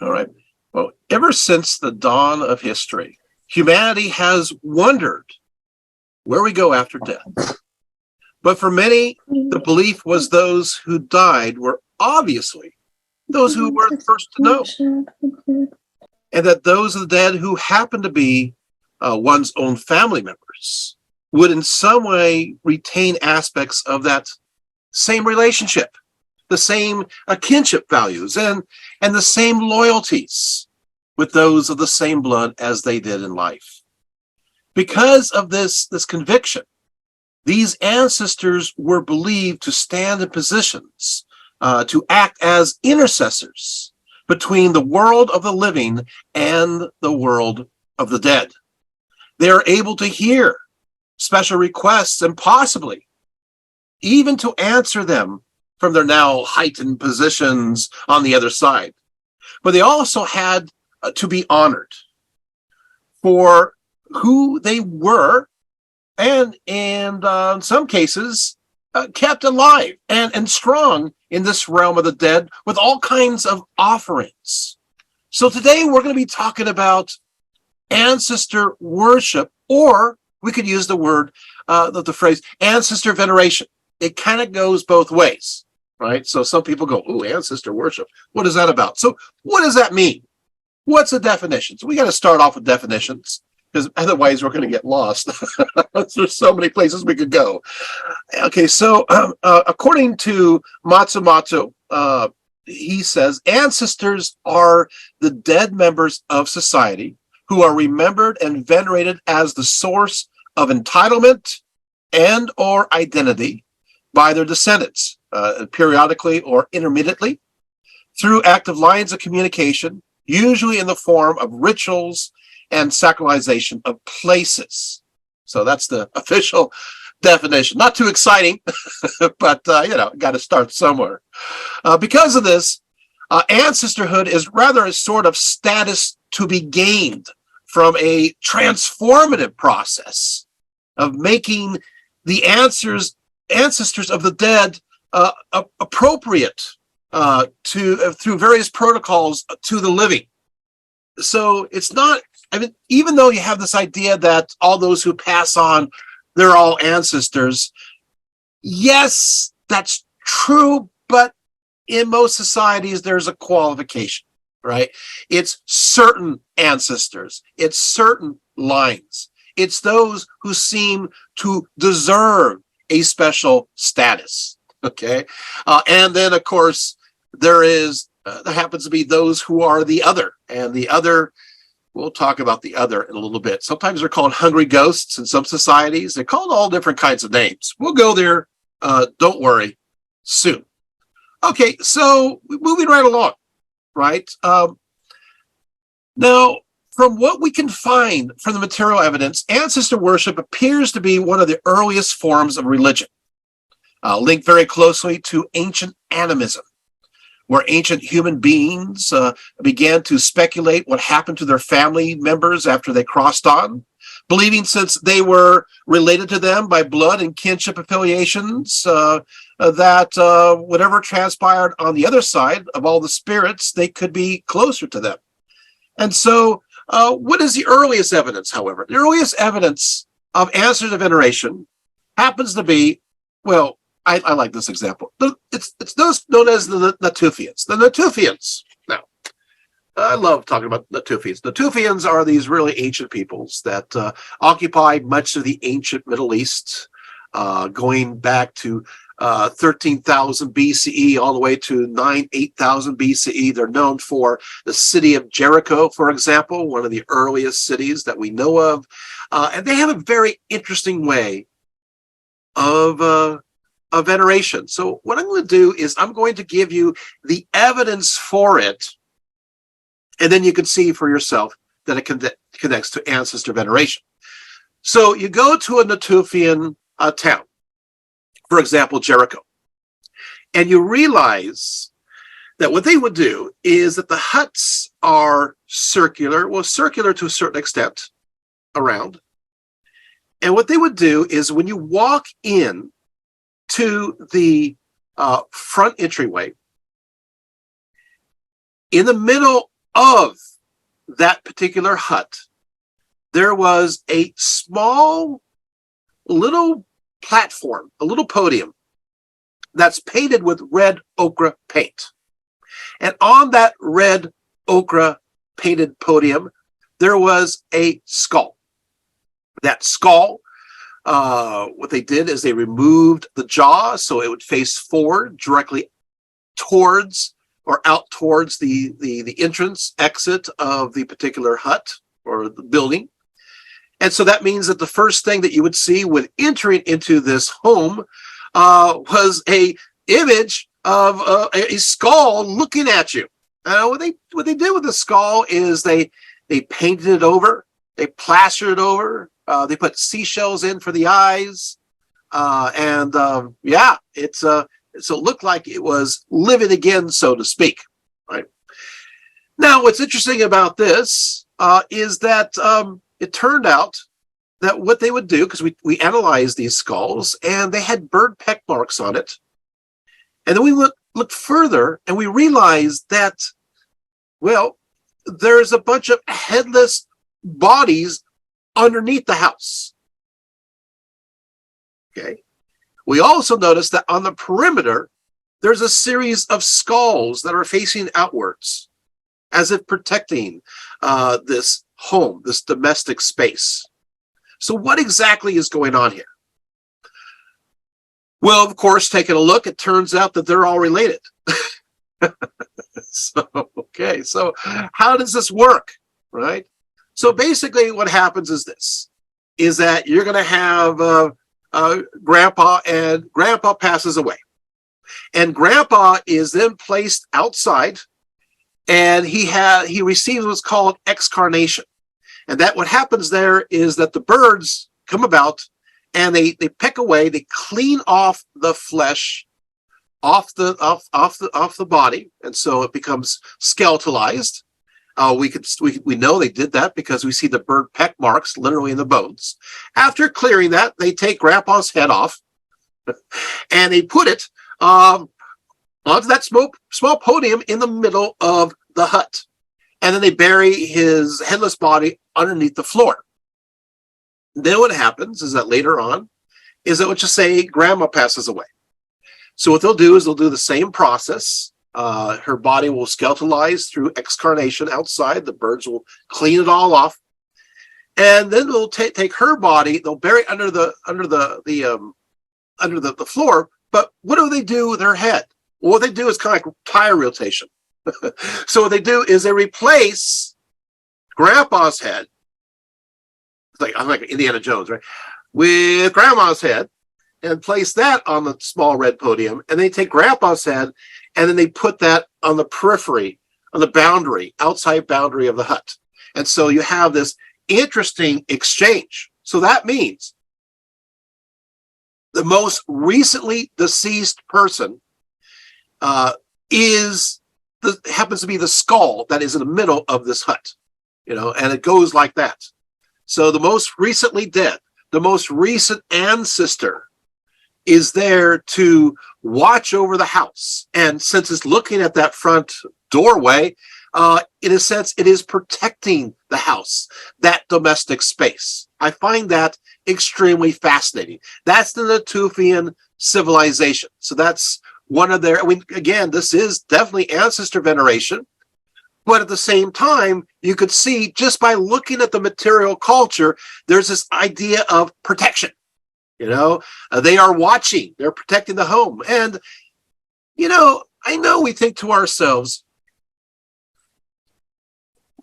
All right. Well, ever since the dawn of history, humanity has wondered where we go after death. But for many, the belief was those who died were obviously those who were first to know, and that those of the dead who happened to be one's own family members would in some way retain aspects of that same relationship, the same kinship values, and the same loyalties with those of the same blood as they did in life. Because of this conviction, these ancestors were believed to stand in positions to act as intercessors between the world of the living and the world of the dead. They are able to hear special requests and possibly even to answer them from their now heightened positions on the other side. But they also had to be honored for who they were, and in some cases kept alive and strong in this realm of the dead with all kinds of offerings. So today we're going to be talking about ancestor worship, or we could use the word, the phrase ancestor veneration. It kind of goes both ways, right? So some people go, "Ooh, ancestor worship. What is that about?" So what does that mean? What's the definition? So we got to start off with definitions, because otherwise we're going to get lost. There's so many places we could go. Okay, so according to Matsumoto, he says ancestors are the dead members of society who are remembered and venerated as the source of entitlement and or identity by their descendants, periodically or intermittently, through active lines of communication, usually in the form of rituals and sacralization of places. So that's the official definition. Not too exciting, but got to start somewhere. Because of this, ancestorhood is rather a sort of status to be gained from a transformative process of making the ancestors of the dead appropriate through various protocols to the living. So it's not, I mean, even though you have this idea that all those who pass on, they're all ancestors. Yes, that's true, but in most societies, there's a qualification, right? It's certain ancestors. It's certain lines. It's those who seem to deserve a special status, okay? And then, of course, there happens to be those who are the other, and the other, we'll talk about the other in a little bit. Sometimes they're called hungry ghosts in some societies. They're called all different kinds of names. We'll go there, don't worry, soon. Okay, so moving right along, right? Now, from what we can find from the material evidence, ancestor worship appears to be one of the earliest forms of religion, linked very closely to ancient animism, where ancient human beings began to speculate what happened to their family members after they crossed on, believing since they were related to them by blood and kinship affiliations, that whatever transpired on the other side of all the spirits, they could be closer to them. And so what is the earliest evidence, however? The earliest evidence of ancestor veneration happens to be, well, I like this example. It's those known as the Natufians. The Natufians. Now, I love talking about Natufians. Natufians are these really ancient peoples that occupied much of the ancient Middle East, going back to 13,000 BCE all the way to 8,000 BCE. They're known for the city of Jericho, for example, one of the earliest cities that we know of. And they have a very interesting way of veneration. So what I'm going to do is I'm going to give you the evidence for it, and then you can see for yourself that it connects to ancestor veneration. So you go to a Natufian town, for example, Jericho, and you realize that what they would do is that the huts are circular to a certain extent around. And what they would do is when you walk in to the front entryway, in the middle of that particular hut, there was a small little platform, a little podium that's painted with red ochre paint. And on that red ochre painted podium, there was a skull. That skull, what they did is they removed the jaw so it would face forward directly towards or out towards the entrance exit of the particular hut or the building. And so that means that the first thing that you would see when entering into this home was a image of a skull looking at you. What they did with the skull is they painted it over, they plastered it over, they put seashells in for the eyes, yeah, so it looked like it was living again, so to speak. Right now, what's interesting about this is that it turned out that what they would do, because we analyzed these skulls and they had bird peck marks on it, and then we looked further and we realized that, well, there's a bunch of headless bodies underneath the house. Okay. We also noticed that on the perimeter, there's a series of skulls that are facing outwards, as if protecting this home, this domestic space. So what exactly is going on here? Well, of course, taking a look, it turns out that they're all related. So how does this work, right? So basically what happens is this, is that you're going to have Grandpa, and Grandpa passes away. And Grandpa is then placed outside, and he receives what's called excarnation. And that what happens there is that the birds come about and they pick away, they clean off the flesh off the body, and so it becomes skeletalized. We know they did that because we see the bird peck marks literally in the bones. After clearing that, they take Grandpa's head off and they put it onto that small podium in the middle of the hut. And then they bury his headless body underneath the floor. Then what happens is that later on, is that let's just say Grandma passes away. So what they'll do is they'll do the same process. Her body will skeletalize through excarnation outside. The birds will clean it all off, and then they'll take her body. They'll bury it under the floor. But what do they do with her head? Well, what they do is kind of like tire rotation. So what they do is they replace Grandpa's head. I'm like Indiana Jones, right? With Grandma's head, and place that on the small red podium, and they take Grandpa's head, and then they put that on the periphery, on the boundary, outside boundary of the hut. And so you have this interesting exchange. So that means the most recently deceased person happens to be the skull that is in the middle of this hut, and it goes like that. So the most recently dead, the most recent ancestor is there to watch over the house. And since it's looking at that front doorway, in a sense, it is protecting the house, that domestic space. I find that extremely fascinating. That's the Natufian civilization. So that's one of their, again, this is definitely ancestor veneration. But at the same time, you could see just by looking at the material culture, there's this idea of protection. They are watching, they're protecting the home. And, I know we think to ourselves,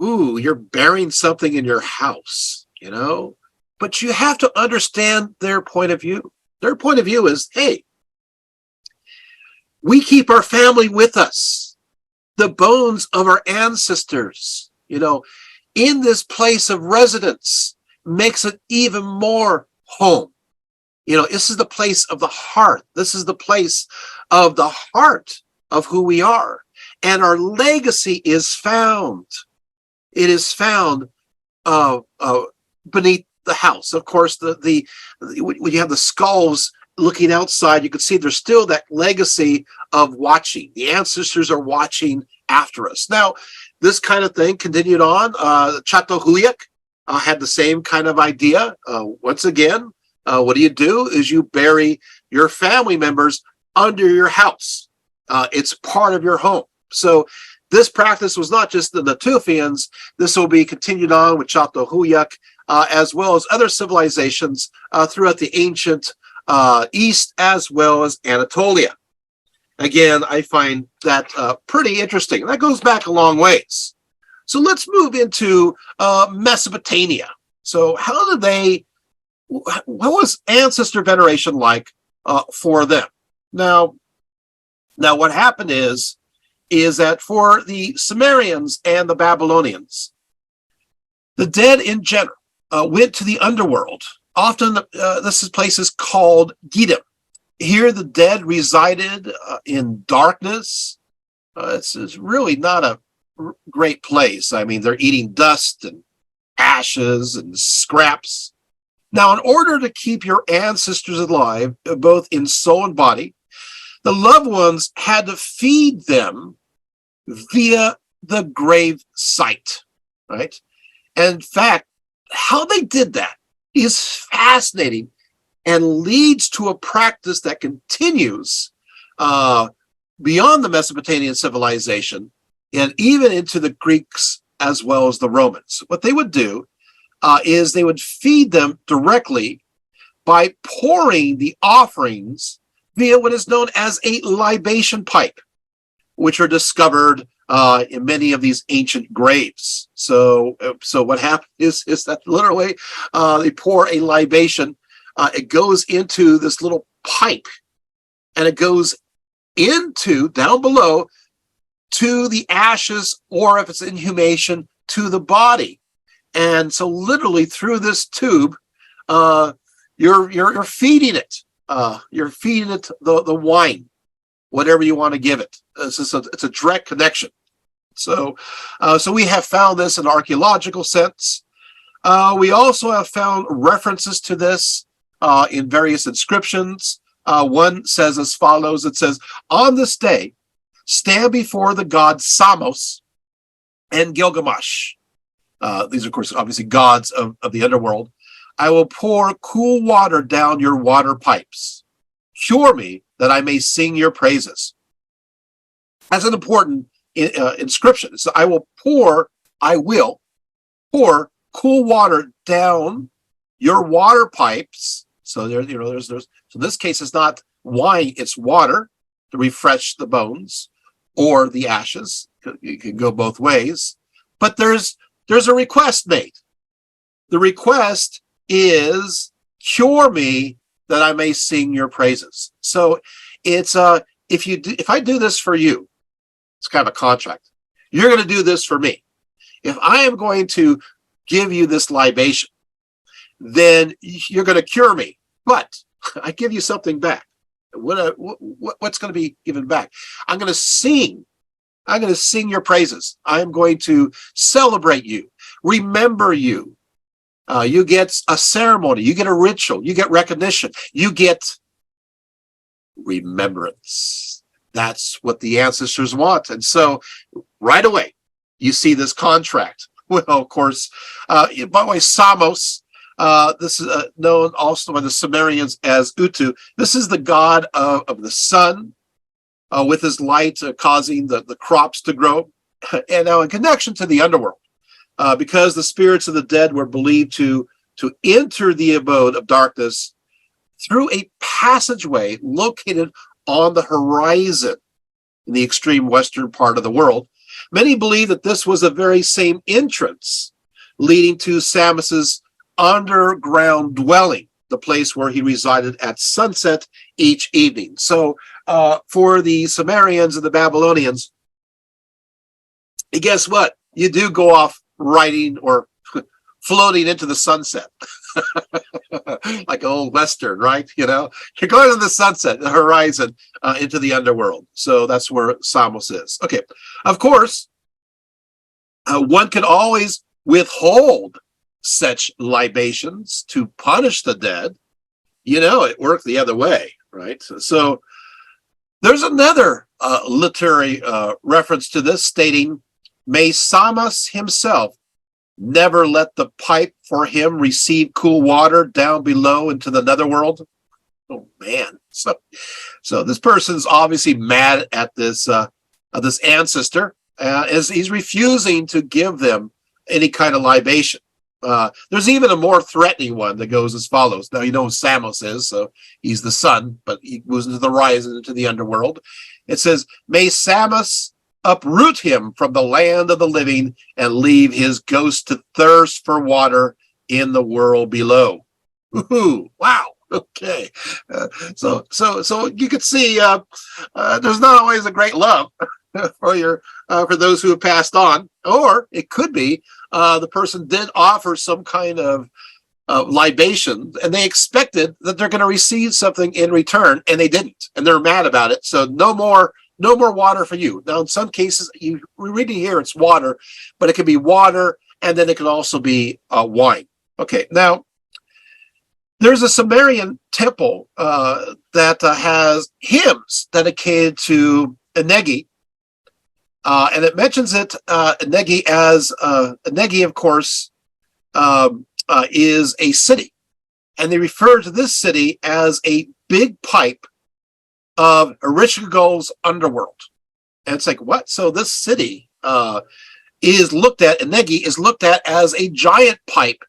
ooh, you're burying something in your house, but you have to understand their point of view. Their point of view is, hey, we keep our family with us, the bones of our ancestors, in this place of residence makes it even more home. This is the place of the heart. This is the place of the heart of who we are. And our legacy is found. It is found beneath the house. Of course, when you have the skulls looking outside, you can see there's still that legacy of watching. The ancestors are watching after us. Now, this kind of thing continued on. Chatohuyak had the same kind of idea. Once again, what do? Is you bury your family members under your house. It's part of your home. So this practice was not just the Natufians. This will be continued on with Chatohuyak, as well as other civilizations throughout the ancient East, as well as Anatolia. Again, I find that pretty interesting. That goes back a long ways. So let's move into Mesopotamia. So what was ancestor veneration like for them? Now what happened is that for the Sumerians and the Babylonians, the dead in general went to the underworld. Often this place is called Gidom. Here the dead resided in darkness. It's really not a great place. I mean, they're eating dust and ashes and scraps. Now, in order to keep your ancestors alive, both in soul and body, the loved ones had to feed them via the grave site, right? And in fact, how they did that is fascinating and leads to a practice that continues beyond the Mesopotamian civilization and even into the Greeks as well as the Romans. What they would do is they would feed them directly by pouring the offerings via what is known as a libation pipe, which are discovered in many of these ancient graves. So what happens is that literally they pour a libation. It goes into this little pipe, and it goes into down below to the ashes, or if it's inhumation, to the body. And so literally through this tube, you're feeding it. You're feeding it the wine, whatever you want to give it. It's a direct connection. So we have found this in archaeological sense. We also have found references to this in various inscriptions. One says as follows. It says, "On this day, stand before the god Samos and Gilgamesh." These are, of course, obviously gods of the underworld. "I will pour cool water down your water pipes. Cure me that I may sing your praises." That's an important inscription. So I will pour cool water down your water pipes. So there's so in this case, it's not wine, it's water to refresh the bones or the ashes. It can go both ways. But there's a request made. The request is, cure me that I may sing your praises. So it's if I do this for you, it's kind of a contract. You're going to do this for me. If I am going to give you this libation, then you're going to cure me. But I give you something back. What's going to be given back? I'm going to sing. I'm going to sing your praises. I'm going to celebrate you, remember you. You get a ceremony. You get a ritual. You get recognition. You get remembrance. That's what the ancestors want. And so right away, you see this contract. Well, of course, by the way, Samos, this is known also by the Sumerians as Utu. This is the god of the sun, with his light causing the crops to grow. And now in connection to the underworld, because the spirits of the dead were believed to enter the abode of darkness through a passageway located on the horizon in the extreme western part of the world. Many believe that this was the very same entrance leading to Samos's underground dwelling, the place where he resided at sunset each evening. So for the Sumerians and the Babylonians, guess what? You do go off riding or floating into the sunset. Like an old Western, right? You know, you're going to the sunset, the horizon, into the underworld. So that's where Samos is. Okay. Of course, one can always withhold such libations to punish the dead. You know, it worked the other way, right? So there's another literary reference to this stating, may Samas himself never let the pipe for him receive cool water down below into the netherworld. Oh man! So this person's obviously mad at this ancestor, as he's refusing to give them any kind of libation. There's even a more threatening one that goes as follows. Now, you know who Samos is, so he's the sun, but he moves into the horizon, into the underworld. It says, may Samos uproot him from the land of the living and leave his ghost to thirst for water in the world below. Woohoo! Wow. Okay. So you could see there's not always a great love for those who have passed on, or it could be the person did offer some kind of libation, and they expected that they're going to receive something in return, and they didn't, and they're mad about it. So no more water for you. Now, in some cases, we're reading here it's water, but it could be water, and then it could also be wine. Okay, now there's a Sumerian temple that has hymns dedicated to Enegi, and it mentions it Enegi as Enegi, of course, is a city, and they refer to this city as a big pipe of Ereshkigal's underworld. And it's like, what? So this city is looked at, Enegi is looked at as a giant pipe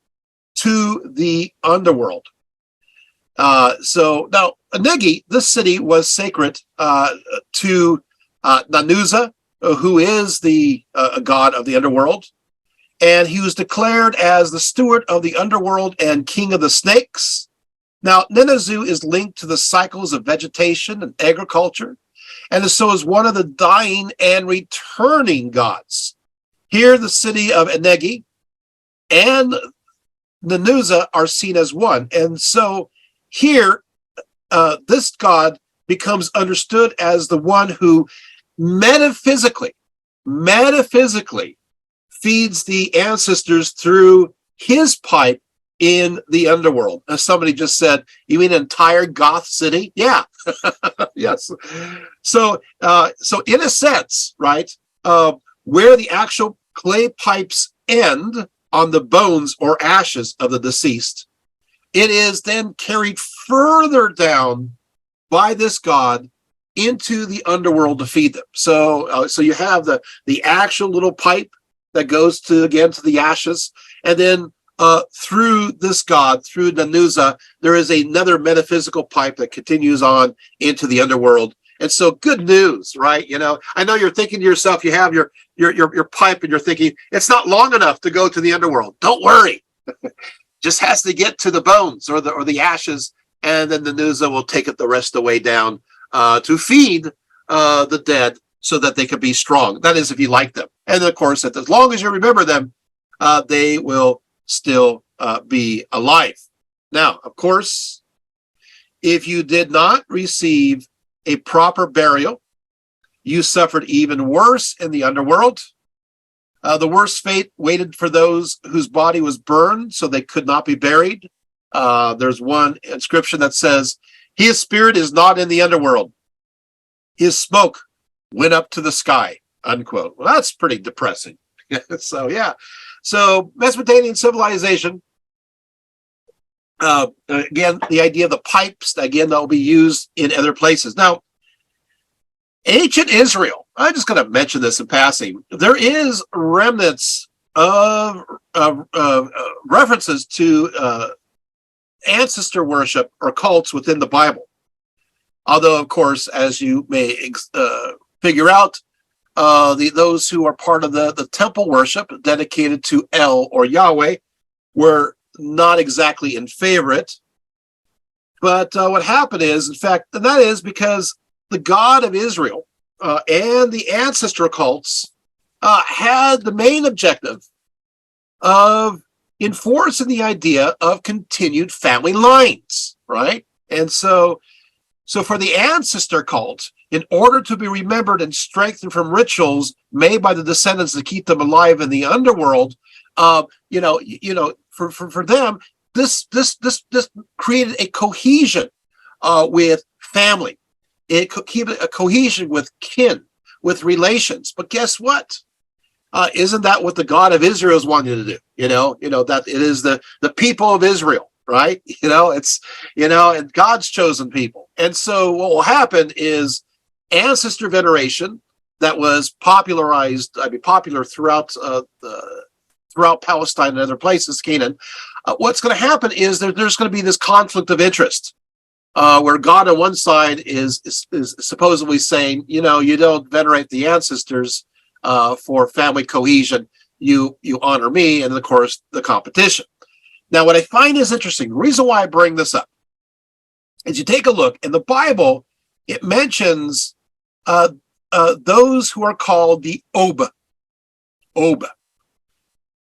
to the underworld. So now Enegi, this city was sacred to Nanuza, who is the god of the underworld, and he was declared as the steward of the underworld and king of the snakes. Now, Nenezu is linked to the cycles of vegetation and agriculture, and so is one of the dying and returning gods. Here, the city of Enegi and Nanuza are seen as one, and so here, this god becomes understood as the one who metaphysically feeds the ancestors through his pipe in the underworld. As somebody just said, you mean an entire Goth city? Yeah. Yes. So in a sense, right, where the actual clay pipes end on the bones or ashes of the deceased, it is then carried further down by this god into the underworld to feed them. So you have the actual little pipe that goes to the ashes, and then through this god, through Nanuza, there is another metaphysical pipe that continues on into the underworld. And so, good news, right? You know, I know you're thinking to yourself, you have your pipe, and you're thinking it's not long enough to go to the underworld. Don't worry. Just has to get to the bones or the ashes, and then the Nanuza will take it the rest of the way down to feed the dead so that they can be strong. That is, if you like them. And of course, as long as you remember them, they will still be alive. Now, of course, if you did not receive a proper burial, you suffered even worse in the underworld. The worst fate waited for those whose body was burned, so they could not be buried. There's one inscription that says, his spirit is not in the underworld. His smoke went up to the sky, unquote. Well, that's pretty depressing. So, yeah. So, Mesopotamian civilization, again, the idea of the pipes, again, that will be used in other places. Now, ancient Israel, I'm just going to mention this in passing. There is remnants of references to ancestor worship or cults within the Bible. Although, of course, as you may figure out, those who are part of the temple worship dedicated to El or Yahweh were not exactly in favor of it. But what happened is, in fact, and that is because the God of Israel and the ancestor cults had the main objective of enforcing the idea of continued family lines, right? And so for the ancestor cult, in order to be remembered and strengthened from rituals made by the descendants to keep them alive in the underworld, for them, this created a cohesion with family. It could keep a cohesion with kin, with relations. But guess what? Isn't that what the God of Israel is wanting to do? That it is the people of Israel, right? And God's chosen people. And so what will happen is ancestor veneration that was popular throughout throughout Palestine and other places, Canaan. What's going to happen is there's going to be this conflict of interest, where God on one side is supposedly saying, you don't venerate the ancestors for family cohesion. You honor me, and of course the competition. Now, what I find is interesting, the reason why I bring this up is you take a look in the Bible, it mentions those who are called the Ob.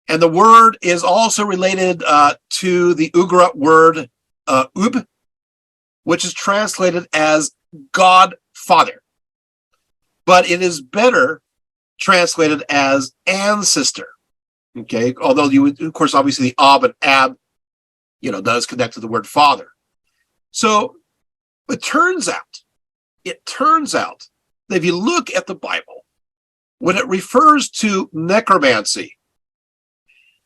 And the word is also related to the Ugaritic word Ub, which is translated as God Father. But it is better translated as ancestor. Okay, although you would, of course, obviously the Ab and Ab, does connect to the word father. So it turns out that if you look at the Bible, when it refers to necromancy,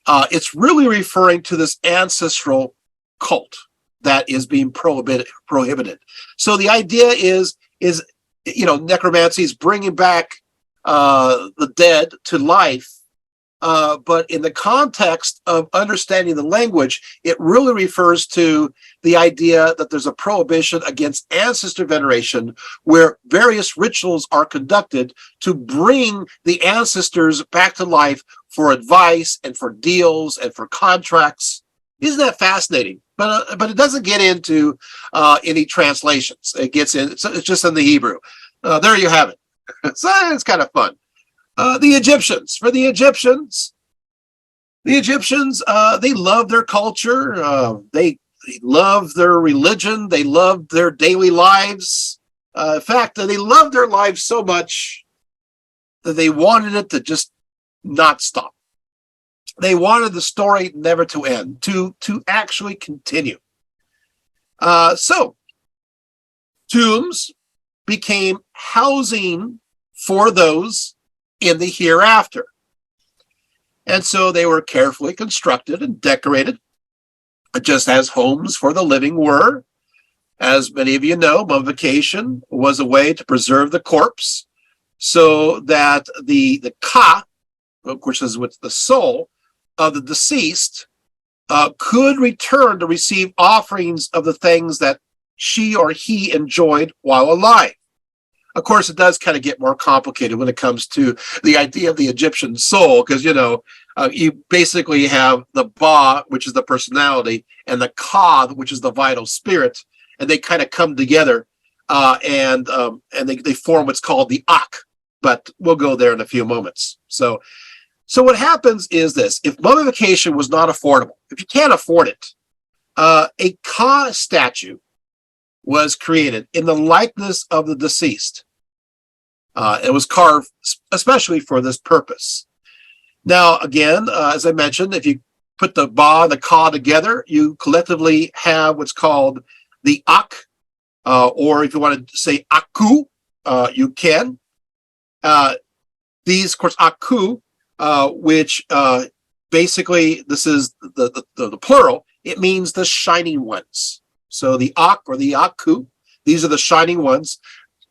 it's really referring to this ancestral cult that is being prohibited. So the idea is necromancy is bringing back the dead to life, but in the context of understanding the language, it really refers to the idea that there's a prohibition against ancestor veneration, where various rituals are conducted to bring the ancestors back to life for advice and for deals and for contracts. Isn't that fascinating? But it doesn't get into any translations. It gets in. It's just in the Hebrew. There you have it. So it's kind of fun. The Egyptians. For the Egyptians, they love their culture. They love their religion. They love their daily lives. In fact, they loved their lives so much that they wanted it to just not stop. They wanted the story never to end, to actually continue. So tombs became housing for those in the hereafter. And so they were carefully constructed and decorated, just as homes for the living were. As many of you know, mummification was a way to preserve the corpse so that the ka, which is with the soul of the deceased, could return to receive offerings of the things that she or he enjoyed while alive. Of course, it does kind of get more complicated when it comes to the idea of the Egyptian soul, because, you basically have the Ba, which is the personality, and the Ka, which is the vital spirit, and they kind of come together, and they form what's called the Ak. But we'll go there in a few moments. So what happens is this: if mummification was not affordable, if you can't afford it, a Ka statue was created in the likeness of the deceased. It was carved especially for this purpose. Now, again, as I mentioned, if you put the Ba and the Ka together, you collectively have what's called the Ak, or if you want to say Aku, you can. These, of course, Aku, which basically, this is the plural, it means the shining ones. So the Ak or the Aku, these are the shining ones.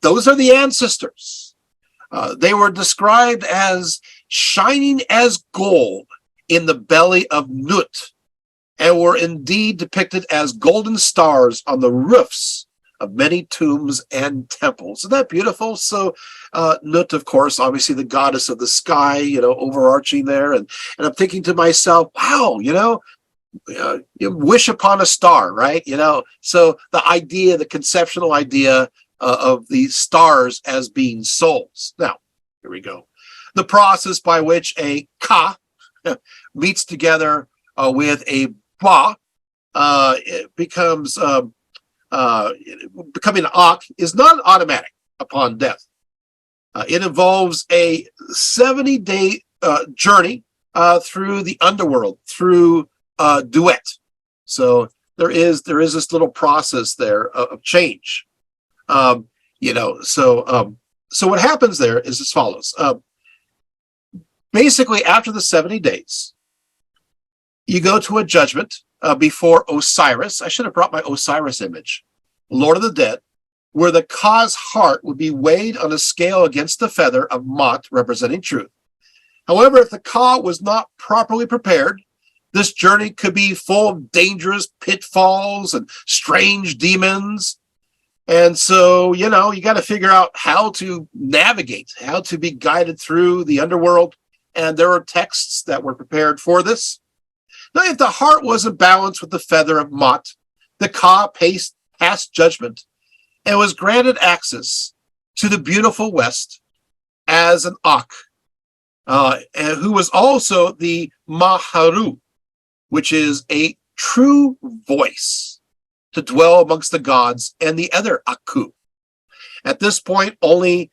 Those are the ancestors. They were described as shining as gold in the belly of Nut, and were indeed depicted as golden stars on the roofs of many tombs and temples. Isn't that beautiful? So Nut, of course, obviously the goddess of the sky, overarching there. And I'm thinking to myself, wow, you wish upon a star, right? So the conceptual idea of the stars as being souls. Now, here we go. The process by which a Ka meets together with a Ba, it becomes becoming an Ak, is not automatic upon death. It involves a 70-day journey through the underworld, through duet. So there is this little process there of change. So what happens there is as follows. basically, after the 70 days, you go to a judgment before Osiris. I should have brought my Osiris image, Lord of the Dead, where the Ka's heart would be weighed on a scale against the feather of Mot, representing truth. However, if the Ka was not properly prepared, this journey could be full of dangerous pitfalls and strange demons. And so, you got to figure out how to navigate, how to be guided through the underworld. And there are texts that were prepared for this. Now, if the heart wasn't balanced with the feather of Mot, the Ka passed judgment and was granted access to the beautiful West as an Ak, who was also the Maharu, which is a true voice to dwell amongst the gods and the other Aku. At this point only,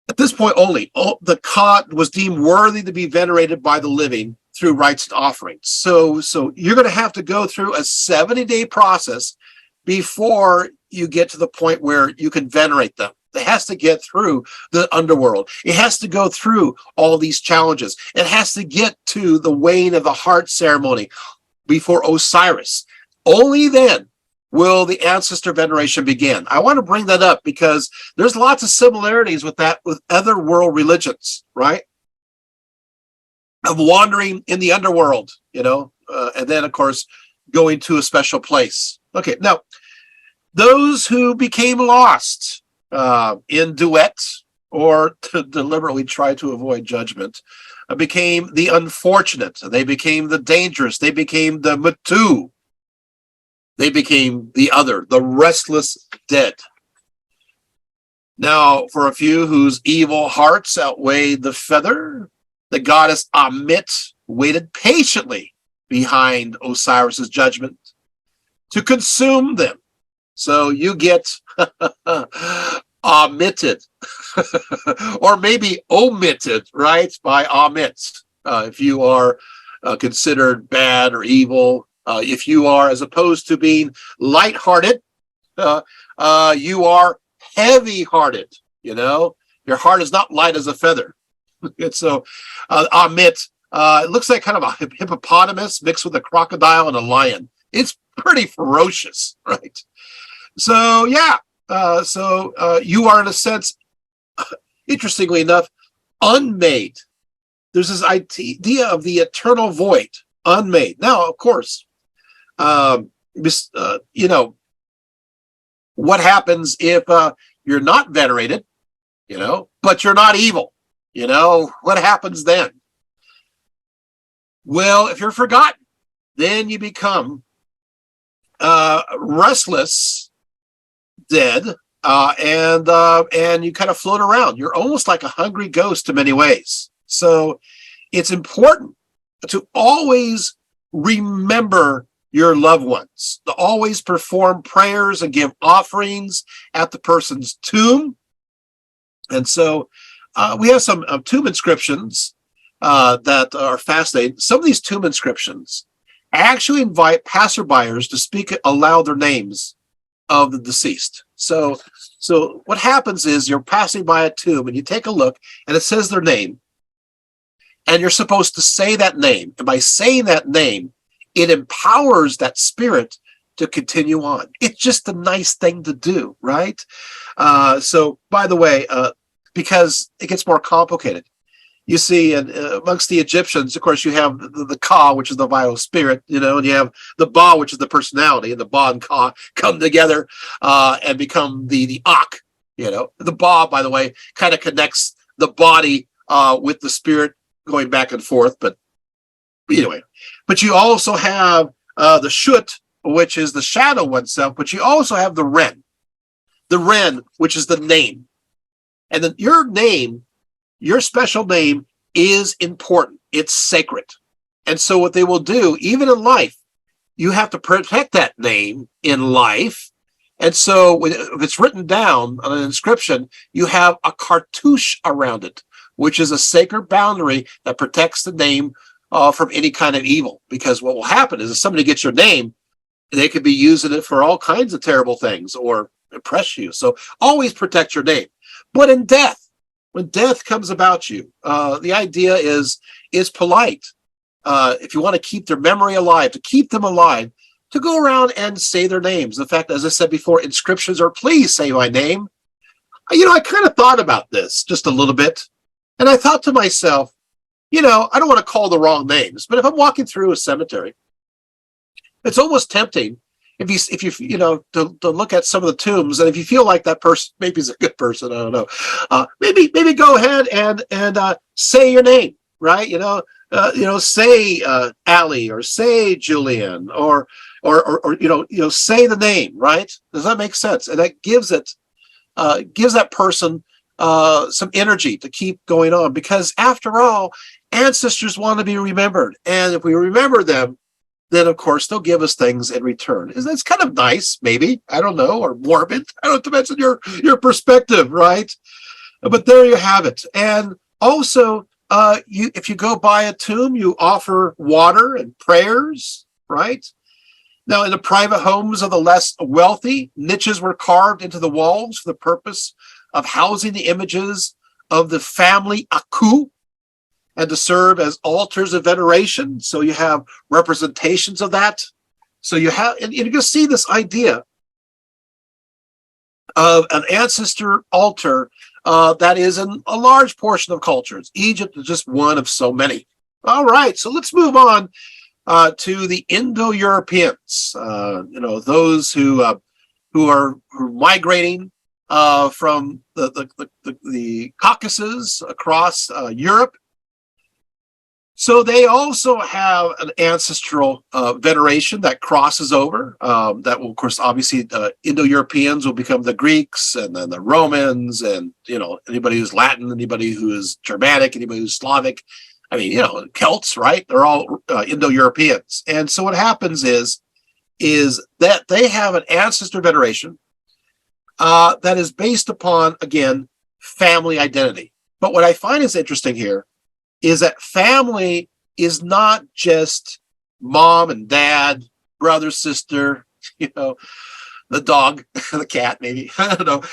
the Ka was deemed worthy to be venerated by the living through rites and offerings. So you're going to have to go through a 70-day process before you get to the point where you can venerate them. It has to get through the underworld. It has to go through all these challenges. It has to get to the weighing of the heart ceremony before Osiris. Only then will the ancestor veneration begin. I want to bring that up because there's lots of similarities with that with other world religions, right? Of wandering in the underworld, and then, of course, going to a special place. Okay, now, those who became lost in duet or to deliberately try to avoid judgment became the unfortunate. They became the dangerous. They became the Matu. They became the other, the restless dead. Now, for a few whose evil hearts outweighed the feather, the goddess Amit waited patiently behind Osiris's judgment to consume them. So you get omitted, or maybe omitted, right, by Amit, if you are considered bad or evil. If you are, as opposed to being lighthearted, you are heavy-hearted. Your heart is not light as a feather. And so, Amit, it looks like kind of a hippopotamus mixed with a crocodile and a lion. It's pretty ferocious, right? So, yeah. You are, in a sense, interestingly enough, unmade. There's this idea of the eternal void, unmade. Now, of course, what happens if you're not venerated, but you're not evil? What happens then? Well, if you're forgotten, then you become restless, dead, and you kind of float around. You're almost like a hungry ghost in many ways. So it's important to always remember your loved ones, to always perform prayers and give offerings at the person's tomb. And so we have some tomb inscriptions that are fascinating. Some of these tomb inscriptions actually invite passerbyers to speak aloud their names of the deceased. So what happens is you're passing by a tomb and you take a look and it says their name, and you're supposed to say that name. And by saying that name, it empowers that spirit to continue on. It's just a nice thing to do, right? So, by the way, because it gets more complicated, you see, and amongst the Egyptians, of course, you have the Ka, which is the vital spirit, and you have the Ba, which is the personality, and the Ba and Ka come together and become the Ak. The Ba, by the way, kind of connects the body with the spirit, going back and forth. But anyway, but you also have the Shut, which is the shadow oneself, but you also have the Ren, which is the name. And then your name, your special name, is important. It's sacred. And so what they will do, even in life, you have to protect that name in life. And so if it's written down on an inscription, you have a cartouche around it, which is a sacred boundary that protects the name from any kind of evil. Because what will happen is if somebody gets your name, they could be using it for all kinds of terrible things or oppress you. So always protect your name. But in death, when death comes about you, the idea is polite. If you want to keep their memory alive, to keep them alive, to go around and say their names. In fact, as I said before, inscriptions are please say my name. I kind of thought about this just a little bit. And I thought to myself, I don't want to call the wrong names, but if I'm walking through a cemetery, it's almost tempting if you to look at some of the tombs, and if you feel like that person maybe is a good person, I don't know, maybe go ahead and say your name, right? Say Allie, or say Julian, or say the name, right? Does that make sense? And that gives that person some energy to keep going on, because after all, ancestors want to be remembered, and if we remember them, then of course they'll give us things in return. It's kind of nice, maybe, I don't know, or morbid. I don't have to mention your perspective, right? But there you have it. And also, if you go by a tomb, you offer water and prayers, right? Now, in the private homes of the less wealthy, niches were carved into the walls for the purpose of housing the images of the family aku, and to serve as altars of veneration. So you have representations of that. So you can see this idea of an ancestor altar that is in a large portion of cultures. Egypt is just one of so many. All right, so let's move on to the Indo-Europeans. Those who are migrating from the Caucasus across Europe. So they also have an ancestral veneration that crosses over. That will, of course, obviously, Indo-Europeans will become the Greeks, and then the Romans, and anybody who's Latin, anybody who is Germanic, anybody who's Slavic. I mean, Celts, right? They're all Indo-Europeans. And so what happens is that they have an ancestor veneration that is based upon, again, family identity. But what I find is interesting here is that family is not just mom and dad, brother, sister, the dog, the cat, maybe. I don't know.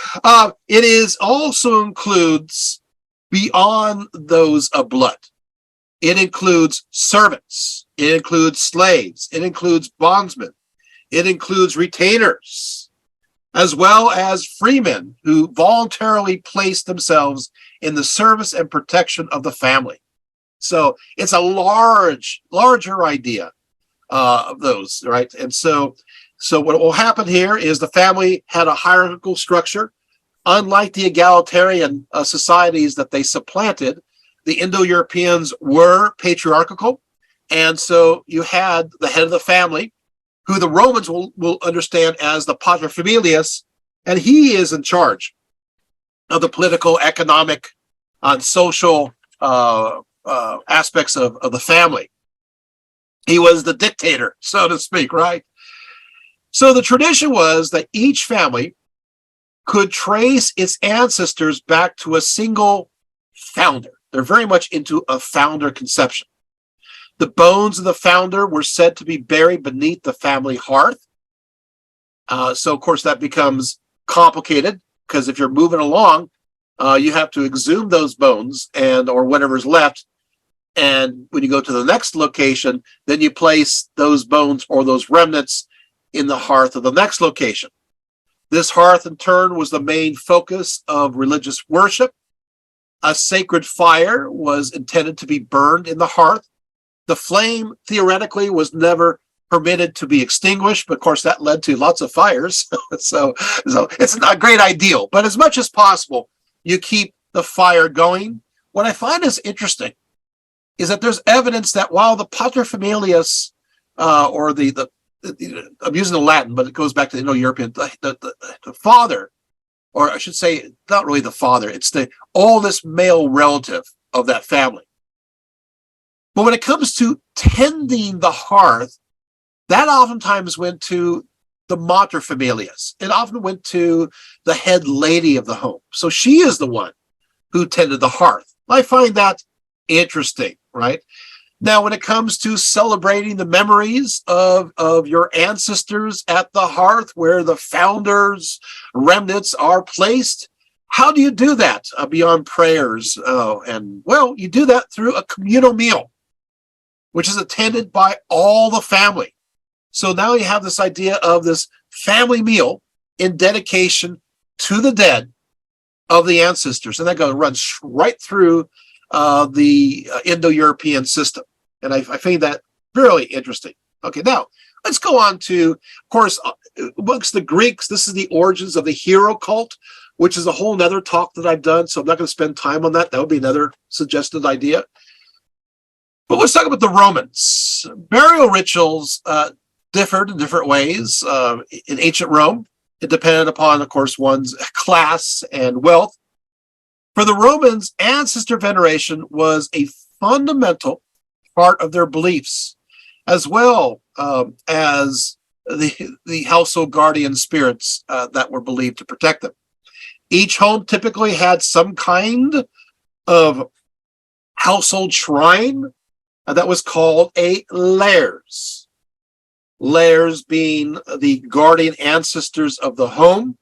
It also includes beyond those of blood. It includes servants. It includes slaves. It includes bondsmen. It includes retainers, as well as freemen who voluntarily place themselves in the service and protection of the family. So it's a larger idea of those, right? And so what will happen here is the family had a hierarchical structure. Unlike the egalitarian societies that they supplanted, the Indo-Europeans were patriarchal. And so you had the head of the family, who the Romans will understand as the pater familias, and he is in charge of the political, economic, and social aspects of the family. He was the dictator, so to speak, right? So the tradition was that each family could trace its ancestors back to a single founder. They're very much into a founder conception. The bones of the founder were said to be buried beneath the family hearth. So, of course, that becomes complicated, because if you're moving along, you have to exhume those bones or whatever's left. And when you go to the next location, then you place those bones or those remnants in the hearth of the next location. This hearth, in turn, was the main focus of religious worship. A sacred fire was intended to be burned in the hearth. The flame, theoretically, was never permitted to be extinguished, but of course that led to lots of fires. so it's not a great ideal, but as much as possible, you keep the fire going. What I find is interesting is that there's evidence that while the paterfamilias, or the I'm using the Latin, but it goes back to the Indo-European, the father, or I should say, not really the father, it's the oldest male relative of that family. But when it comes to tending the hearth, that oftentimes went to the mater familias. It often went to the head lady of the home. So she is the one who tended the hearth. I find that interesting, right? Now, when it comes to celebrating the memories of your ancestors at the hearth where the founders' remnants are placed, How do you do that beyond prayers? And well, you do that through a communal meal, which is attended by all the family. So now you have this idea of this family meal in dedication to the dead of the ancestors. And that runs right through the Indo-European system. And I find that really interesting. Okay, now let's go on to, of course, amongst the Greeks, this is the origins of the hero cult, which is a whole nother talk that I've done. So I'm not going to spend time on that. That would be another suggested idea. But let's talk about the Romans. Burial rituals differed in different ways in ancient Rome. It depended upon, of course, one's class and wealth. For the Romans, ancestor veneration was a fundamental part of their beliefs, as well as the household guardian spirits that were believed to protect them. Each home typically had some kind of household shrine that was called a lares. Lares being the guardian ancestors of the home.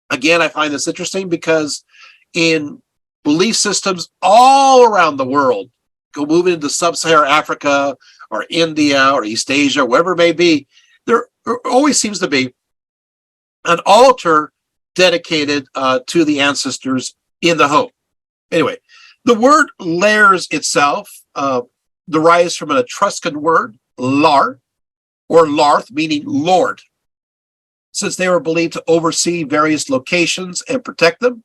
Again, I find this interesting because in belief systems all around the world, go moving into sub-Saharan Africa or India or East Asia, wherever it may be, there always seems to be an altar dedicated to the ancestors in the home. Anyway, the word lares itself derives from an Etruscan word, lar, or larth, meaning lord, since they were believed to oversee various locations and protect them,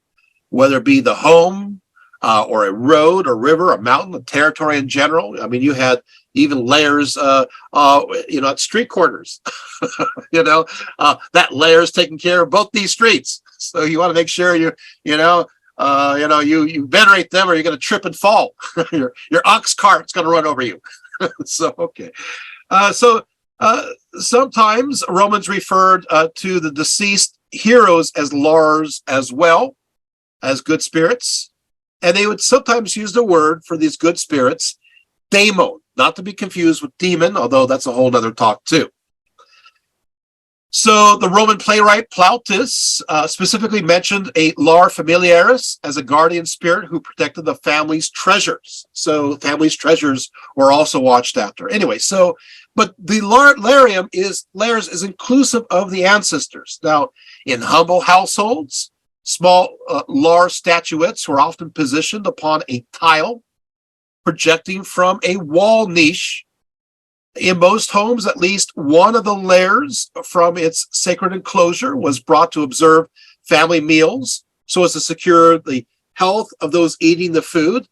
whether it be the home or a road or river, a mountain, a territory in general. I mean, you had even layers, at street corners. That layer is taking care of both these streets. So you want to make sure you venerate them, or you're going to trip and fall. your ox cart's going to run over you. So okay, sometimes Romans referred to the deceased heroes as lars as well as good spirits, and they would sometimes use the word for these good spirits, daemon, not to be confused with demon, although that's a whole other talk too. So the Roman playwright Plautus specifically mentioned a lar familiaris as a guardian spirit who protected the family's treasures. So family's treasures were also watched after. Anyway, but the lares is inclusive of the ancestors. Now, in humble households, small lar statuettes were often positioned upon a tile projecting from a wall niche. In most homes, at least one of the lares from its sacred enclosure was brought to observe family meals so as to secure the health of those eating the food.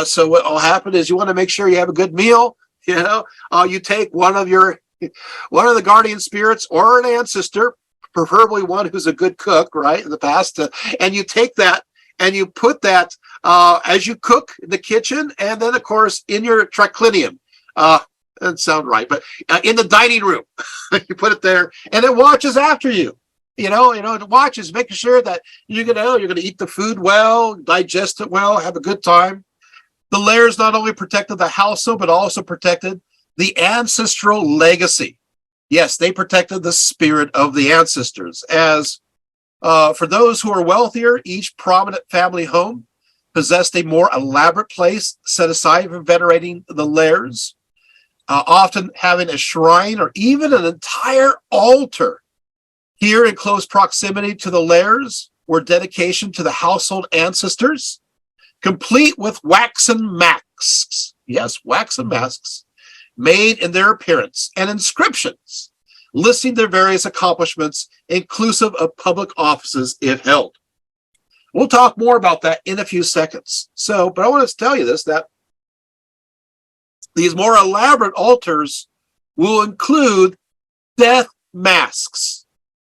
So what will happen is you want to make sure you have a good meal. You take one of the guardian spirits or an ancestor, preferably one who's a good cook, right, in the past, and you take that and you put that as you cook in the kitchen, and then, of course, in your triclinium. Doesn't sound right, but in the dining room, you put it there, and it watches after you. It watches, making sure that you're gonna eat the food well, digest it well, have a good time. The lares not only protected the household, but also protected the ancestral legacy. Yes, they protected the spirit of the ancestors. As for those who are wealthier, each prominent family home possessed a more elaborate place set aside for venerating the lares. Often having a shrine or even an entire altar here in close proximity to the lares were dedication to the household ancestors, complete with waxen masks. Yes, waxen masks made in their appearance and inscriptions listing their various accomplishments, inclusive of public offices if held. We'll talk more about that in a few seconds. But I want to tell you that these more elaborate altars will include death masks,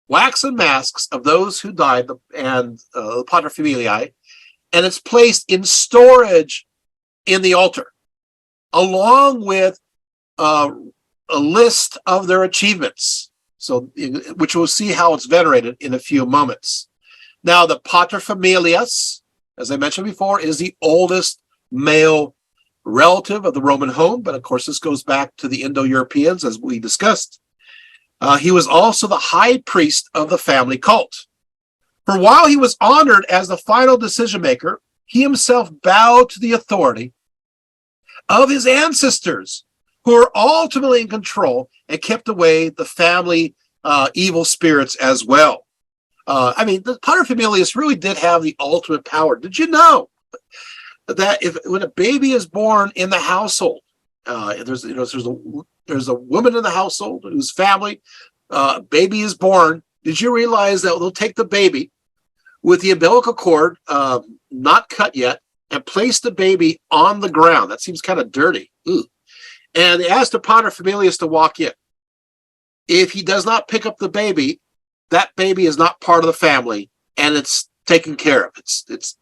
waxen masks of those who died, and the pater familiae, and it's placed in storage in the altar, along with a list of their achievements, which we'll see how it's venerated in a few moments. Now, the pater familias, as I mentioned before, is the oldest male relative of the Roman home, but of course this goes back to the Indo-Europeans, as we discussed. He was also the high priest of the family cult. For while he was honored as the final decision maker, he himself bowed to the authority of his ancestors, who were ultimately in control and kept away the family evil spirits as well. The paterfamilias really did have the ultimate power. Did you know that when a baby is born in the household, there's a woman in the household whose family baby is born? Did you realize that they'll take the baby with the umbilical cord not cut yet and place the baby on the ground? That seems kind of dirty. Ooh. And they ask the paterfamilias to walk in. If he does not pick up the baby, that baby is not part of the family, and it's taken care of. It's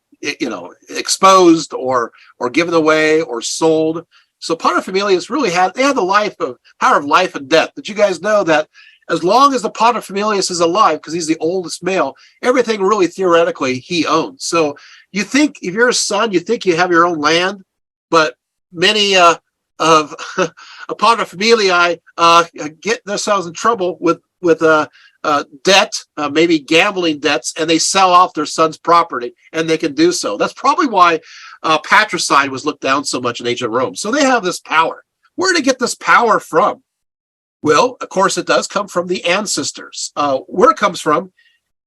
exposed or given away or sold. So paterfamilias really had the power of life and death. Did you guys know that as long as the paterfamilias is alive, because he's the oldest male, everything really theoretically he owns. So you think if you're a son, you think you have your own land, but many of paterfamiliae get themselves in trouble with debt, maybe gambling debts, and they sell off their son's property, and they can do so. That's probably why patricide was looked down so much in ancient Rome. So they have this power. Where did they get this power from? Well, of course, it does come from the ancestors. Where it comes from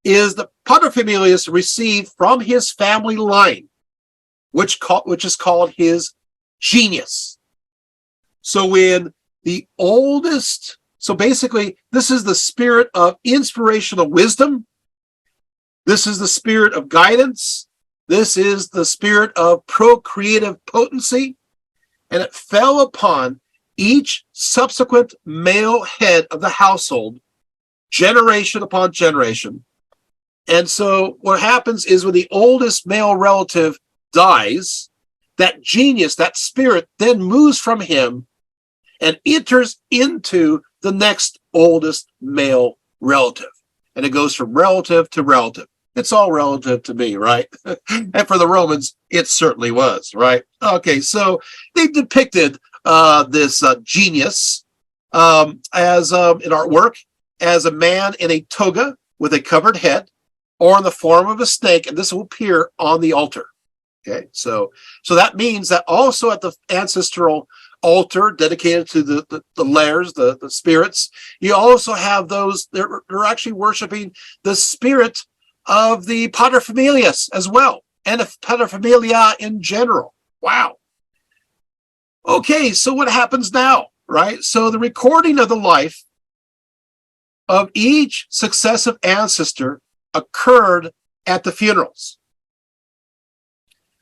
is the paterfamilias received from his family line, which is called his genius. So when the oldest, so basically, this is the spirit of inspirational wisdom. This is the spirit of guidance. This is the spirit of procreative potency. And it fell upon each subsequent male head of the household, generation upon generation. And so what happens is when the oldest male relative dies, that genius, that spirit, then moves from him and enters into the next oldest male relative. And it goes from relative to relative. It's all relative to me, right? And for the Romans, it certainly was, right? Okay, so they depicted this genius as in artwork as a man in a toga with a covered head or in the form of a snake, and this will appear on the altar. Okay, so that means that also at the ancestral altar dedicated to the lairs, the spirits, you also have those, they're actually worshiping the spirit of the paterfamilias as well, and of paterfamilia in general. Wow. Okay, so what happens now, right? So the recording of the life of each successive ancestor occurred at the funerals.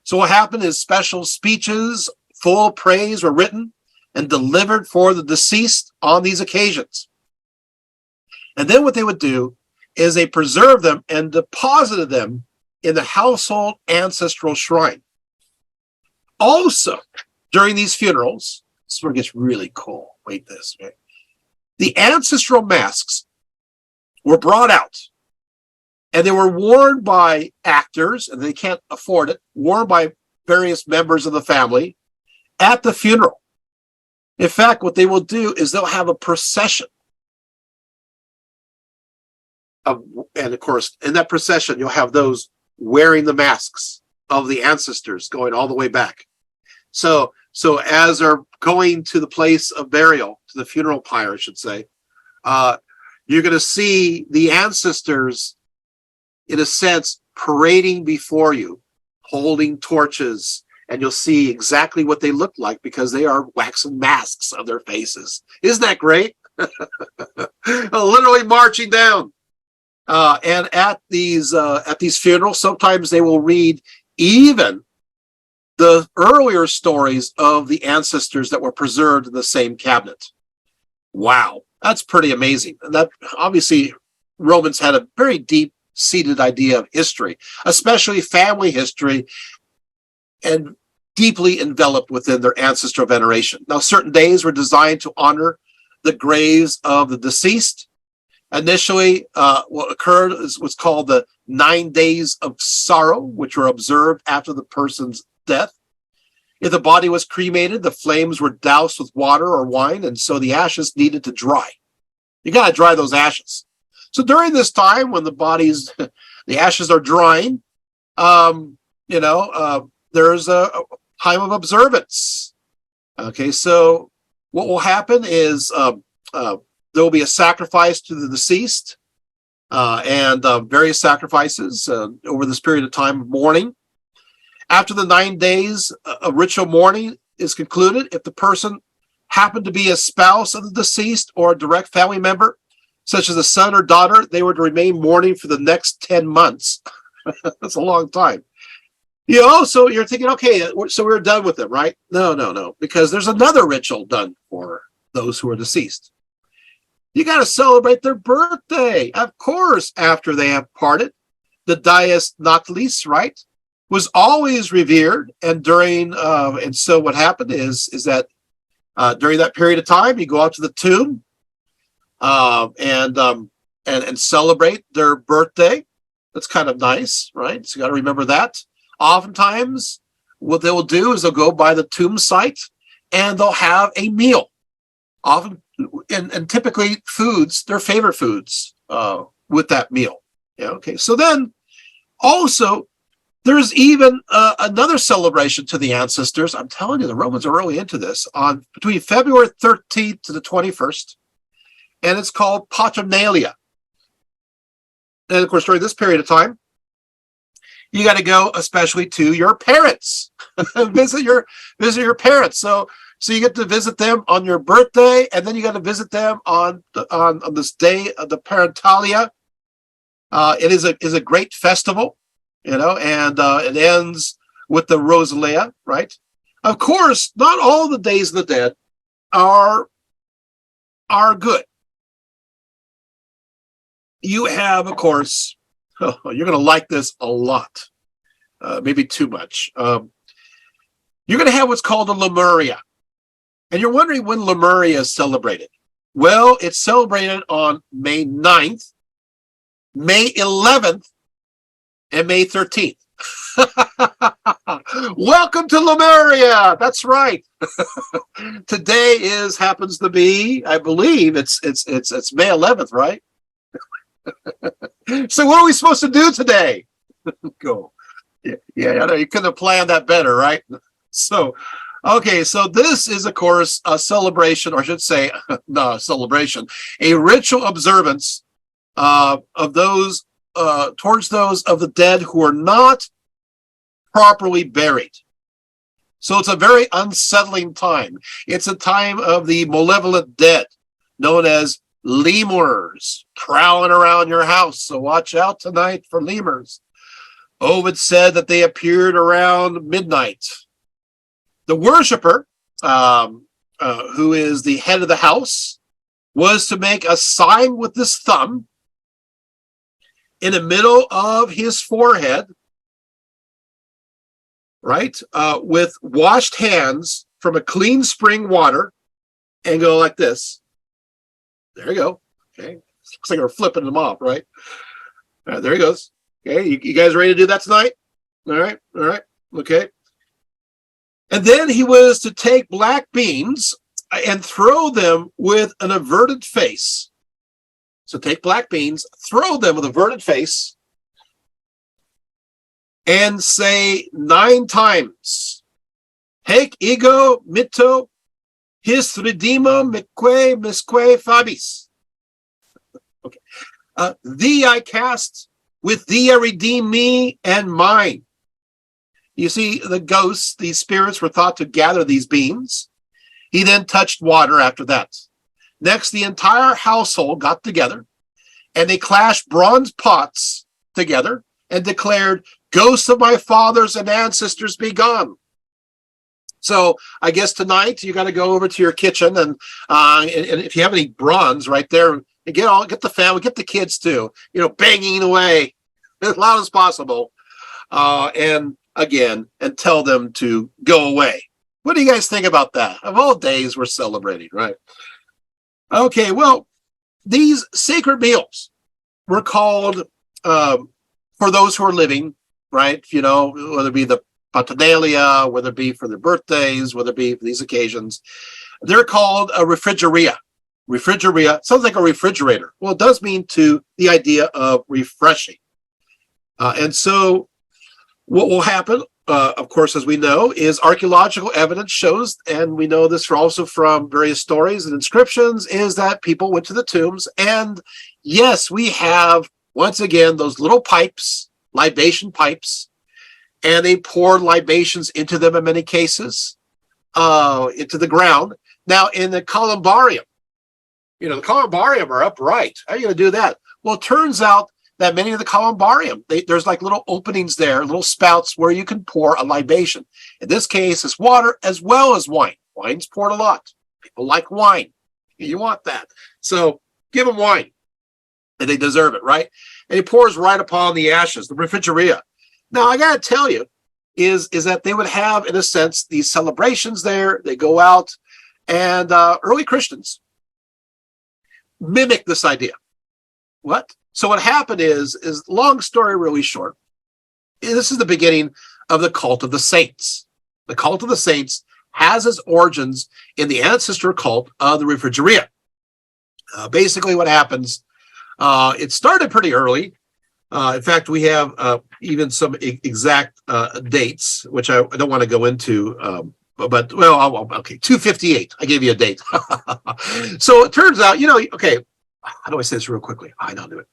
So what happened is special speeches, full praise were written and delivered for the deceased on these occasions. And then what they would do is they preserved them and deposited them in the household ancestral shrine. Also, during these funerals, this is where it gets really cool. Wait this, right? The ancestral masks were brought out, and they were worn by actors, and they can't afford it, worn by various members of the family at the funeral. In fact, what they will do is they'll have a procession. And of course, in that procession, you'll have those wearing the masks of the ancestors going all the way back. So as they're going to the place of burial, to the funeral pyre, I should say, you're going to see the ancestors, in a sense, parading before you, holding torches, and you'll see exactly what they look like because they are waxen masks of their faces. Isn't that great? Literally marching down. And at these funerals, sometimes they will read even the earlier stories of the ancestors that were preserved in the same cabinet. Wow, that's pretty amazing. And that obviously Romans had a very deep-seated idea of history, especially family history, and deeply enveloped within their ancestral veneration. Now, certain days were designed to honor the graves of the deceased. Initially, what occurred is what's called the 9 days of sorrow, which were observed after the person's death. If the body was cremated, the flames were doused with water or wine, and so the ashes needed to dry. You got to dry those ashes. So during this time, when the bodies the ashes are drying. There's a time of observance. Okay, so what will happen is there will be a sacrifice to the deceased and various sacrifices over this period of time of mourning. After the 9 days of ritual mourning is concluded, if the person happened to be a spouse of the deceased or a direct family member, such as a son or daughter, they were to remain mourning for the next 10 months. That's a long time. So you're thinking, okay, so we're done with them, right? No, because there's another ritual done for those who are deceased. You got to celebrate their birthday, of course, after they have parted. The dies natalis, right, was always revered, and so what happened is that during that period of time, you go out to the tomb and celebrate their birthday. That's kind of nice, right? So you got to remember that. Oftentimes, what they will do is they'll go by the tomb site and they'll have a meal. Often, and typically foods, their favorite foods, with that meal. Yeah, okay. So then, also, there's even another celebration to the ancestors. I'm telling you, the Romans are really into this. On between February 13th to the 21st, and it's called Paternalia. And of course, during this period of time, you got to go, especially to your parents, visit your parents. So you get to visit them on your birthday, and then you got to visit them on this day of the Parentalia. It is a great festival, and it ends with the Rosalia, right? Of course, not all the days of the dead are good. You have, of course, you're going to like this a lot, maybe too much. You're going to have what's called a Lemuria. And you're wondering when Lemuria is celebrated. Well, it's celebrated on May 9th, May 11th, and May 13th. Welcome to Lemuria. That's right. Today happens to be, I believe, it's May 11th, right? So what are we supposed to do today? Go. Yeah, I know you couldn't have planned that better, right? So, okay, so this is, of course, a celebration, or I should say, no, celebration, a ritual observance of those towards those of the dead who are not properly buried. So it's a very unsettling time. It's a time of the malevolent dead, known as lemurs, prowling around your house. So watch out tonight for lemurs. Ovid said that they appeared around midnight. The worshiper, who is the head of the house, was to make a sign with his thumb in the middle of his forehead, right, with washed hands from a clean spring water, and go like this. There you go. Okay. Looks like we're flipping them off, right? There he goes. Okay. You guys ready to do that tonight? All right. Okay. And then he was to take black beans and throw them with an averted face. So take black beans, throw them with averted face, and say 9 times, Haec ego mitto his redimo misque fabis. Okay. Thee I cast, with thee I redeem me and mine. You see, the ghosts, these spirits, were thought to gather these beans. He then touched water after that. Next, the entire household got together, and they clashed bronze pots together and declared, "Ghosts of my fathers and ancestors be gone." So I guess tonight you got to go over to your kitchen, and if you have any bronze right there, and get the family, get the kids too, banging away as loud as possible, and tell them to go away. What do you guys think about that? Of all days we're celebrating, right? Okay, well, these sacred meals were called, for those who are living, right? Whether it be the Paternalia, whether it be for their birthdays, whether it be for these occasions, they're called a refrigeria. Refrigeria sounds like a refrigerator. Well, it does mean to the idea of refreshing. And so what will happen, of course, as we know, is archaeological evidence shows, and we know this also from various stories and inscriptions, is that people went to the tombs. And yes, we have, once again, those little pipes, libation pipes, and they poured libations into them in many cases, into the ground. Now, in the columbarium, the columbarium are upright. How are you going to do that? Well, it turns out that many of the columbarium, there's like little openings there, little spouts where you can pour a libation. In this case, it's water as well as wine. Wine's poured a lot. People like wine. You want that. So give them wine. And they deserve it, right? And he pours right upon the ashes, the refrigeria. Now, I got to tell you, is that they would have, in a sense, these celebrations there. They go out, and early Christians mimic this idea. What? So what happened is long story really short, this is the beginning of the cult of the saints. The cult of the saints has its origins in the ancestor cult of the refrigeria. Basically what happens, it started pretty early. In fact, we have even some exact dates, which I don't want to go into, but well, okay, 258. I gave you a date. So it turns out, okay, how do I say this real quickly? I don't do it.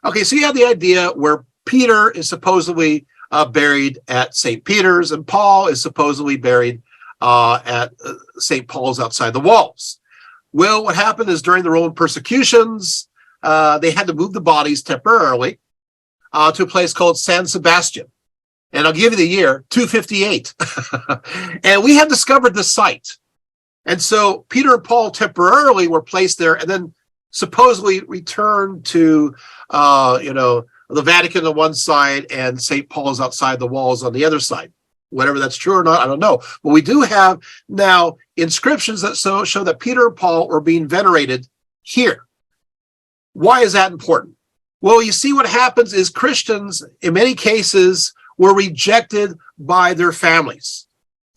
Okay, so you have the idea where Peter is supposedly buried at St. Peter's, and Paul is supposedly buried at St. Paul's outside the walls. Well, what happened is during the Roman persecutions, they had to move the bodies temporarily to a place called San Sebastian. And I'll give you the year, 258. And we have discovered the site. And so Peter and Paul temporarily were placed there and then supposedly returned to, the Vatican on one side and St. Paul's outside the walls on the other side. Whether that's true or not, I don't know. But we do have now inscriptions that show that Peter and Paul were being venerated here. Why is that important? Well, you see what happens is Christians, in many cases, were rejected by their families.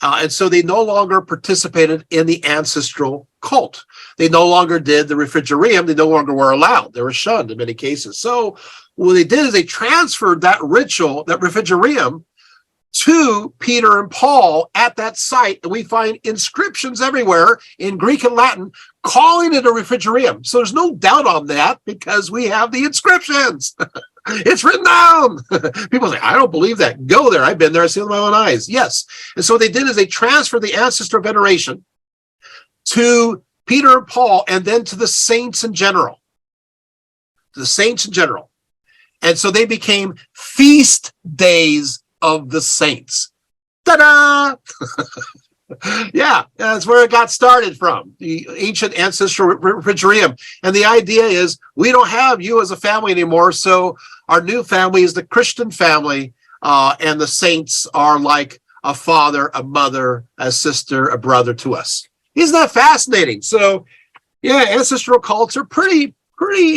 And so they no longer participated in the ancestral cult. They no longer did the refrigerium. They no longer were allowed. They were shunned in many cases. So what they did is they transferred that ritual, that refrigerium, to Peter and Paul at that site. And we find inscriptions everywhere in Greek and Latin calling it a refrigerium. So there's no doubt on that because we have the inscriptions. It's written down. People say, I don't believe that. Go there. I've been there. I've seen it with my own eyes. Yes. And so what they did is they transferred the ancestor veneration to Peter and Paul and then to the saints in general. To the saints in general. And so they became feast days of the saints. Ta-da! Yeah, that's where it got started from, the ancient ancestral refrigerium. And the idea is we don't have you as a family anymore, so our new family is the Christian family, and the saints are like a father, a mother, a sister, a brother to us. Isn't that fascinating? So, yeah, ancestral cults are pretty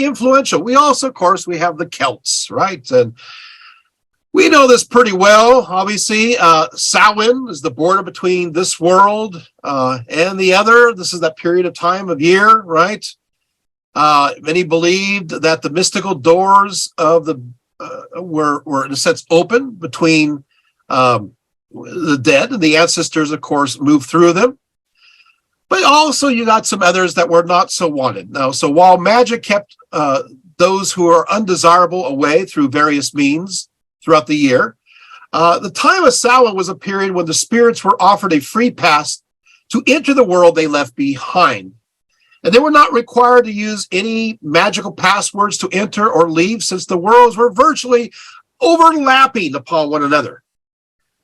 influential. We also, of course, we have the Celts, right? And we know this pretty well, obviously. Samhain is the border between this world and the other. This is that period of time of year, right? Many believed that the mystical doors of the were in a sense open between the dead, and the ancestors, of course, moved through them. But also you got some others that were not so wanted. Now, so while magic kept those who are undesirable away through various means throughout the year, the time of Samhain was a period when the spirits were offered a free pass to enter the world they left behind. And they were not required to use any magical passwords to enter or leave, since the worlds were virtually overlapping upon one another.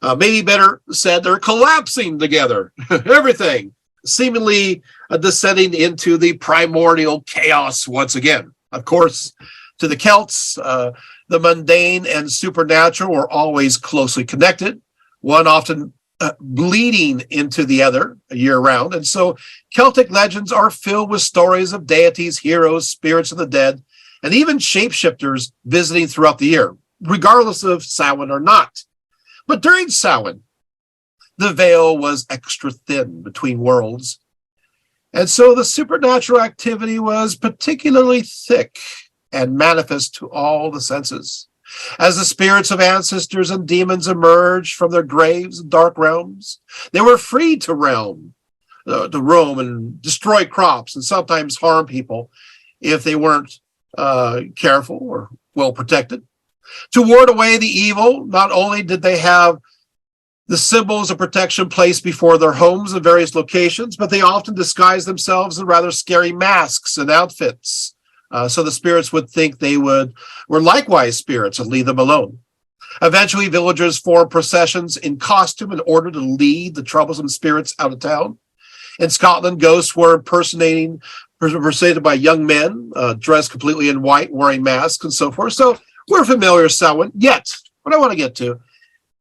Maybe better said, they're collapsing together. Everything seemingly descending into the primordial chaos once again. Of course, to the Celts, the mundane and supernatural were always closely connected, one often bleeding into the other year-round. And so Celtic legends are filled with stories of deities, heroes, spirits of the dead, and even shapeshifters visiting throughout the year, regardless of Samhain or not. But during Samhain, the veil was extra thin between worlds, and so the supernatural activity was particularly thick and manifest to all the senses. As the spirits of ancestors and demons emerged from their graves and dark realms, they were free to roam and destroy crops and sometimes harm people if they weren't careful or well protected. To ward away the evil, not only did they have the symbols of protection placed before their homes in various locations, but they often disguised themselves in rather scary masks and outfits. So the spirits would think they were likewise spirits and leave them alone. Eventually, villagers formed processions in costume in order to lead the troublesome spirits out of town. In Scotland, ghosts were impersonated by young men dressed completely in white, wearing masks and so forth. So we're familiar with Samhain. Yet, what I want to get to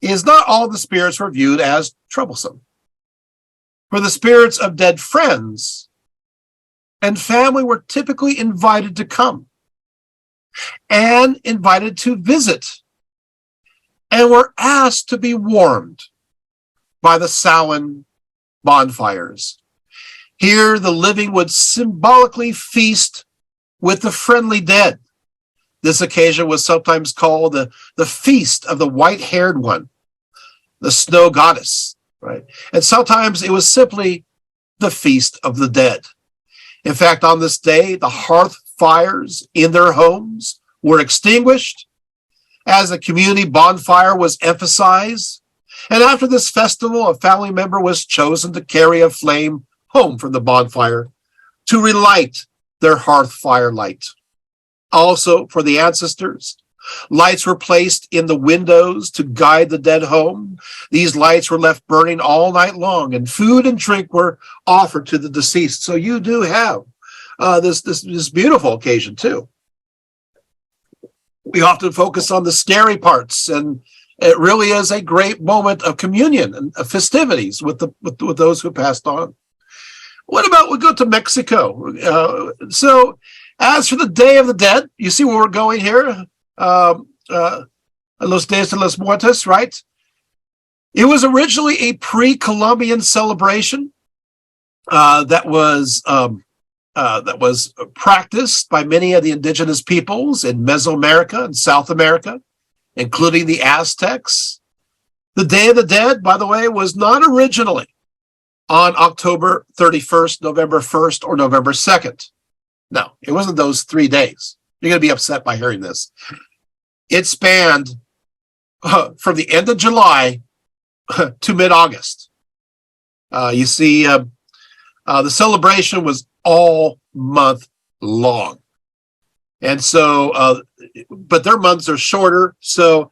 is not all the spirits were viewed as troublesome. For the spirits of dead friends and family were typically invited to come and invited to visit and were asked to be warmed by the Samhain bonfires. Here, the living would symbolically feast with the friendly dead. This occasion was sometimes called the Feast of the White-Haired One, the Snow Goddess, right? And sometimes it was simply the Feast of the Dead. In fact, on this day, the hearth fires in their homes were extinguished as a community bonfire was emphasized. And after this festival, a family member was chosen to carry a flame home from the bonfire to relight their hearth fire light. Also, for the ancestors, lights were placed in the windows to guide the dead home. These lights were left burning all night long, and food and drink were offered to the deceased. So you do have this beautiful occasion too. We often focus on the scary parts, and it really is a great moment of communion and of festivities with those who passed on. What about we go to Mexico? So as for the Day of the Dead, you see where we're going here? Los Días de los Muertos, right? It was originally a pre-Columbian celebration that was practiced by many of the indigenous peoples in Mesoamerica and South America, including the Aztecs. The Day of the Dead, by the way, was not originally on October 31st, November 1st, or November 2nd. No, it wasn't those 3 days. You're going to be upset by hearing this. It spanned from the end of July to mid-August. You see, the celebration was all month long. And so, but their months are shorter. So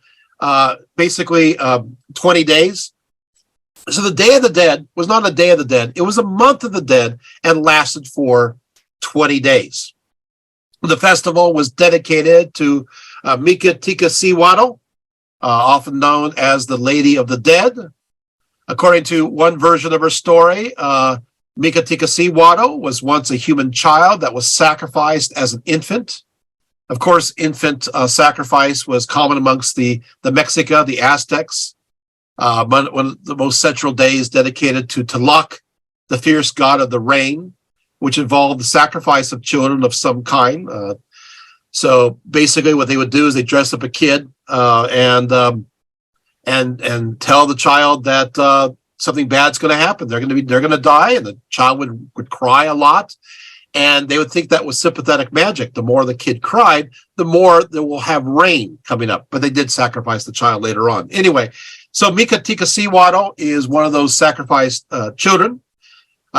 basically 20 days. So the Day of the Dead was not a Day of the Dead. It was a month of the dead and lasted for 20 days. The festival was dedicated to Micatecasihuatl, often known as the Lady of the Dead. According to one version of her story, Micatecasihuatl was once a human child that was sacrificed as an infant. Of course, infant sacrifice was common amongst the Mexica, the Aztecs. One of the most central days dedicated to Tlaloc, the fierce god of the rain, which involved the sacrifice of children of some kind. So basically what they would do is they dress up a kid and tell the child that something bad's going to happen. They're going to die, and the child would cry a lot. And they would think that was sympathetic magic. The more the kid cried, the more they will have rain coming up. But they did sacrifice the child later on. Anyway, so Micatecasihuatl is one of those sacrificed children.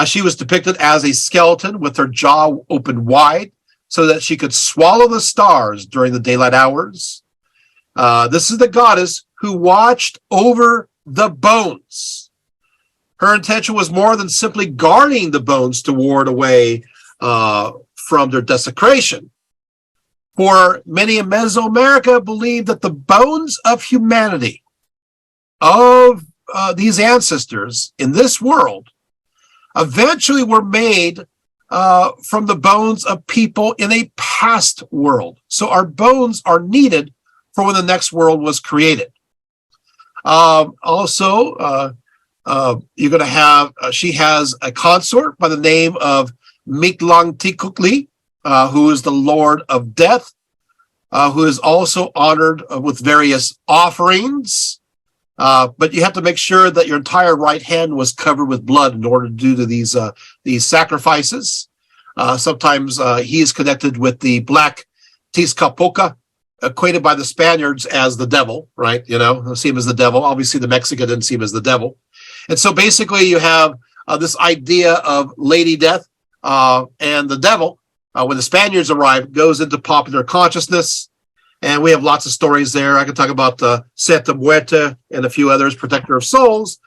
She was depicted as a skeleton with her jaw open wide so that she could swallow the stars during the daylight hours. This is the goddess who watched over the bones. Her intention was more than simply guarding the bones to ward away from their desecration. For many in Mesoamerica believed that the bones of humanity, of these ancestors in this world, eventually were made from the bones of people in a past world. So our bones are needed for when the next world was created. Also, you're going to have, she has a consort by the name of Mictlantecutli, who is the Lord of Death. who is also honored with various offerings. But you have to make sure that your entire right hand was covered with blood in order to do these sacrifices. Sometimes he is connected with the black Tizcapoca, equated by the Spaniards as the devil, right? See him as the devil. Obviously, the Mexican didn't see him as the devil. And so basically you have this idea of Lady Death and the devil, when the Spaniards arrive, goes into popular consciousness. And we have lots of stories there. I can talk about Santa Muerte and a few others, protector of souls.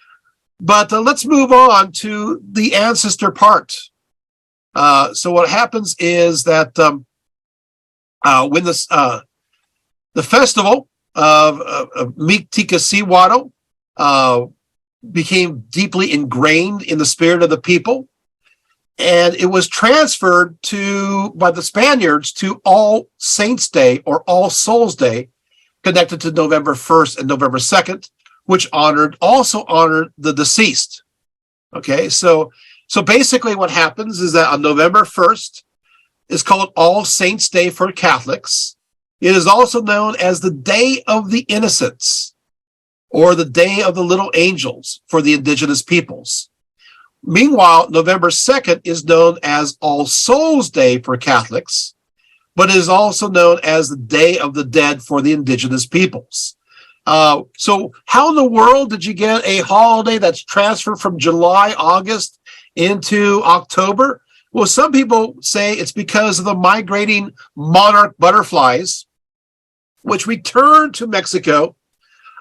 But let's move on to the ancestor part. So what happens is that when the festival of Micticasihuaro became deeply ingrained in the spirit of the people, and it was transferred by the Spaniards to All Saints' Day or All Souls' Day, connected to November 1st and November 2nd, which also honored the deceased. Okay, so basically what happens is that on November 1st is called All Saints' Day for Catholics. It is also known as the Day of the Innocents, or the Day of the Little Angels for the indigenous peoples. Meanwhile, November 2nd is known as All Souls' Day for Catholics, but it is also known as the Day of the Dead for the indigenous peoples. So how in the world did you get a holiday that's transferred from July, August into October? Well, some people say it's because of the migrating monarch butterflies, which return to Mexico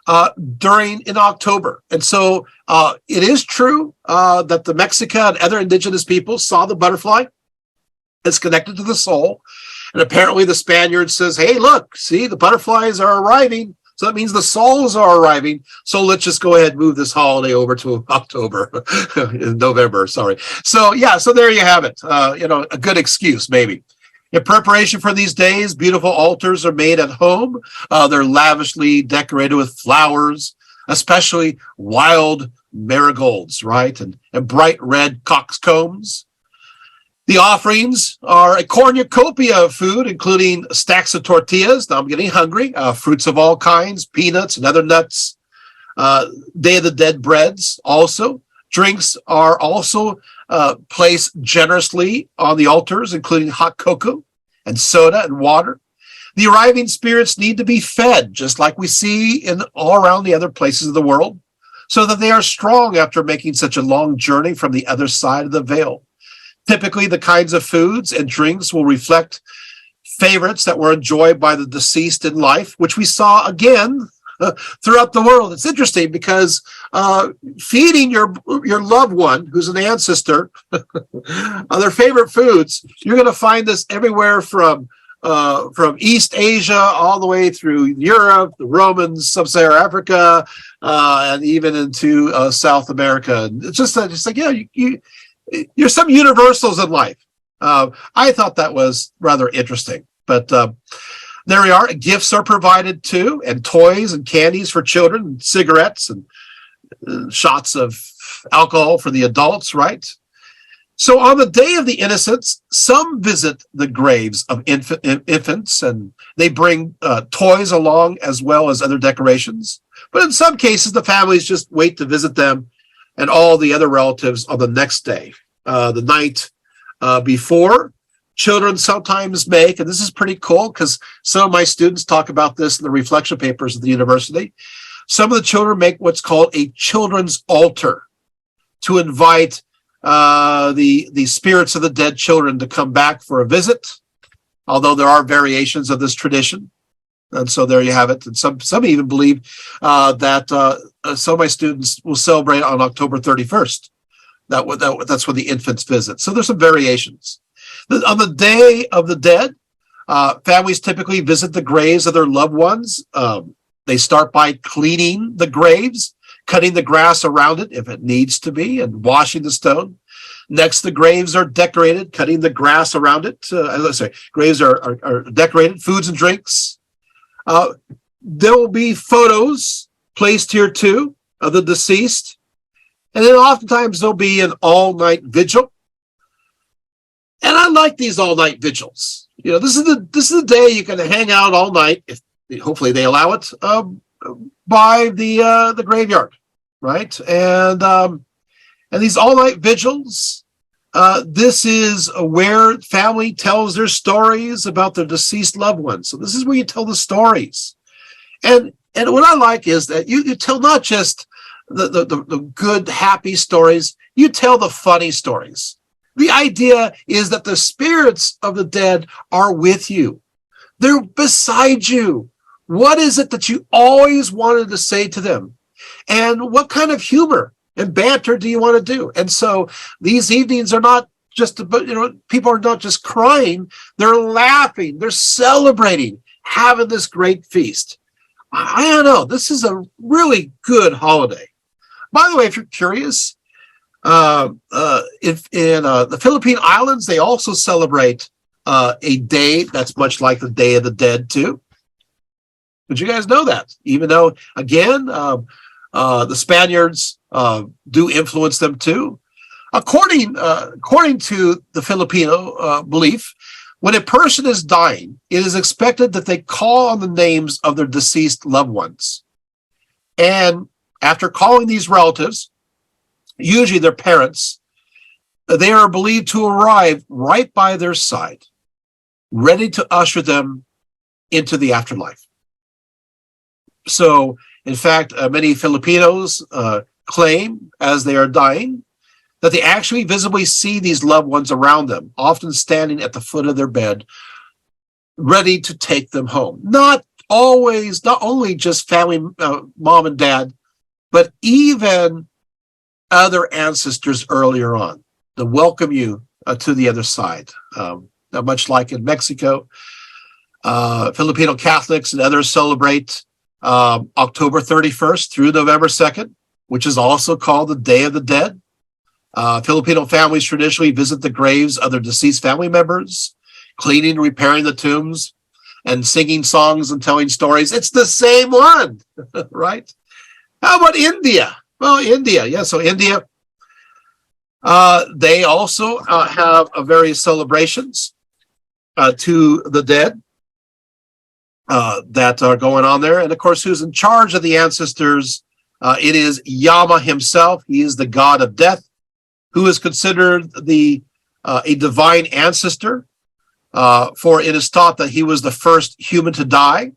in October. And so it is true that the Mexica and other indigenous peoples saw the butterfly. It's connected to the soul. And apparently the Spaniard says, hey, look, see, the butterflies are arriving. So that means the souls are arriving. So let's just go ahead and move this holiday over to October, November, sorry. So yeah, so there you have it. A good excuse maybe. In preparation for these days, beautiful altars are made at home. They're lavishly decorated with flowers, especially wild marigolds, right? And bright red coxcombs. The offerings are a cornucopia of food, including stacks of tortillas. Now I'm getting hungry. Fruits of all kinds, peanuts and other nuts. Day of the Dead breads also. Drinks are also placed generously on the altars, including hot cocoa and soda and water. The arriving spirits need to be fed, just like we see in all around the other places of the world, so that they are strong after making such a long journey from the other side of the veil. Typically, the kinds of foods and drinks will reflect favorites that were enjoyed by the deceased in life, which we saw again throughout the world. It's interesting because feeding your loved one who's an ancestor their favorite foods, you're going to find this everywhere from East Asia all the way through Europe, the Romans, Sub-Saharan Africa, and even into South America. It's just like, yeah, you're some universals in life. I thought that was rather interesting, but there we are. Gifts are provided too, and toys and candies for children, and cigarettes and shots of alcohol for the adults, right? So on the Day of the Innocents, some visit the graves of infants, and they bring toys along as well as other decorations. But in some cases, the families just wait to visit them and all the other relatives on the next day. The night before, children sometimes make, and this is pretty cool because some of my students talk about this in the reflection papers at the university, some of the children make what's called a children's altar to invite the spirits of the dead children to come back for a visit, although there are variations of this tradition. And so there you have it. And some even believe that some of my students will celebrate on October 31st. That's when the infants visit. So there's some variations. On the Day of the Dead, families typically visit the graves of their loved ones. They start by cleaning the graves, cutting the grass around it if it needs to be, and washing the stone. Next, the graves are decorated, cutting the grass around it. Graves are decorated, foods and drinks. There will be photos placed here too of the deceased. And then oftentimes there'll be an all-night vigil. And I like these all-night vigils. This is the day you can hang out all night, if hopefully they allow it, by the graveyard, right? And these all-night vigils, this is where family tells their stories about their deceased loved ones. So this is where you tell the stories. And what I like is that you tell not just the good, happy stories, you tell the funny stories. The idea is that the spirits of the dead are with you. They're beside you. What is it that you always wanted to say to them? And what kind of humor and banter do you want to do? And so these evenings are not just about, people are not just crying, they're laughing, they're celebrating, having this great feast. I don't know, this is a really good holiday. By the way, if you're curious, if in the Philippine Islands, they also celebrate a day that's much like the Day of the Dead too. Did you guys know that? Even though, again, the Spaniards do influence them too. According to the Filipino belief, when a person is dying, it is expected that they call on the names of their deceased loved ones. And after calling these relatives, usually their parents, they are believed to arrive right by their side, ready to usher them into the afterlife. So, in fact, many Filipinos claim, as they are dying, that they actually visibly see these loved ones around them, often standing at the foot of their bed, ready to take them home. Not only just family, mom and dad, but even other ancestors earlier on to welcome you to the other side. Now, much like in Mexico, Filipino Catholics and others celebrate October 31st through November 2nd, which is also called the Day of the Dead. Filipino families traditionally visit the graves of their deceased family members, cleaning and repairing the tombs, and singing songs and telling stories. It's the same one, right? How about India? Well, India, yeah. So India, they also have various celebrations to the dead that are going on there. And of course, who's in charge of the ancestors? It is Yama himself. He is the god of death, who is considered a divine ancestor, for it is thought that he was the first human to die.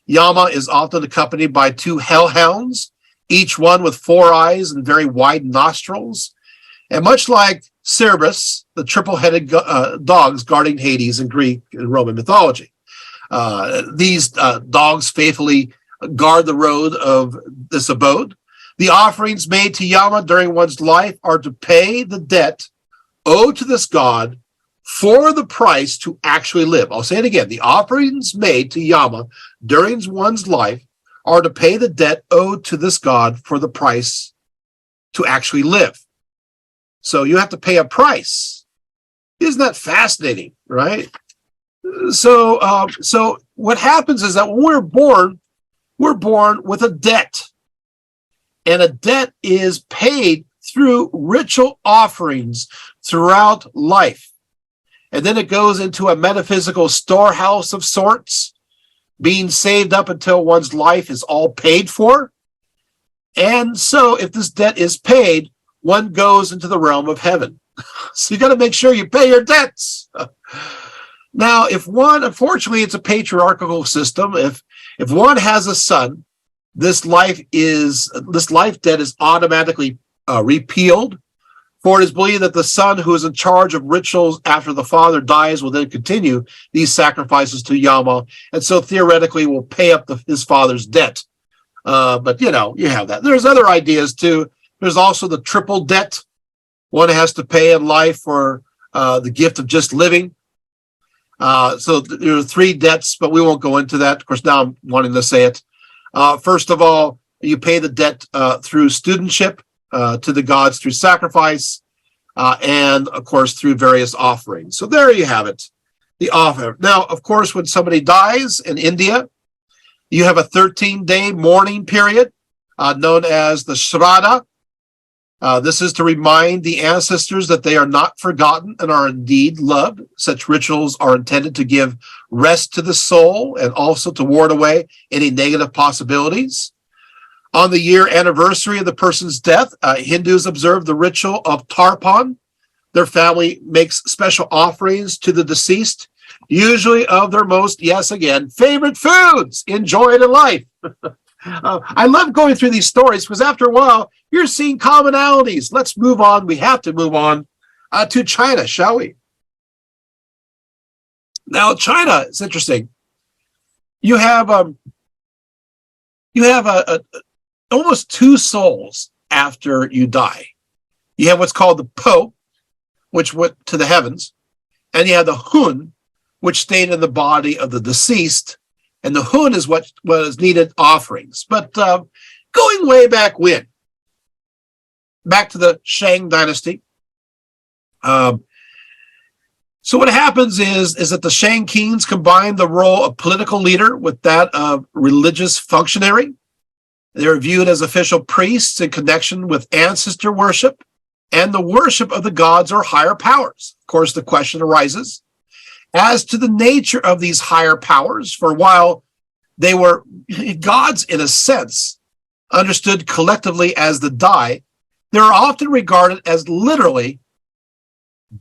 Yama is often accompanied by two hellhounds, each one with 4 eyes and very wide nostrils. And much like Cerberus, the triple-headed dogs guarding Hades in Greek and Roman mythology. These dogs faithfully guard the road of this abode. The offerings made to Yama during one's life are to pay the debt owed to this god for the price to actually live. I'll say it again. The offerings made to Yama during one's life are to pay the debt owed to this god for the price to actually live. So you have to pay a price. Isn't that fascinating, right? So what happens is that when we're born with a debt. And a debt is paid through ritual offerings throughout life. And then it goes into a metaphysical storehouse of sorts, being saved up until one's life is all paid for. And so if this debt is paid, one goes into the realm of heaven. So you got to make sure you pay your debts. Now, unfortunately, it's a patriarchal system. If one has a son, this life debt is automatically repealed. For it is believed that the son who is in charge of rituals after the father dies will then continue these sacrifices to Yama, and so theoretically will pay up his father's debt. But you have that. There's other ideas too. There's also the triple debt. One has to pay in life for the gift of just living. So there are 3 debts, but we won't go into that. Of course, now I'm wanting to say it. First of all, you pay the debt through studentship to the gods through sacrifice, and of course through various offerings. So there you have it, the offer. Now, of course, when somebody dies in India, you have a 13-day mourning period known as the Shraddha. This is to remind the ancestors that they are not forgotten and are indeed loved. Such rituals are intended to give rest to the soul and also to ward away any negative possibilities. On the year anniversary of the person's death, Hindus observe the ritual of Tarpan. Their family makes special offerings to the deceased, usually of their most, yes, again, favorite foods enjoyed in life. I love going through these stories because after a while, you're seeing commonalities. Let's move on. We have to move on to China, shall we? Now, China is interesting. You have almost two souls after you die. You have what's called the Po, which went to the heavens, and you have the Hun, which stayed in the body of the deceased. And the Hun is what was needed offerings. But going way back when, back to the Shang dynasty. So what happens is that the Shang kings combined the role of political leader with that of religious functionary. They are viewed as official priests in connection with ancestor worship and the worship of the gods or higher powers. Of course, the question arises as to the nature of these higher powers. For a while, they were gods in a sense, understood collectively as the Dai. They are often regarded as literally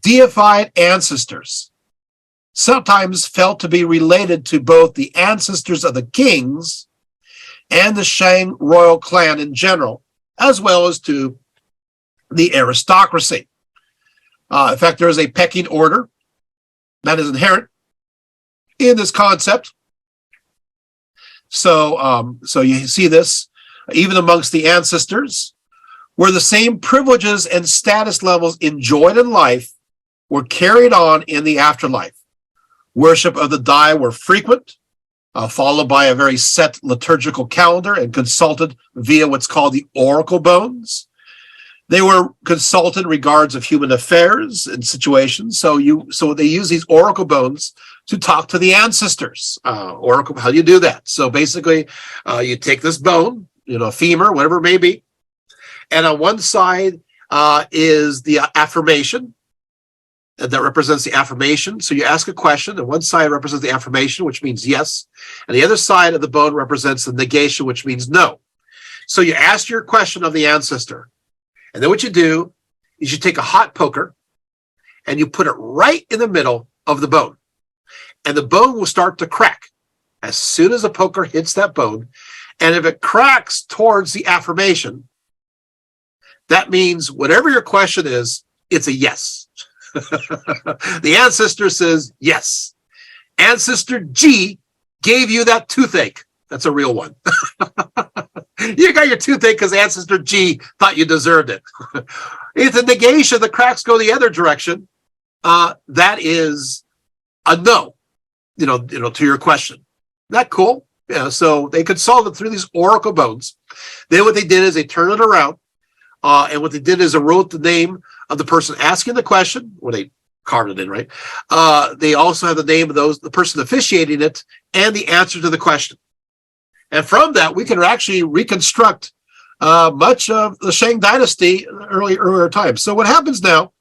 deified ancestors, sometimes felt to be related to both the ancestors of the kings and the Shang royal clan in general, as well as to the aristocracy. In fact, there is a pecking order that is inherent in this concept. So you see this even amongst the ancestors, where the same privileges and status levels enjoyed in life were carried on in the afterlife. Worship of the Dai were frequent, followed by a very set liturgical calendar and consulted via what's called the oracle bones. They were consulted in regards of human affairs and situations. So they use these oracle bones to talk to the ancestors. Oracle, how do you do that? So basically, you take this bone, femur, whatever it may be, and on one side is the affirmation that represents the affirmation. So you ask a question, and one side represents the affirmation, which means yes, and the other side of the bone represents the negation, which means no. So you ask your question of the ancestor. And then what you do is you take a hot poker and you put it right in the middle of the bone. And the bone will start to crack as soon as the poker hits that bone. And if it cracks towards the affirmation, that means whatever your question is, it's a yes. The ancestor says yes. Ancestor G gave you that toothache. That's a real one. You got your toothache because Ancestor G thought you deserved it. If the negation, the cracks go the other direction, that is a no, to your question. Isn't that cool? Yeah, so they could solve it through these oracle bones. Then what they did is they turned it around, and what they did is they wrote the name of the person asking the question, or they carved it in, right? They also have the name of the person officiating it and the answer to the question. And from that, we can actually reconstruct much of the Shang dynasty earlier times. So what happens now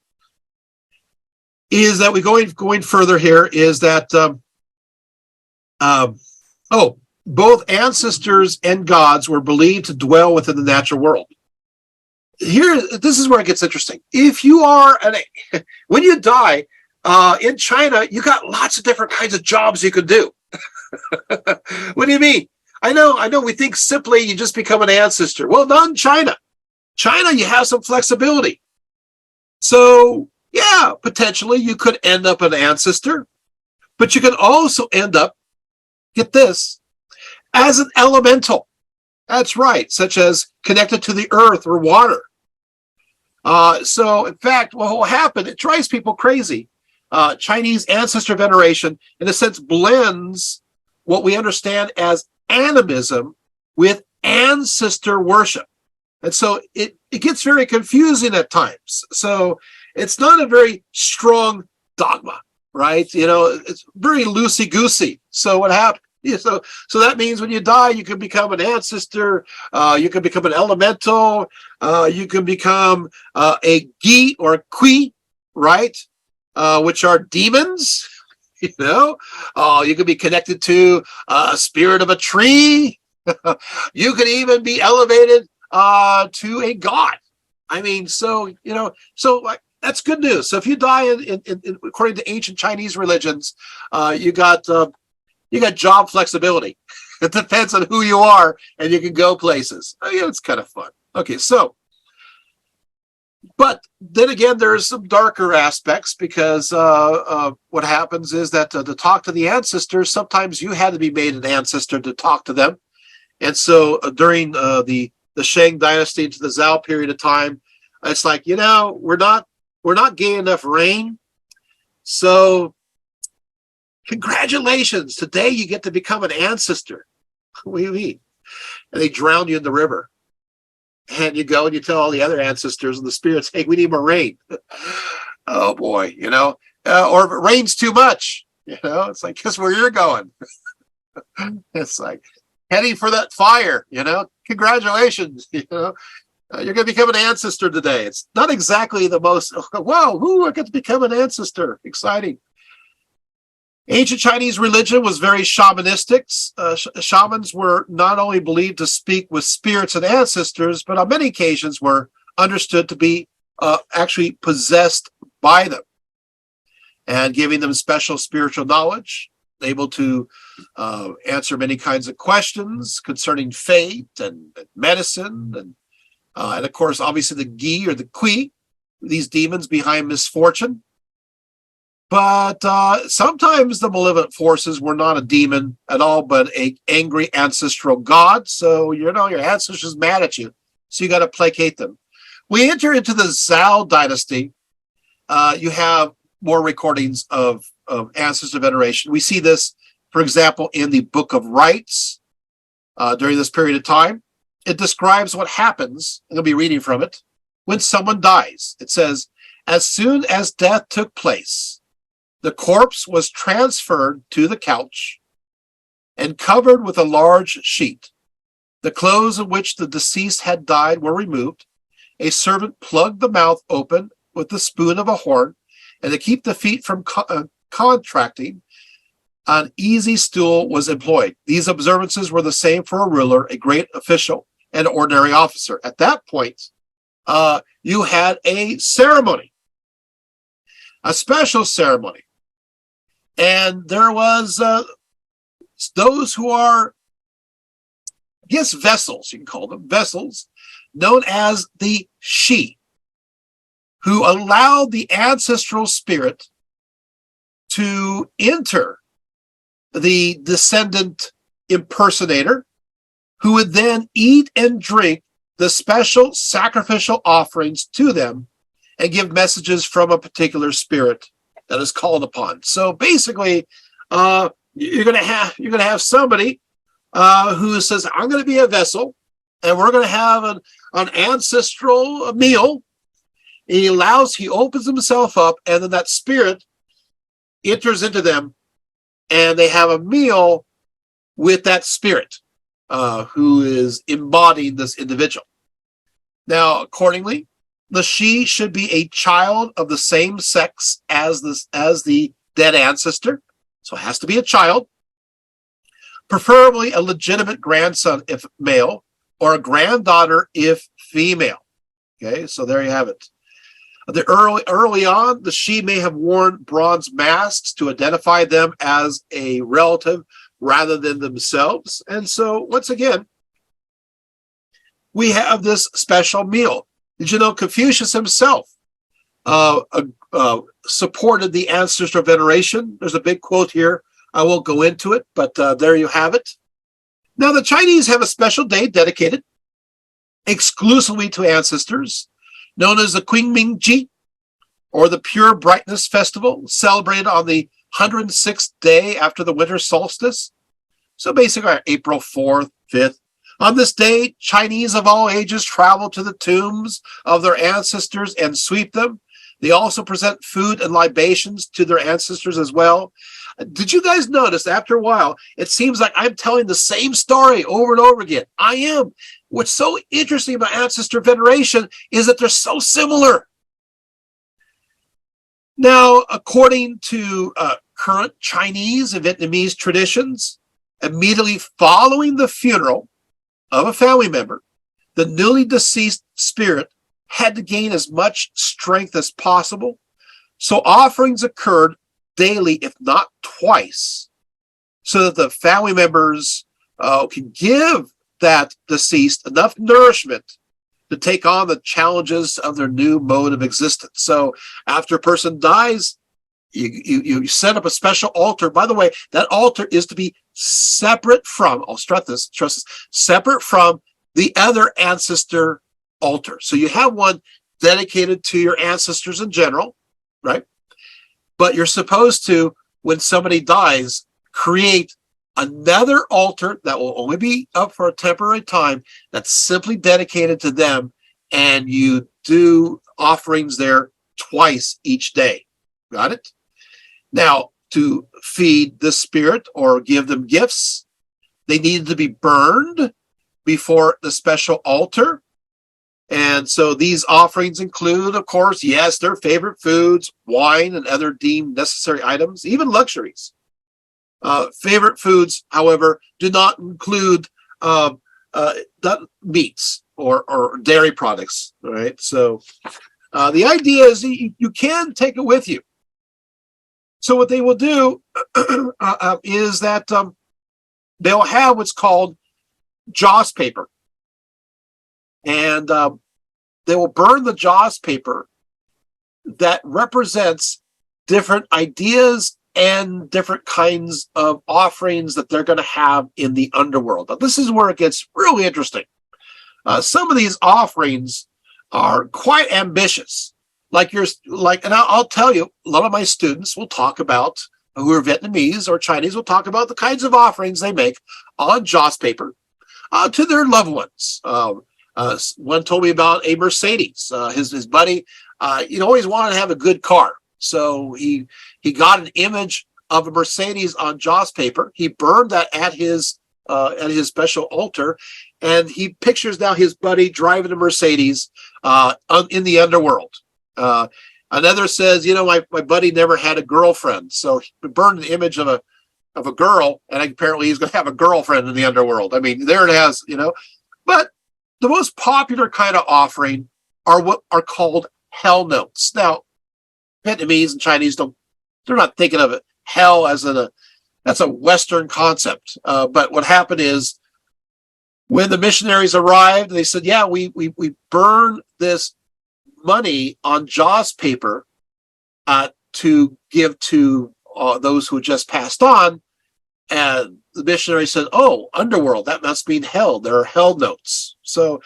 is that we going further here is that both ancestors and gods were believed to dwell within the natural world. Here, this is where it gets interesting. If you are when you die in China, you got lots of different kinds of jobs you could do. What do you mean? I know we think simply you just become an ancestor. Well, not in China. China, you have some flexibility. So, yeah, potentially you could end up an ancestor, but you can also end up, get this, as an elemental. That's right, such as connected to the earth or water. So, in fact, what will happen, it drives people crazy. Chinese ancestor veneration, in a sense, blends what we understand as animism with ancestor worship. And so it gets very confusing at times. So it's not a very strong dogma, right? It's very loosey-goosey. So what Yeah, so that means when you die, you can become an ancestor, you can become an elemental, you can become a gi or a qui, right? Which are demons, you know. You can be connected to a spirit of a tree. You can even be elevated to a god. I mean, so that's good news. So if you die according to ancient Chinese religions, you got job flexibility. It depends on who you are, and you can go places. It's kind of fun. Okay, but then again, there's some darker aspects because what happens is that to talk to the ancestors, sometimes you had to be made an ancestor to talk to them. And so during the Shang dynasty to the Zhao period of time, it's like, we're not getting enough rain. So congratulations, today you get to become an ancestor. What do you mean? And they drown you in the river. And you go and you tell all the other ancestors and the spirits, hey, we need more rain. Oh boy, or if it rains too much, it's like, guess where you're going? It's like heading for that fire, congratulations, you're going to become an ancestor today. It's not exactly the most, wow, I get to become an ancestor. Exciting. Ancient Chinese religion was very shamanistic. Shamans were not only believed to speak with spirits and ancestors, but on many occasions were understood to be actually possessed by them and giving them special spiritual knowledge, able to answer many kinds of questions concerning fate and medicine. And of course, obviously the Gi or the Kui, these demons behind misfortune. But sometimes the malevolent forces were not a demon at all, but an angry ancestral god. So, your ancestors mad at you. So you got to placate them. We enter into the Zhao dynasty. You have more recordings of ancestor veneration. We see this, for example, in the Book of Rites during this period of time. It describes what happens, and I'll be reading from it, when someone dies. It says, as soon as death took place, the corpse was transferred to the couch and covered with a large sheet. The clothes in which the deceased had died were removed. A servant plugged the mouth open with the spoon of a horn, and to keep the feet from contracting, an easy stool was employed. These observances were the same for a ruler, a great official, and an ordinary officer. At that point, you had a ceremony, a special ceremony. And there was those who are, vessels, you can call them vessels, known as the Shi, who allowed the ancestral spirit to enter the descendant impersonator, who would then eat and drink the special sacrificial offerings to them and give messages from a particular spirit that is called upon. So basically, you're gonna have somebody who says, I'm gonna be a vessel, and we're gonna have an ancestral meal. He opens himself up, and then that spirit enters into them, and they have a meal with that spirit who is embodying this individual. Now, accordingly, the Shi should be a child of the same sex as the dead ancestor. So it has to be a child, preferably a legitimate grandson if male, or a granddaughter if female. Okay, so there you have it. Early on, the Shi may have worn bronze masks to identify them as a relative rather than themselves. And so, once again, we have this special meal. Did you know Confucius himself supported the ancestor veneration? There's a big quote here. I won't go into it, but there you have it. Now, the Chinese have a special day dedicated exclusively to ancestors, known as the Qingmingji, or the Pure Brightness Festival, celebrated on the 106th day after the winter solstice. So basically, April 4th, 5th. On this day, Chinese of all ages travel to the tombs of their ancestors and sweep them. They also present food and libations to their ancestors as well. Did you guys notice after a while, it seems like I'm telling the same story over and over again? I am. What's so interesting about ancestor veneration is that they're so similar. Now, according to current Chinese and Vietnamese traditions, immediately following the funeral of a family member, the newly deceased spirit had to gain as much strength as possible. So offerings occurred daily, if not twice, so that the family members can give that deceased enough nourishment to take on the challenges of their new mode of existence. So after a person dies, you set up a special altar. By the way, that altar is to be separate from, I'll stress this, separate from the other ancestor altar. So you have one dedicated to your ancestors in general, right? But you're supposed to, when somebody dies, create another altar that will only be up for a temporary time that's simply dedicated to them, and you do offerings there twice each day. Got it? Now, to feed the spirit or give them gifts, they needed to be burned before the special altar. And so these offerings include, of course, yes, their favorite foods, wine, and other deemed necessary items, even luxuries. Favorite foods, however, do not include meats or dairy products. All right. So the idea is you can take it with you. So what they will do is that they'll have what's called joss paper. And they will burn the joss paper that represents different ideas and different kinds of offerings that they're going to have in the underworld. But this is where it gets really interesting. Some of these offerings are quite ambitious. And I'll tell you, a lot of my students will talk about, who are Vietnamese or Chinese, will talk about the kinds of offerings they make on joss paper to their loved ones. One told me about a Mercedes. His buddy, always wanted to have a good car. So he got an image of a Mercedes on joss paper. He burned that at his special altar, and he pictures now his buddy driving a Mercedes in the underworld. Another says, my buddy never had a girlfriend, so he burned an image of a girl, and apparently he's going to have a girlfriend in the underworld. I mean, there it has, But the most popular kind of offering are what are called hell notes. Now, Vietnamese and Chinese they're not thinking of it hell as that's a Western concept. But what happened is when the missionaries arrived, they said, yeah, we burn this money on joss paper to give to those who just passed on. And the missionary said, oh, underworld, that must mean hell. There are hell notes. So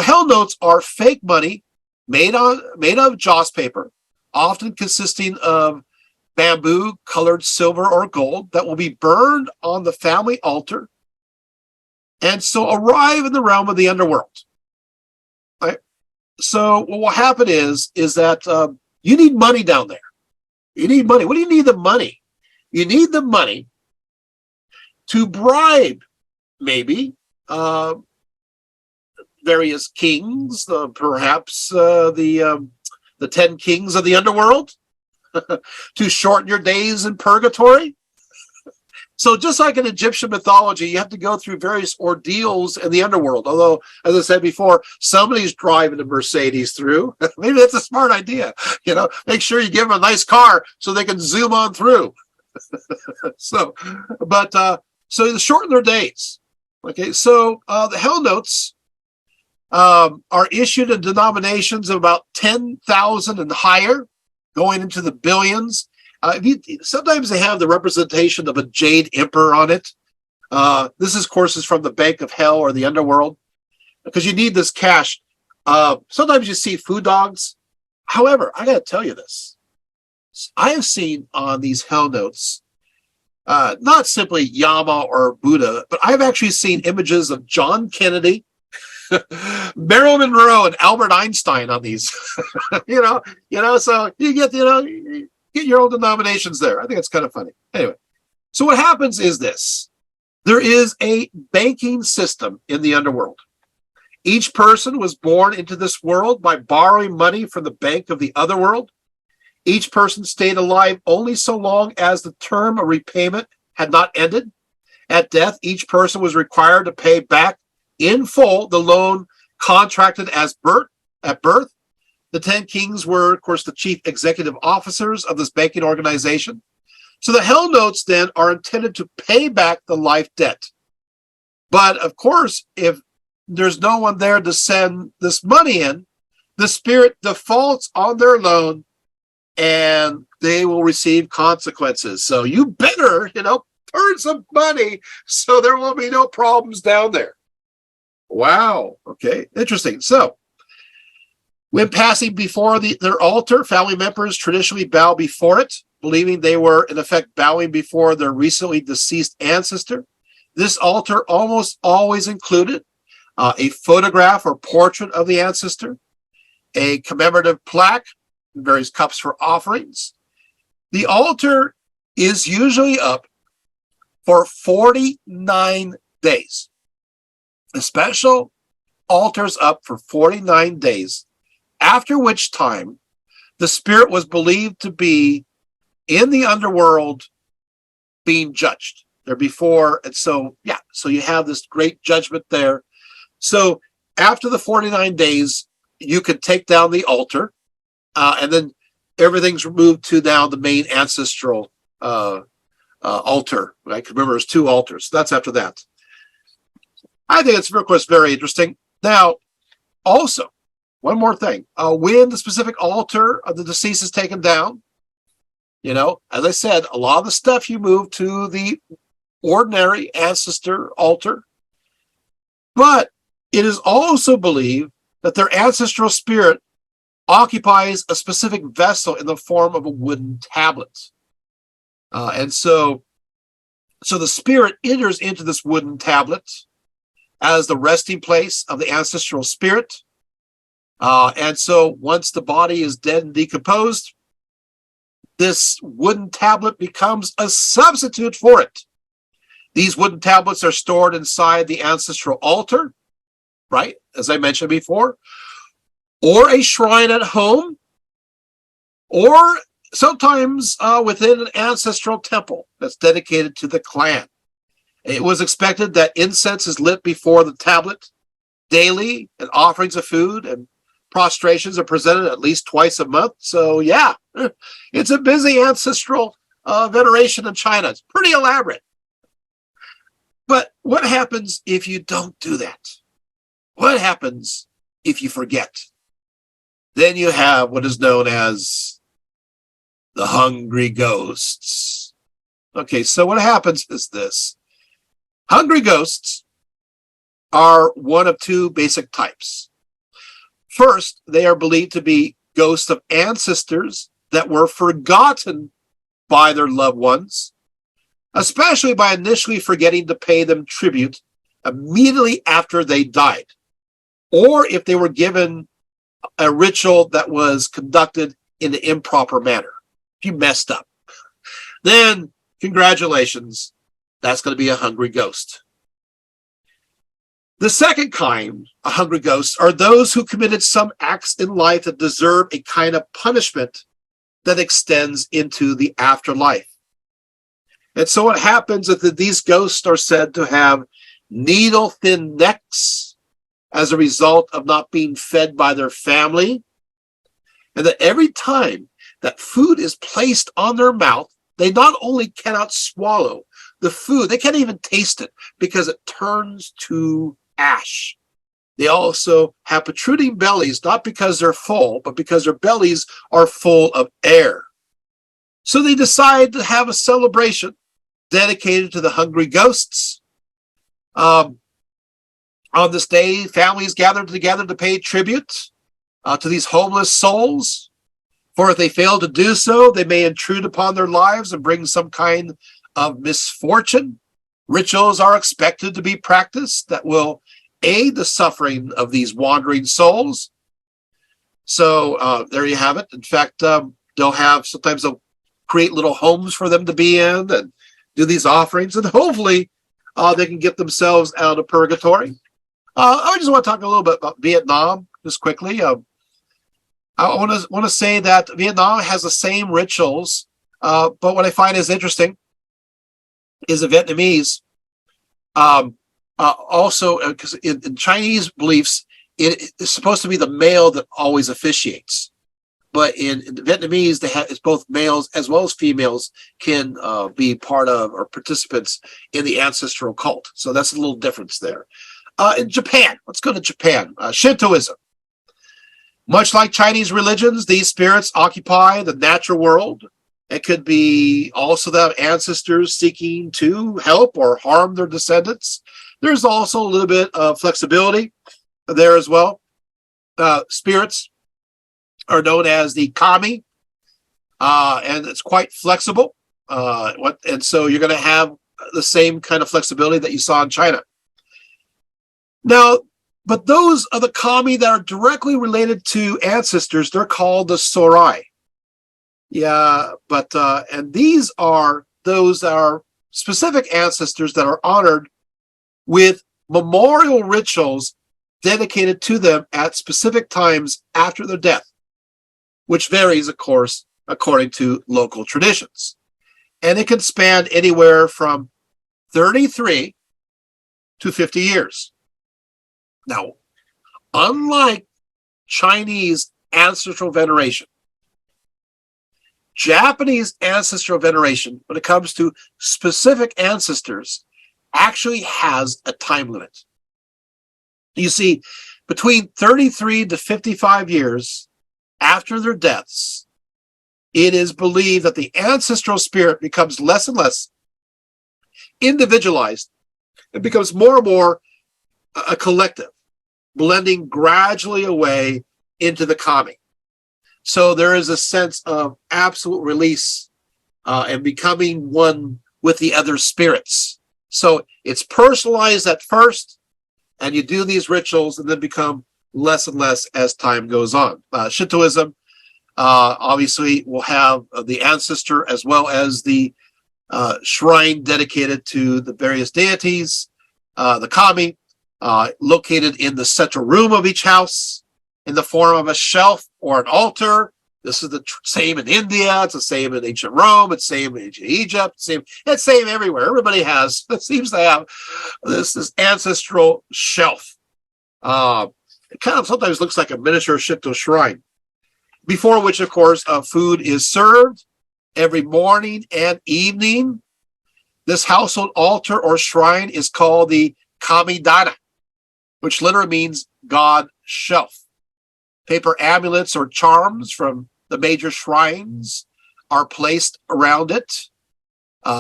hell notes are fake money made of joss paper, often consisting of bamboo, colored silver, or gold, that will be burned on the family altar, and so arrive in the realm of the underworld. Right? So what will happen is that you need money down there. You need money. What do you need the money? You need the money to bribe, maybe, various kings, perhaps the 10 kings of the underworld, to shorten your days in purgatory. So just like in Egyptian mythology, you have to go through various ordeals in the underworld. Although, as I said before, somebody's driving a Mercedes through. Maybe that's a smart idea. Make sure you give them a nice car so they can zoom on through. So to shorten their days. Okay, so the hell notes are issued in denominations of about 10,000 and higher, going into the billions. Sometimes they have the representation of a jade emperor on it. This is courses from the Bank of Hell or the underworld, because you need this cash. Sometimes you see food dogs. However, I got to tell you this. I have seen on these hell notes, not simply Yama or Buddha, but I've actually seen images of John Kennedy, Marilyn Monroe and Albert Einstein on these. So you get, get your own denominations there. I think it's kind of funny. Anyway, so what happens is this. There is a banking system in the underworld. Each person was born into this world by borrowing money from the bank of the other world. Each person stayed alive only so long as the term of repayment had not ended. At death, each person was required to pay back in full the loan contracted at birth. The 10 kings were, of course, the chief executive officers of this banking organization. So the hell notes then are intended to pay back the life debt. But of course, if there's no one there to send this money in, the spirit defaults on their loan and they will receive consequences. So you better, earn some money so there will be no problems down there. Wow. Okay. Interesting. So when passing before their altar, family members traditionally bow before it, believing they were, in effect, bowing before their recently deceased ancestor. This altar almost always included a photograph or portrait of the ancestor, a commemorative plaque, various cups for offerings. The altar is usually up for 49 days. The special altar's up for 49 days, after which time the spirit was believed to be in the underworld being judged there before. And so you have this great judgment there. So after the 49 days, you could take down the altar, and then everything's removed to now the main ancestral altar. I can remember there's 2 altars. That's after that. I think it's, of course, very interesting. Now, also, one more thing. When the specific altar of the deceased is taken down, as I said, a lot of the stuff you move to the ordinary ancestor altar. But it is also believed that their ancestral spirit occupies a specific vessel in the form of a wooden tablet. And so the spirit enters into this wooden tablet as the resting place of the ancestral spirit. And so once the body is dead and decomposed, this wooden tablet becomes a substitute for it. These wooden tablets are stored inside the ancestral altar, right, as I mentioned before, or a shrine at home, or sometimes within an ancestral temple that's dedicated to the clan. It was expected that incense is lit before the tablet daily, and offerings of food and prostrations are presented at least twice a month. So yeah, it's a busy ancestral veneration in China. It's pretty elaborate. But what happens if you don't do that? What happens if you forget? Then you have what is known as the hungry ghosts. Okay, so what happens is this. Hungry ghosts are one of 2 basic types. First, they are believed to be ghosts of ancestors that were forgotten by their loved ones, especially by initially forgetting to pay them tribute immediately after they died, or if they were given a ritual that was conducted in an improper manner. If you messed up, then congratulations, that's going to be a hungry ghost. The second kind of hungry ghosts are those who committed some acts in life that deserve a kind of punishment that extends into the afterlife. And so what happens is that these ghosts are said to have needle-thin necks as a result of not being fed by their family, and that every time that food is placed on their mouth, they not only cannot swallow the food, they can't even taste it because it turns to ash. They also have protruding bellies, not because they're full, but because their bellies are full of air. So they decide to have a celebration dedicated to the hungry ghosts. On this day, families gathered together to pay tribute to these homeless souls. For if they fail to do so, they may intrude upon their lives and bring some kind of misfortune. Rituals are expected to be practiced that will aid the suffering of these wandering souls. So there you have it. In fact, sometimes they'll create little homes for them to be in and do these offerings, and hopefully they can get themselves out of purgatory. I just want to talk a little bit about Vietnam, just quickly. I want to say that Vietnam has the same rituals, but what I find is interesting is the Vietnamese also, because in Chinese beliefs, it's supposed to be the male that always officiates. But in Vietnamese, it's both males as well as females can be part of or participants in the ancestral cult. So that's a little difference there. In Japan, let's go to Japan. Shintoism. Much like Chinese religions, these spirits occupy the natural world. It could be also the ancestors seeking to help or harm their descendants. There's also a little bit of flexibility there as well. Spirits are known as the kami, and it's quite flexible. And so you're going to have the same kind of flexibility that you saw in China. Now, but those are the kami that are directly related to ancestors. They're called the sorai. Yeah, but and these are those that are specific ancestors that are honored with memorial rituals dedicated to them at specific times after their death, which varies, of course, according to local traditions. And it can span anywhere from 33 to 50 years. Now, unlike Chinese ancestral veneration, Japanese ancestral veneration, when it comes to specific ancestors, actually has a time limit. You see, between 33 to 55 years after their deaths, it is believed that the ancestral spirit becomes less and less individualized. It becomes more and more a collective, blending gradually away into the kami. So there is a sense of absolute release and becoming one with the other spirits. So it's personalized at first, and you do these rituals and then become less and less as time goes on. Shintoism obviously will have the ancestor as well as the shrine dedicated to the various deities, the kami, located in the central room of each house in the form of a shelf or an altar. This is the same in India. It's the same in ancient Rome. It's the same in ancient Egypt. It's same everywhere. Everybody seems to have this ancestral shelf. It kind of sometimes looks like a miniature Shinto shrine, before which, of course, food is served every morning and evening. This household altar or shrine is called the kamidana, which literally means God shelf. Paper amulets or charms from the major shrines are placed around it.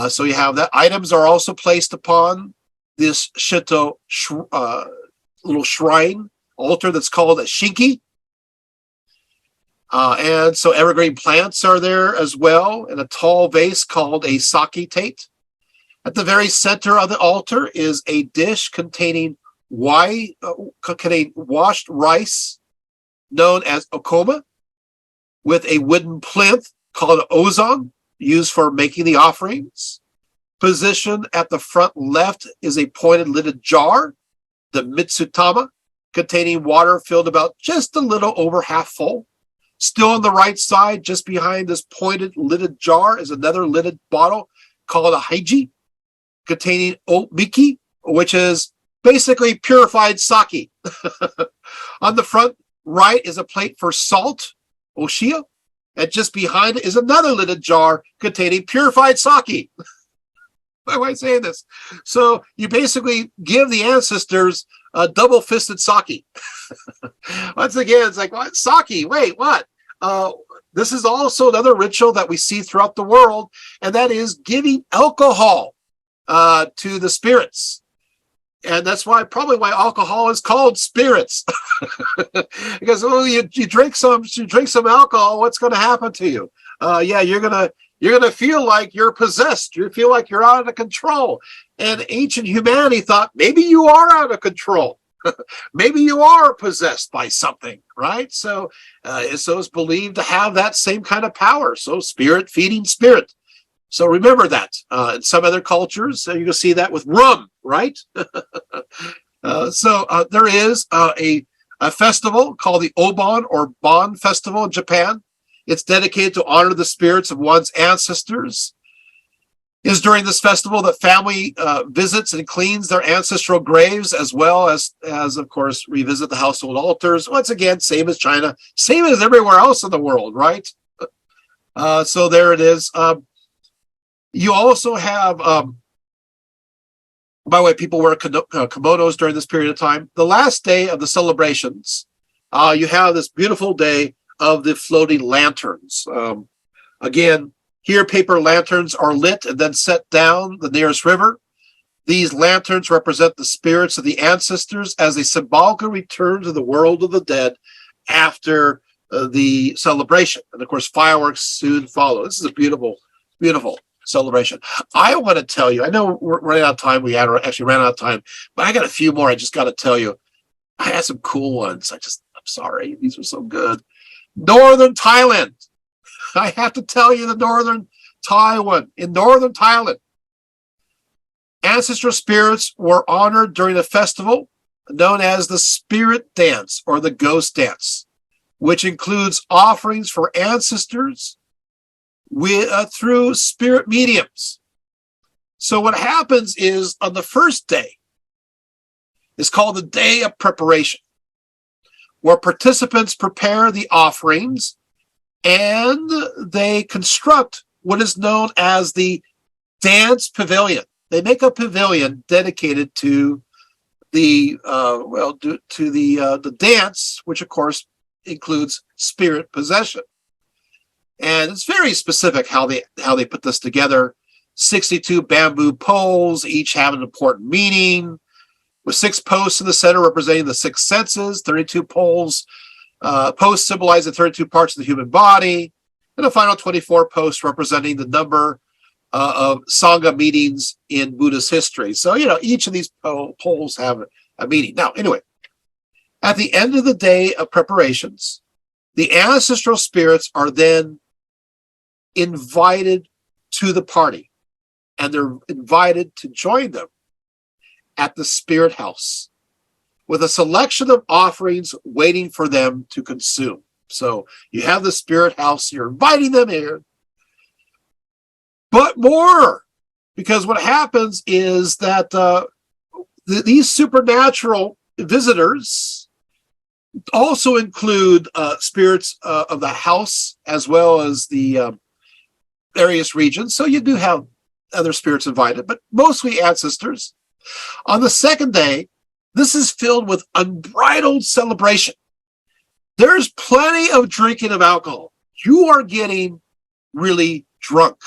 So you have that. Items are also placed upon this Shinto little shrine altar that's called a shinki. And so evergreen plants are there as well, in a tall vase called a sake tate. At the very center of the altar is a dish containing washed rice, known as okoma, with a wooden plinth called an ozon, used for making the offerings. Positioned at the front left is a pointed lidded jar, the mitsutama, containing water filled about just a little over half full. Still on the right side, just behind this pointed lidded jar, is another lidded bottle called a haiji, containing omiki, which is basically purified sake. On the front right is a plate for salt, oshia, and just behind it is another lidded jar containing purified sake. Why am I saying this? So you basically give the ancestors a double-fisted sake. Once again, it's like, what? Sake? Wait, what? This is also another ritual that we see throughout the world, and that is giving alcohol to the spirits. And that's probably why alcohol is called spirits. Because you drink some alcohol, what's going to happen to you? You're gonna feel like you're possessed. You feel like you're out of control. And ancient humanity thought maybe you are out of control. Maybe you are possessed by something, right? So it's believed to have that same kind of power. So spirit feeding spirit. So remember that. In some other cultures, you can see that with rum, right? So there is a festival called the Obon or Bon Festival in Japan. It's dedicated to honor the spirits of one's ancestors. It is during this festival that family visits and cleans their ancestral graves, as well as of course, revisit the household altars. Once again, same as China, same as everywhere else in the world, right? So there it is. You also have, by the way, people wear kimonos during this period of time. The last day of the celebrations, you have this beautiful day of the floating lanterns. Again, here paper lanterns are lit and then set down the nearest river. These lanterns represent the spirits of the ancestors as they symbolically return to the world of the dead after the celebration. And of course, fireworks soon follow. This is a beautiful, beautiful celebration. I want to tell you, I know we're running out of time. We actually ran out of time, but I got a few more. I just got to tell you, I had some cool ones. I'm sorry. These were so good. Northern Thailand. I have to tell you, the Northern Taiwan. In Northern Thailand, ancestral spirits were honored during a festival known as the Spirit Dance or the Ghost Dance, which includes offerings for ancestors through spirit mediums. So what happens is on the first day, it's called the Day of Preparation, where participants prepare the offerings and they construct what is known as the dance pavilion. They make a pavilion dedicated to the the dance, which of course includes spirit possession. And it's very specific how they put this together. 62 bamboo poles, each have an important meaning, with 6 posts in the center representing the 6 senses, 32 posts symbolize the 32 parts of the human body, and the final 24 posts representing the number of Sangha meetings in Buddhist history. So, each of these poles have a meaning. Now, anyway, at the end of the day of preparations, the ancestral spirits are then invited to the party, and they're invited to join them at the spirit house with a selection of offerings waiting for them to consume. So you have the spirit house, you're inviting them here, but more, because what happens is that these supernatural visitors also include spirits of the house as well as the various regions. So you do have other spirits invited, but mostly ancestors. On the second day, this is filled with unbridled celebration. There's plenty of drinking of alcohol. You are getting really drunk.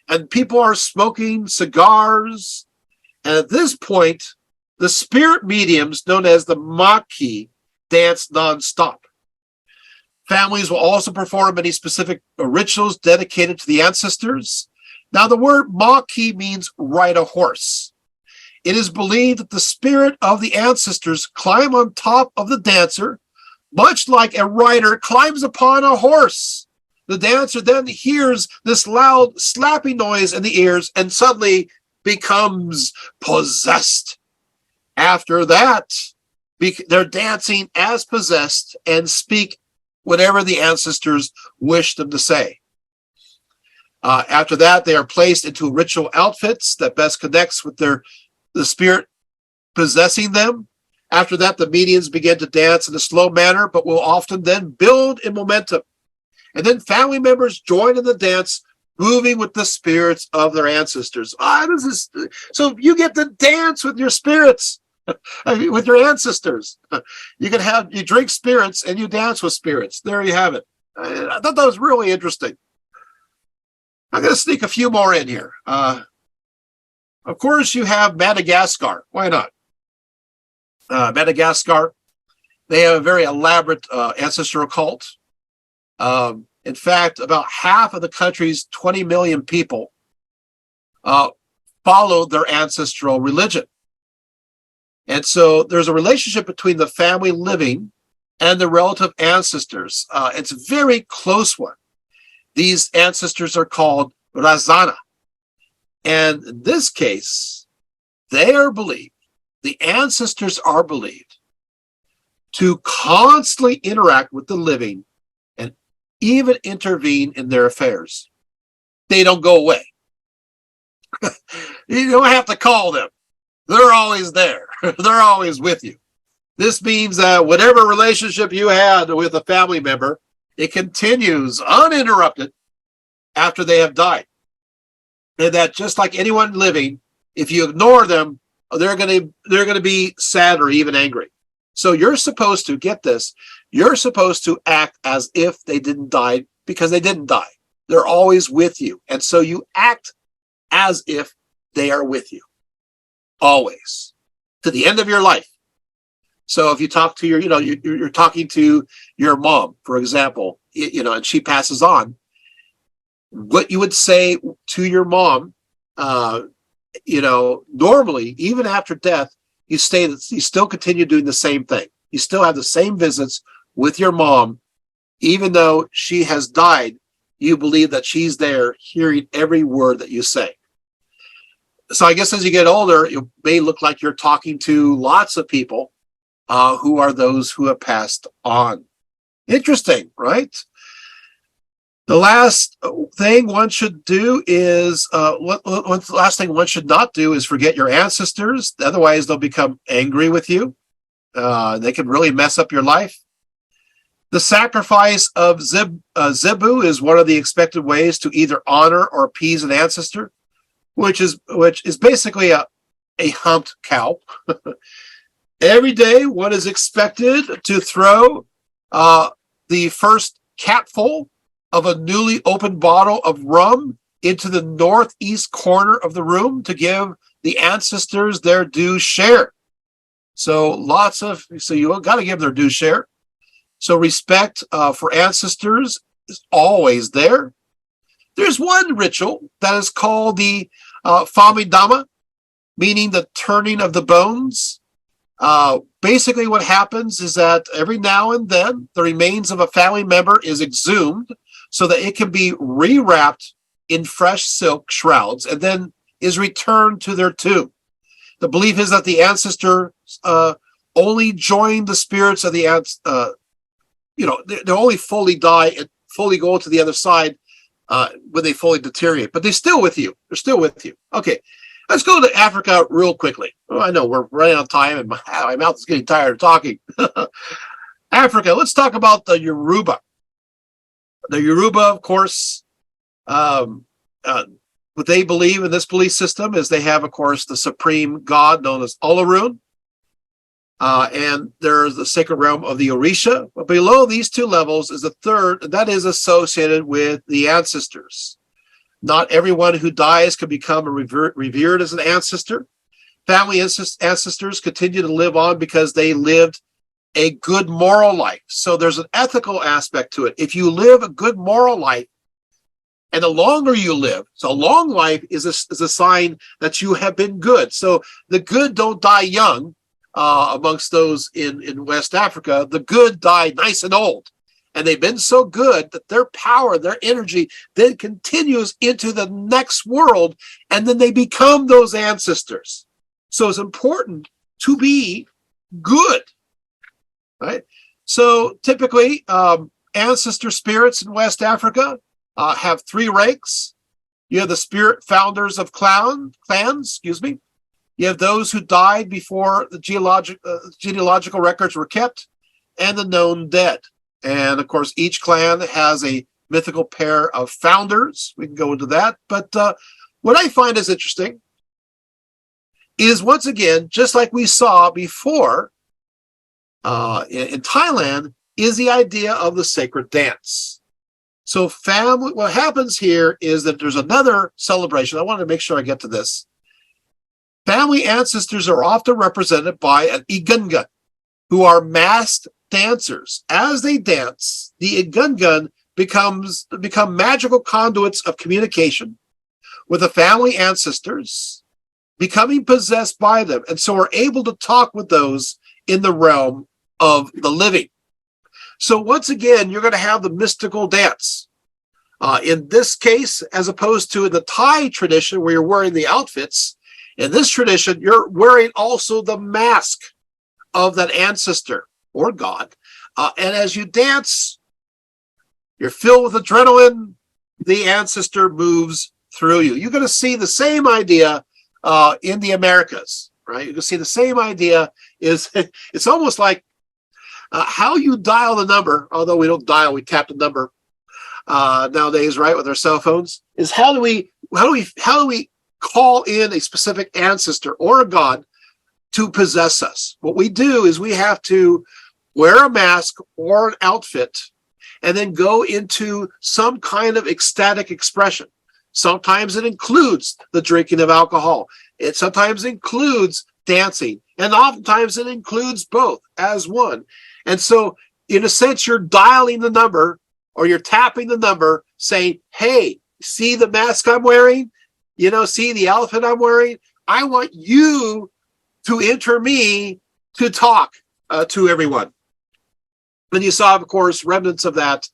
And people are smoking cigars. And at this point, the spirit mediums, known as the Maki, dance nonstop. Families will also perform many specific rituals dedicated to the ancestors. Now, the word Maki means ride a horse. It is believed that the spirit of the ancestors climb on top of the dancer, much like a rider climbs upon a horse. The dancer then hears this loud slapping noise in the ears and suddenly becomes possessed. After that, they're dancing as possessed and speak whatever the ancestors wish them to say. After that, they are placed into ritual outfits that best connects with the spirit possessing them. After that, the mediums begin to dance in a slow manner, but will often then build in momentum. And then family members join in the dance, moving with the spirits of their ancestors. So you get to dance with your spirits, with your ancestors. You drink spirits and you dance with spirits. There you have it. I thought that was really interesting. I'm going to sneak a few more in here. Of course, you have Madagascar. Why not? Madagascar, they have a very elaborate ancestral cult. In fact, about half of the country's 20 million people follow their ancestral religion. And so there's a relationship between the family living and the relative ancestors. It's a very close one. These ancestors are called Razana. And in this case, they are believed, the ancestors are believed to constantly interact with the living and even intervene in their affairs. They don't go away. You don't have to call them. They're always there. They're always with you. This means that whatever relationship you had with a family member, it continues uninterrupted after they have died. And that just like anyone living, if you ignore them, they're going to be sad or even angry. So you're supposed to get this. You're supposed to act as if they didn't die, because they didn't die. They're always with you. And so you act as if they are with you. Always. To the end of your life. So if you talk to your, you're talking to your mom, for example, and she passes on, what you would say to your mom, normally, even after death, you still continue doing the same thing. You still have the same visits with your mom, even though she has died. You believe that she's there hearing every word that you say. So I guess as you get older, it may look like you're talking to lots of people who are those who have passed on. Interesting, right? The last thing one should do is, the last thing one should not do is forget your ancestors. Otherwise, they'll become angry with you. They can really mess up your life. The sacrifice of Zebu is one of the expected ways to either honor or appease an ancestor, which is basically a humped cow. Every day, one is expected to throw the first capful of a newly opened bottle of rum into the northeast corner of the room to give the ancestors their due share. So you got to give their due share. So respect for ancestors is always there. There's one ritual that is called the Famidama, meaning the turning of the bones. Basically what happens is that every now and then the remains of a family member is exhumed so that it can be rewrapped in fresh silk shrouds and then is returned to their tomb. The belief is that the ancestor only join the spirits of the they only fully die and fully go to the other side when they fully deteriorate, but they're still with you. They're still with you. Okay, let's go to Africa real quickly. Oh, I know we're running out of time and my mouth is getting tired of talking. Africa, let's talk about the Yoruba. The Yoruba, of course, what they believe in this belief system is they have, of course, the supreme god known as Olorun. And there's the sacred realm of the Orisha. But below these two levels is a third that is associated with the ancestors. Not everyone who dies can become revered as an ancestor. Family ancestors continue to live on because they lived a good moral life. So there's an ethical aspect to it. If you live a good moral life, and the longer you live, so a long life is a sign that you have been good. So the good don't die young. Amongst those in West Africa, the good die nice and old. And they've been so good that their power, their energy, then continues into the next world, and then they become those ancestors. So it's important to be good, right? So typically, ancestor spirits in West Africa have three ranks. You have the spirit founders of clans. You have those who died before the genealogical records were kept, and the known dead. And of course, each clan has a mythical pair of founders. We can go into that. But what I find is interesting is, once again, just like we saw before in Thailand, is the idea of the sacred dance. So what happens here is that there's another celebration. I want to make sure I get to this. Family ancestors are often represented by an igungun, who are masked dancers. As they dance, the igungun become magical conduits of communication with the family ancestors. becoming possessed by them. And so we're able to talk with those in the realm of the living. So once again, you're going to have the mystical dance. In this case, as opposed to in the Thai tradition where you're wearing the outfits, in this tradition, you're wearing also the mask of that ancestor or God. And as you dance, you're filled with adrenaline. The ancestor moves through you. You're going to see the same idea in the Americas, right? You can see the same idea is it's almost like how you dial the number, although we don't dial, we tap the number nowadays, right, with our cell phones, is how do we call in a specific ancestor or a God to possess us? What we do is we have to wear a mask or an outfit and then go into some kind of ecstatic expression. Sometimes it includes the drinking of alcohol. It sometimes includes dancing. And oftentimes it includes both as one. And so, in a sense, you're dialing the number or you're tapping the number saying, hey, see the mask I'm wearing? You know, see the outfit I'm wearing? I want you to enter me to talk to everyone. And you saw, of course, remnants of that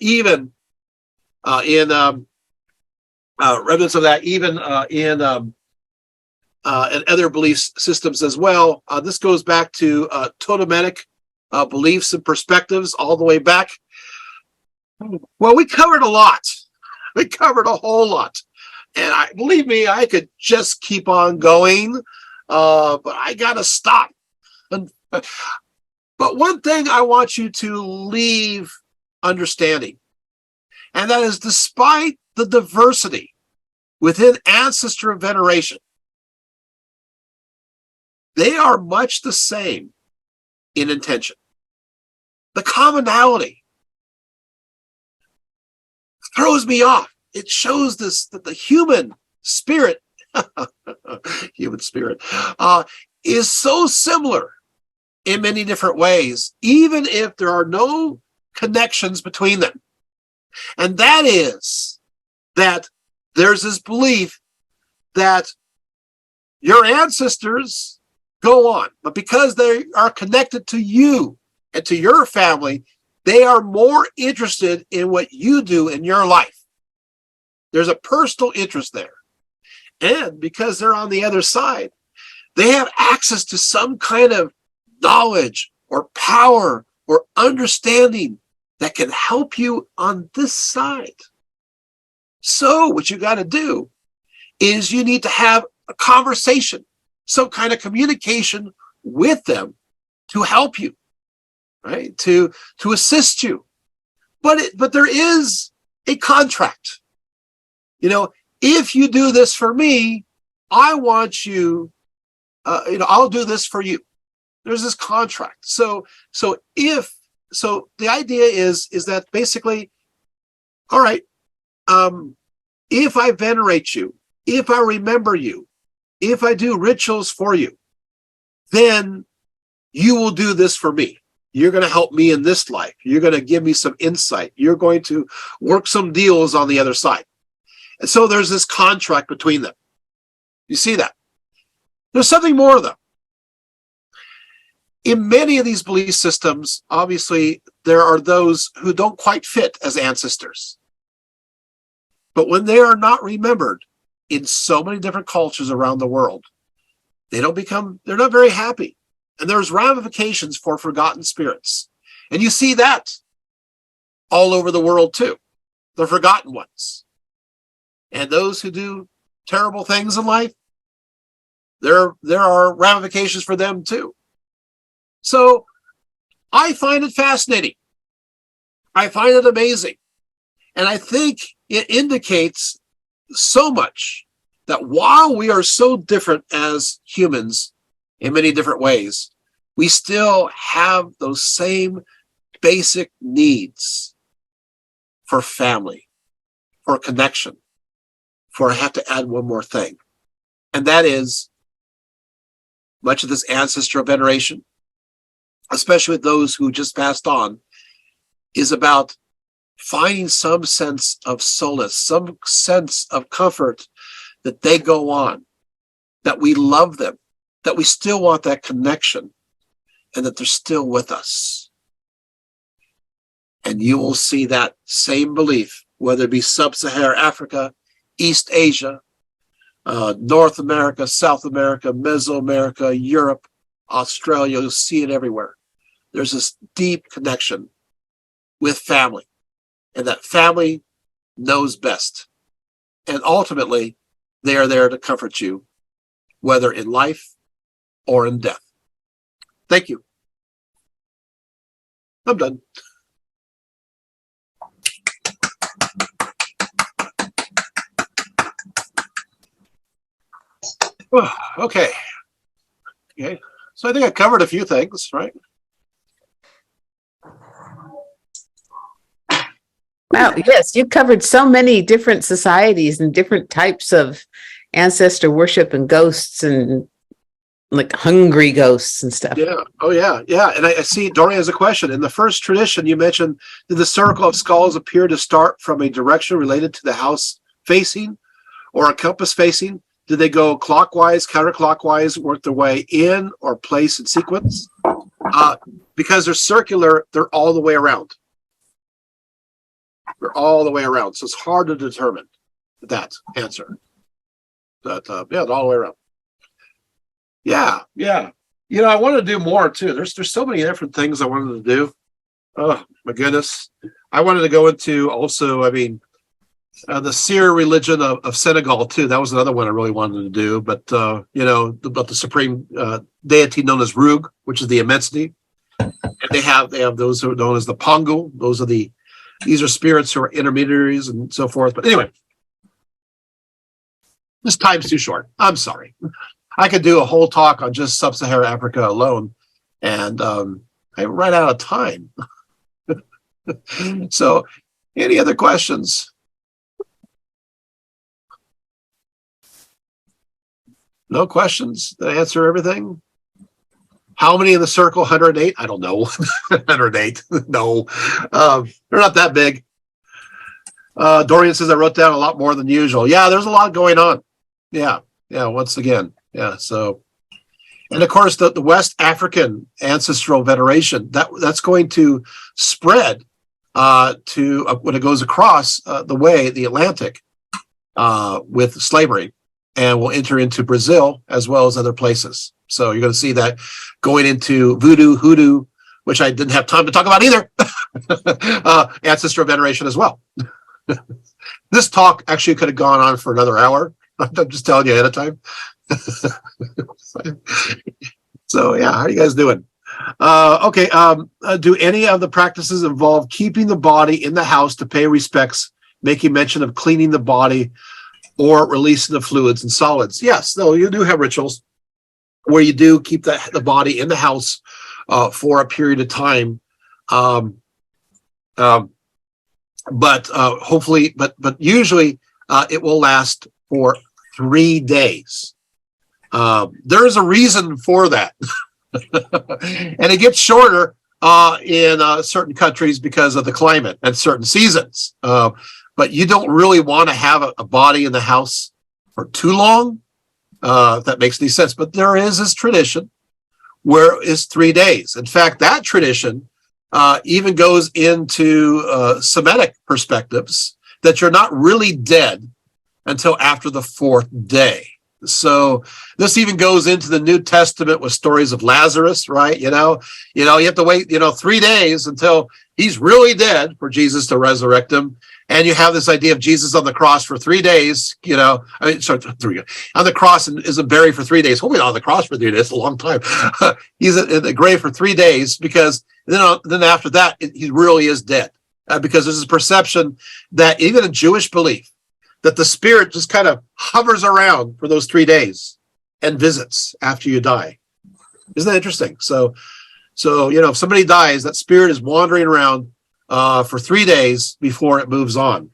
even in other belief systems as well. This goes back to totemetic beliefs and perspectives all the way back. Well, we covered a lot. We covered a whole lot. And believe me, I could just keep on going, but I got to stop. But one thing I want you to leave understanding, and that is despite the diversity within Ancestor and Veneration, they are much the same in intention. The commonality throws me off. It shows this that the human spirit, is so similar in many different ways, even if there are no connections between them. And that is that there's this belief that your ancestors go on, but because they are connected to you and to your family, they are more interested in what you do in your life. There's a personal interest there. And because they're on the other side, they have access to some kind of knowledge or power or understanding that can help you on this side. So what you got to do is you need to have a conversation, some kind of communication with them to help you, right? To assist you. But there is a contract. You know, if you do this for me, I want you, I'll do this for you. There's this contract. So the idea is that basically, all right, if I venerate you, if I remember you, if I do rituals for you, then you will do this for me. You're going to help me in this life. You're going to give me some insight. You're going to work some deals on the other side. And so there's this contract between them. You see that? There's something more though. In many of these belief systems, obviously, there are those who don't quite fit as ancestors. But when they are not remembered in so many different cultures around the world, they're not very happy. And there's ramifications for forgotten spirits. And you see that all over the world too, the forgotten ones. And those who do terrible things in life, there are ramifications for them too. So I find it fascinating. I find it amazing. And I think it indicates so much that while we are so different as humans in many different ways, we still have those same basic needs for family, for connection, for I have to add one more thing. And that is much of this ancestral veneration, especially with those who just passed on, is about finding some sense of solace, some sense of comfort that they go on. that we love them, that we still want that connection, and that they're still with us. And you will see that same belief, whether it be Sub-Saharan Africa, East Asia, North America, South America, Mesoamerica, Europe, Australia. You'll see it everywhere. There's this deep connection with family, and that family knows best. And ultimately, they are there to comfort you, whether in life or in death. Thank you. I'm done. Okay. So I think I covered a few things, right? Wow, yes, you covered so many different societies and different types of ancestor worship and ghosts and like hungry ghosts and stuff. Yeah. Oh, yeah. Yeah. And I see Dorian has a question. In the first tradition, you mentioned, did the circle of skulls appear to start from a direction related to the house facing or a compass facing? Did they go clockwise, counterclockwise, work their way in, or place in sequence? Because they're circular, they're all the way around. They're all the way around. So it's hard to determine that answer. But yeah, they're all the way around. Yeah. You know, I want to do more too. There's so many different things I wanted to do. Oh my goodness. I wanted to go into also, I mean, the Seer religion of Senegal too. That was another one I really wanted to do. But you know, about the supreme deity known as Rug, which is the immensity. And they have those who are known as the Pongu. These are spirits who are intermediaries and so forth. But anyway, this time's too short. I'm sorry. I could do a whole talk on just Sub-Saharan Africa alone, and I ran out of time. So, any other questions? No questions? Did I answer everything? How many in the circle? 108? I don't know. 108. No. They're not that big. Dorian says I wrote down a lot more than usual. Yeah, there's a lot going on. Yeah, once again. Yeah, so, and of course, the West African ancestral veneration, that's going to spread to when it goes across the Atlantic with slavery, and will enter into Brazil as well as other places. So you're going to see that going into voodoo, hoodoo, which I didn't have time to talk about either, ancestral veneration as well. This talk actually could have gone on for another hour. I'm just telling you ahead of time. So yeah, how are you guys doing? Okay. Do any of the practices involve keeping the body in the house to pay respects, making mention of cleaning the body, or releasing the fluids and solids? Yes, no, you do have rituals where you do keep the body in the house for a period of time. But hopefully, but usually it will last for 3 days. There is a reason for that. And it gets shorter in certain countries because of the climate and certain seasons. But you don't really want to have a body in the house for too long, if that makes any sense. But there is this tradition where it's 3 days. In fact, that tradition even goes into Semitic perspectives that you're not really dead until after the 4th day. So this even goes into the New Testament with stories of Lazarus, right? You have to wait, 3 days until he's really dead for Jesus to resurrect him. And you have this idea of Jesus on the cross for 3 days, on the cross and isn't buried for 3 days. Hopefully not on the cross for 3 days. It's a long time. He's in the grave for 3 days because then after that, he really is dead. Because there's this perception that even in Jewish belief, that the spirit just kind of hovers around for those 3 days and visits after you die. Isn't that interesting? So if somebody dies, that spirit is wandering around for 3 days before it moves on.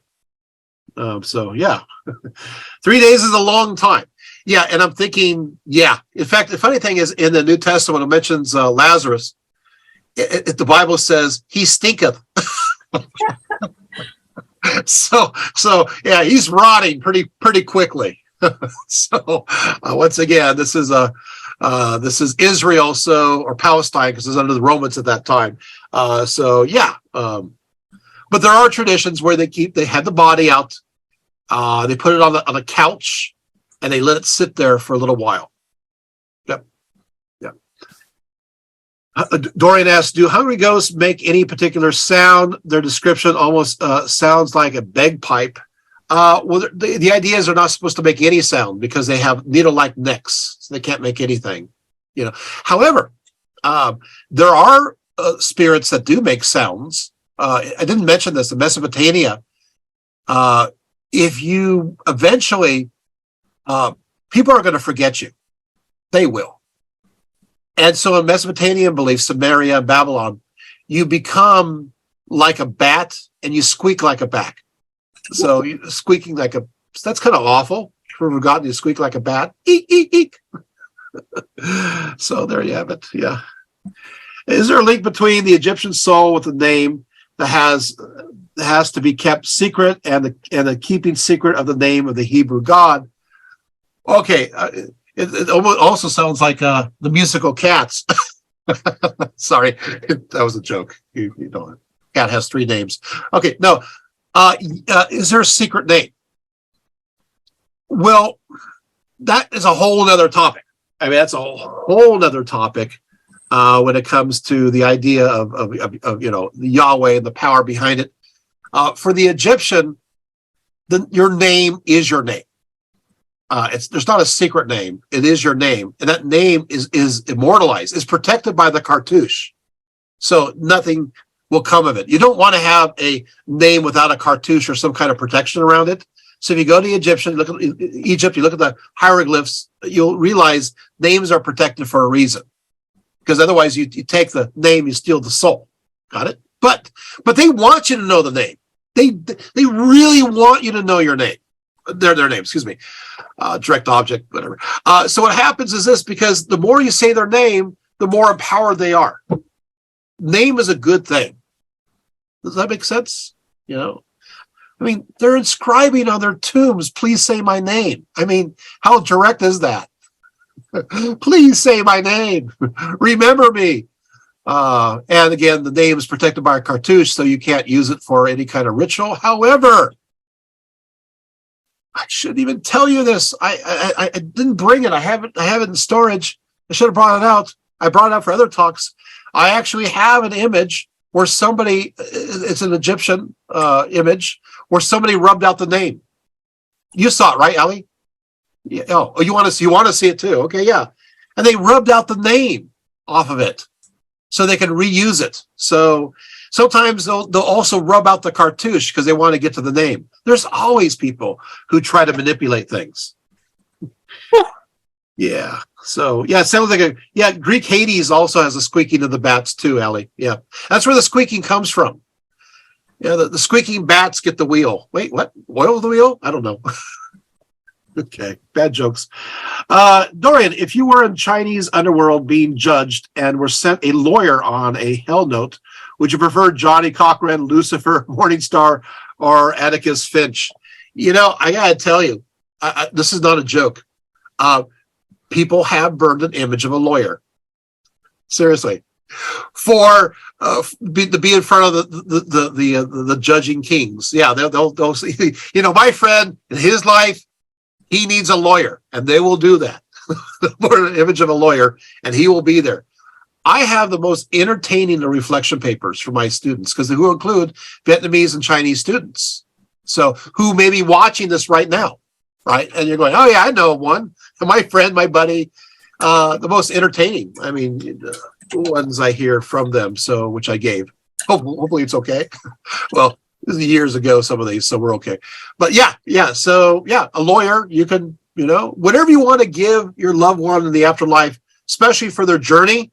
So yeah, 3 days is a long time. Yeah, and I'm thinking, yeah. In fact, the funny thing is, in the New Testament, it mentions Lazarus. The Bible says he stinketh. So yeah, he's rotting pretty quickly. So once again, this is Israel, or Palestine, because it's under the Romans at that time. But there are traditions where they had the body out, they put it on a couch, and they let it sit there for a little while. Yep. Yep. Dorian asks, do hungry ghosts make any particular sound? Their description almost sounds like a bagpipe. Well, the idea is they're not supposed to make any sound because they have needle-like necks, so they can't make anything. However, there are spirits that do make sounds. I didn't mention this in Mesopotamia. If you eventually, people are going to forget you. They will. And so in Mesopotamian belief, Samaria, Babylon, you become like a bat and you squeak like a bat. So squeaking that's kind of awful. For God, you squeak like a bat. Eek, eek, eek. So there you have it. Yeah. Is there a link between the Egyptian soul with the name that has to be kept secret and the keeping secret of the name of the Hebrew God? Okay. It also sounds like the musical Cats. Sorry, that was a joke. You know, cat has 3 names. Okay, no. Is there a secret name? Well, that is a whole other topic. I mean, that's a whole other topic when it comes to the idea of the Yahweh and the power behind it. For the Egyptian, your name is your name. There's not a secret name. It is your name, and that name is immortalized. It's protected by the cartouche, so nothing will come of it. You don't want to have a name without a cartouche or some kind of protection around it. So if you go to Egypt, you look at the hieroglyphs, you'll realize names are protected for a reason. Because otherwise you take the name, you steal the soul. Got it? But they want you to know the name. They really want you to know your name. Their name, excuse me. Direct object, whatever. So what happens is this, because the more you say their name, the more empowered they are. Name is a good thing. Does that make sense? I mean, they're inscribing on their tombs, please say my name. I mean, how direct is that? Please say my name. Remember me. And again, the name is protected by a cartouche, so you can't use it for any kind of ritual. However, I shouldn't even tell you this. I didn't bring it. I have it in storage. I should have brought it out. I brought it out for other talks. I actually have an image where it's an Egyptian image where somebody rubbed out the name. You saw it, right, Ali? Yeah. Oh, you want to see it too? Okay, yeah. And they rubbed out the name off of it so they can reuse it. So sometimes they'll also rub out the cartouche because they want to get to the name. There's always people who try to manipulate things. Yeah. So yeah, it sounds like Greek Hades also has a squeaking of the bats too, Ali. Yeah. That's where the squeaking comes from. Yeah, the squeaking bats get the wheel. Wait, what? Oil the wheel? I don't know. Okay, bad jokes. Dorian, if you were in Chinese underworld being judged and were sent a lawyer on a hell note, would you prefer Johnny Cochran, Lucifer, Morningstar, or Atticus Finch? I gotta tell you, this is not a joke. People have burned an image of a lawyer. Seriously. For to be in front of the judging kings. Yeah, they'll see, my friend in his life, he needs a lawyer, and they will do that. For an image of a lawyer, and he will be there. I have the most entertaining reflection papers for my students, because who include Vietnamese and Chinese students. So who may be watching this right now, right? And you're going, oh yeah, I know one. My friend, my buddy, the most entertaining. I mean, the ones I hear from them, which I gave. Hopefully it's okay. Well, this is years ago, some of these, so we're okay. But yeah. So yeah, a lawyer, you can, whatever you want to give your loved one in the afterlife, especially for their journey.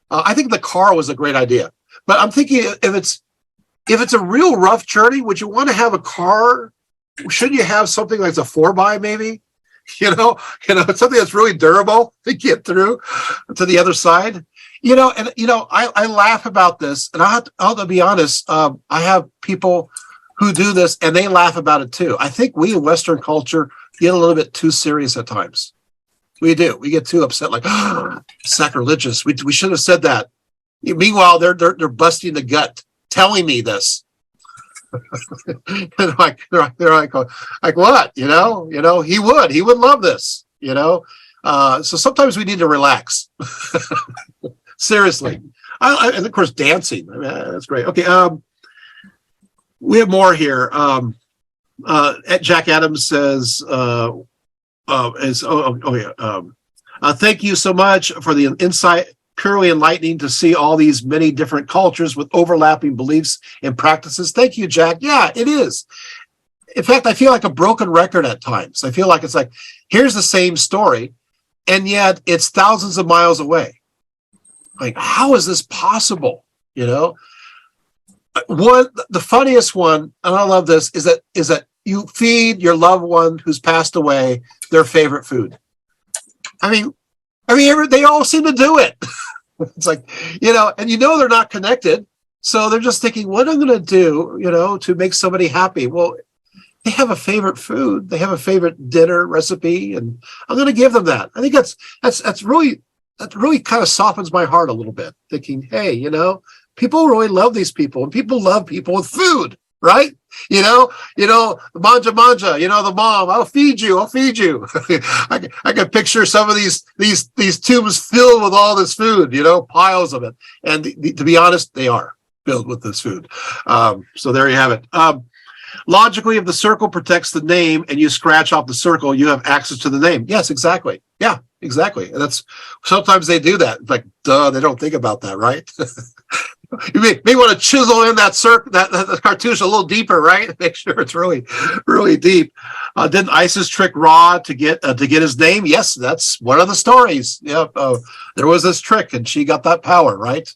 I think the car was a great idea. But I'm thinking if it's a real rough journey, would you want to have a car? Shouldn't you have something like a 4x maybe? Something that's really durable to get through to the other side. I laugh about this, and I have to be honest. I have people who do this, and they laugh about it too. I think we in Western culture get a little bit too serious at times. We do. We get too upset, like, sacrilegious. We should have said that. Meanwhile, they're busting the gut, telling me this. And they're like what? You know, he would love this. You know, so sometimes we need to relax. Seriously, and of course, dancing. I mean, that's great. Okay, we have more here. Jack Adams says. Thank you so much for the insight. Purely enlightening to see all these many different cultures with overlapping beliefs and practices. Thank you, Jack. Yeah, it is. In fact, I feel like a broken record at times. I feel like it's like, here's the same story, and yet it's thousands of miles away. Like, how is this possible? You know, the funniest one, and I love this, is that you feed your loved one who's passed away their favorite food. I mean, they all seem to do it. It's like, you know, and you know they're not connected, so they're just thinking, what am I going to do, you know, to make somebody happy? Well, they have a favorite food, they have a favorite dinner recipe, and I'm going to give them that. I think that really kind of softens my heart a little bit, thinking, hey, you know, people really love these people, and people love people with food, right? You know, manja, you know, the mom, I'll feed you. I can picture some of these tubes filled with all this food, you know, piles of it. And to be honest, they are filled with this food. So there you have it. Logically, if the circle protects the name and you scratch off the circle, you have access to the name. Yes, exactly. Yeah, exactly. And that's, sometimes they do that. It's like, duh, they don't think about that, right? You may want to chisel in that circle, that cartouche a little deeper, right? Make sure it's really, really deep. Didn't Isis trick Ra to get his name? Yes, that's one of the stories. Yeah, there was this trick, and she got that power, right?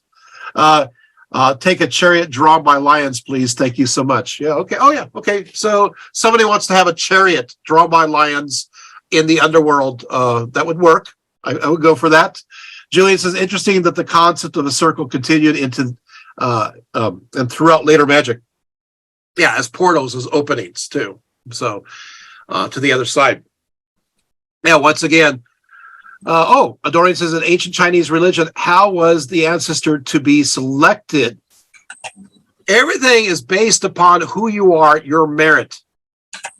Take a chariot drawn by lions, please. Thank you so much. Yeah. Okay. Oh, yeah. Okay. So somebody wants to have a chariot drawn by lions in the underworld. That would work. I would go for that. Julian says, interesting that the concept of a circle continued into and throughout later magic. Yeah, as portals, as openings too. So to the other side. Now, once again, Adorian says, in ancient Chinese religion, how was the ancestor to be selected? Everything is based upon who you are, your merit,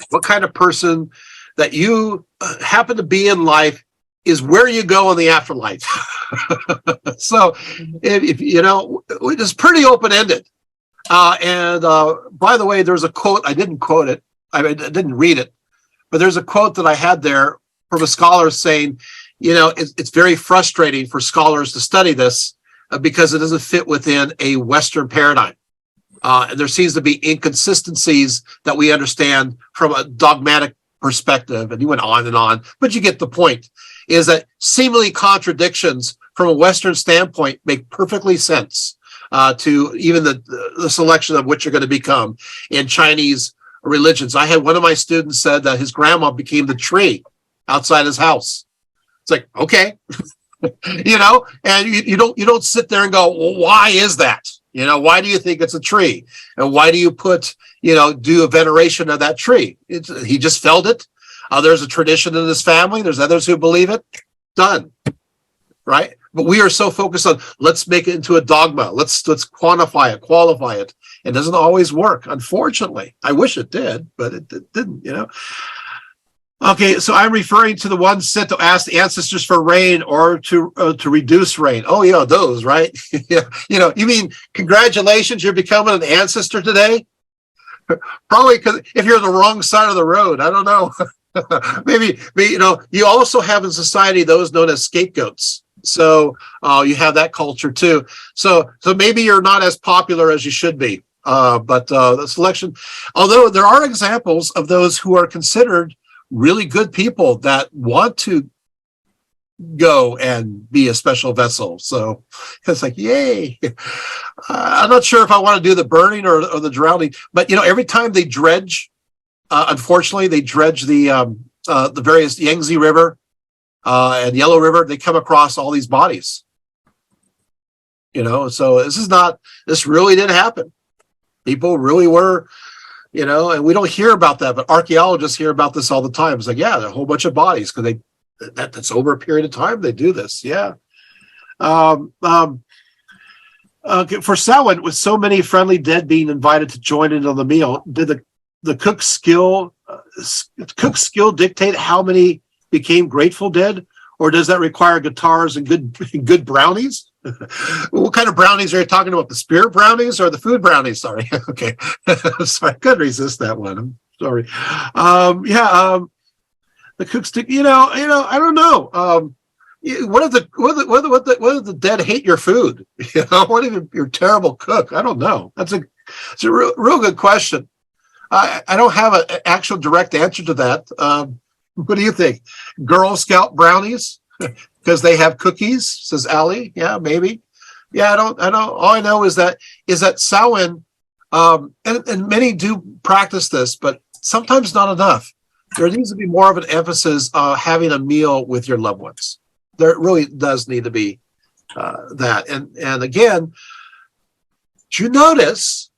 what kind of person that you happen to be in life is where you go in the afterlife. So, if you know, it's pretty open-ended. And by the way, there's a quote, I didn't quote it, I didn't read it, but there's a quote that I had there from a scholar saying, you know, it's very frustrating for scholars to study this because it doesn't fit within a Western paradigm. And there seems to be inconsistencies that we understand from a dogmatic perspective. And he went on, but you get the point, is that seemingly contradictions from a Western standpoint make perfectly sense to even the selection of what you're going to become in Chinese religions. I had one of my students said that his grandma became the tree outside his house. It's like, okay, you know, and you don't sit there and go, well, why is that? You know, why do you think it's a tree? And why do you do a veneration of that tree? He just felt it. There's a tradition in his family. There's others who believe it. Done. Right? But we are so focused on, let's make it into a dogma. Let's quantify it, qualify it. It doesn't always work, unfortunately. I wish it did, but it didn't, you know. Okay, so I'm referring to the ones sent to ask the ancestors for rain or to reduce rain. Oh, yeah, those, right? Yeah, you know, you mean congratulations, you're becoming an ancestor today? Probably because if you're on the wrong side of the road, I don't know. maybe, you know, you also have in society those known as scapegoats. So you have that culture too. So maybe you're not as popular as you should be. But the selection, although there are examples of those who are considered really good people that want to go and be a special vessel. So it's like, yay. I'm not sure if I want to do the burning or the drowning, but you know, every time they dredge, unfortunately, they dredge the various Yangtze River and Yellow River, they come across all these bodies. You know, so this really did happen. People really were and we don't hear about that, but archaeologists hear about this all the time. It's like, yeah, there are a whole bunch of bodies because that's over a period of time they do this. Yeah. For Samhain, with so many friendly dead being invited to join in on the meal, did the cook's skill dictate how many became grateful dead, or does that require guitars and good brownies? What kind of brownies are you talking about? The spirit brownies or the food brownies? Sorry. Okay. Sorry, I couldn't resist that one. I'm sorry. The cook's I don't know. What if the dead hate your food? What if you're a terrible cook? I don't know. It's a real good question. I don't have an actual direct answer to that. What do you think? Girl Scout brownies because they have cookies? Says Allie. Yeah, maybe. Yeah, I don't. All I know is that Samhain, and many do practice this, but sometimes not enough. There needs to be more of an emphasis having a meal with your loved ones. There really does need to be that. And again, do you notice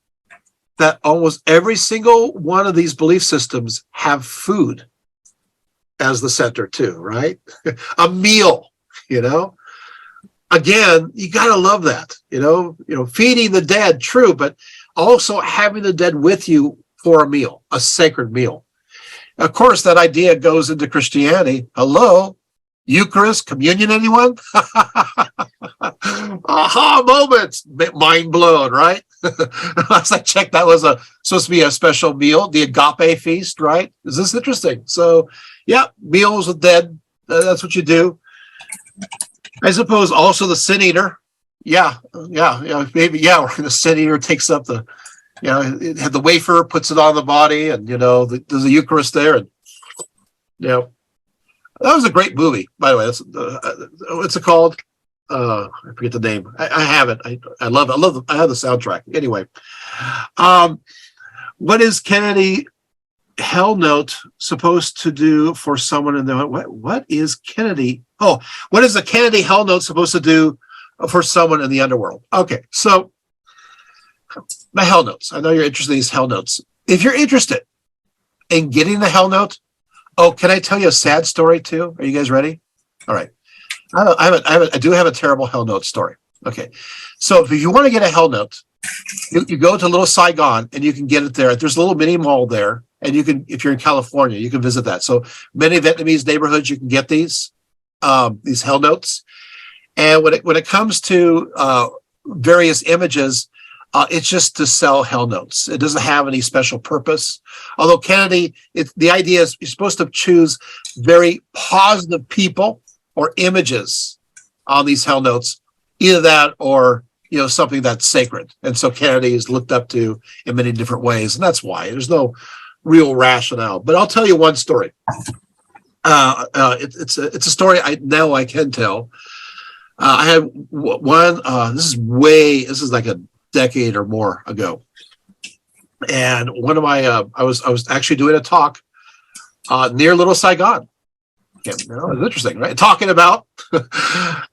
that almost every single one of these belief systems have food as the center too, right? A meal, Again, you got to love that, feeding the dead, true, but also having the dead with you for a meal, a sacred meal. Of course, that idea goes into Christianity. Hello? Eucharist, communion, anyone? Aha moments, mind blown, right? Last I checked, that was supposed to be a special meal, the agape feast, right? Is this interesting? So, yeah, meals with dead, that's what you do. I suppose also the sin eater. Yeah, maybe, the sin eater takes up it had the wafer, puts it on the body, and, there's a Eucharist there, and, that was a great movie, by the way. What's it called? I forget the name. I have it. I love it. I have the soundtrack. Anyway, what is Kennedy Hell Note supposed to do for someone in the what is Kennedy? Oh, what is the Kennedy Hell Note supposed to do for someone in the underworld? Okay, so my Hell Notes. I know you're interested in these Hell Notes. If you're interested in getting the Hell Note, oh, can I tell you a sad story too? Are you guys ready? All right. I do have a terrible Hell Note story. Okay. So if you want to get a Hell Note, you go to Little Saigon and you can get it there. There's a little mini mall there, and you can, if you're in California, you can visit that. So many Vietnamese neighborhoods, you can get these Hell Notes. And when it comes to various images, it's just to sell Hell Notes. It doesn't have any special purpose. Although Kennedy, the idea is you're supposed to choose very positive people or images on these Hell Notes, either that or something that's sacred. And so Kennedy is looked up to in many different ways, and that's why there's no real rationale. But I'll tell you one story. It's a story I can tell. I had one. This is like a decade or more ago, and one of my I was actually doing a talk near Little Saigon. Yeah, it was interesting, right? Talking about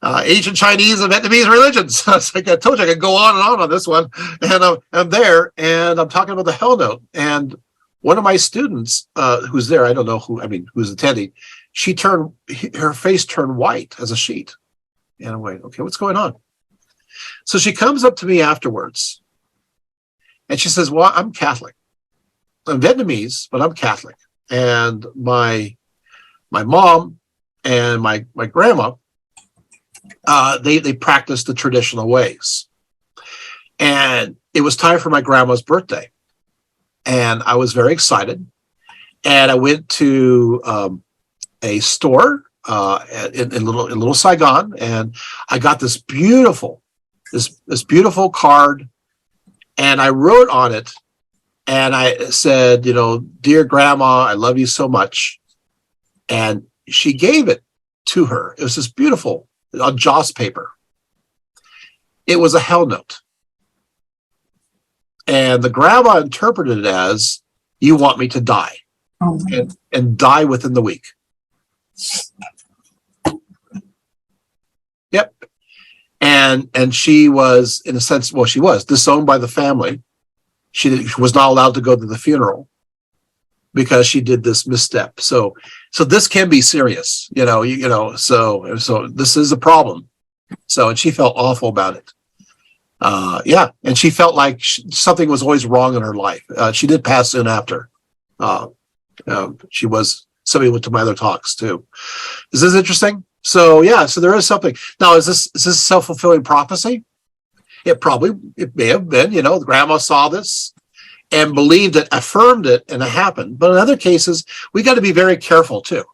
ancient Chinese and Vietnamese religions. It's like I told you, I could go on and on this one. And I'm there, and I'm talking about the Hell Note. And one of my students, who's there, I don't know who's attending, her face turned white as a sheet. And I'm like, okay, what's going on? So she comes up to me afterwards, and she says, well, I'm Catholic. I'm Vietnamese, but I'm Catholic. And my mom and my grandma, they practice the traditional ways. And it was time for my grandma's birthday. And I was very excited. And I went to a store in Little Saigon, and I got this beautiful card, and I wrote on it, and I said, dear Grandma, I love you so much. And she gave it to her. It was this beautiful on Joss paper. It was a Hell Note. And the grandma interpreted it as, you want me to die, and die within the week. Yep. And she was, in a sense, she was disowned by the family. she was not allowed to go to the funeral because she did this misstep. So this can be serious, so this is a problem. So, and she felt awful about it. And she felt like something was always wrong in her life. She did pass soon after. She was, somebody went to my other talks too. Is this interesting? So there is something. Now, is this self-fulfilling prophecy? It may have been, the grandma saw this and believed it, affirmed it, and it happened. But in other cases, we got to be very careful too.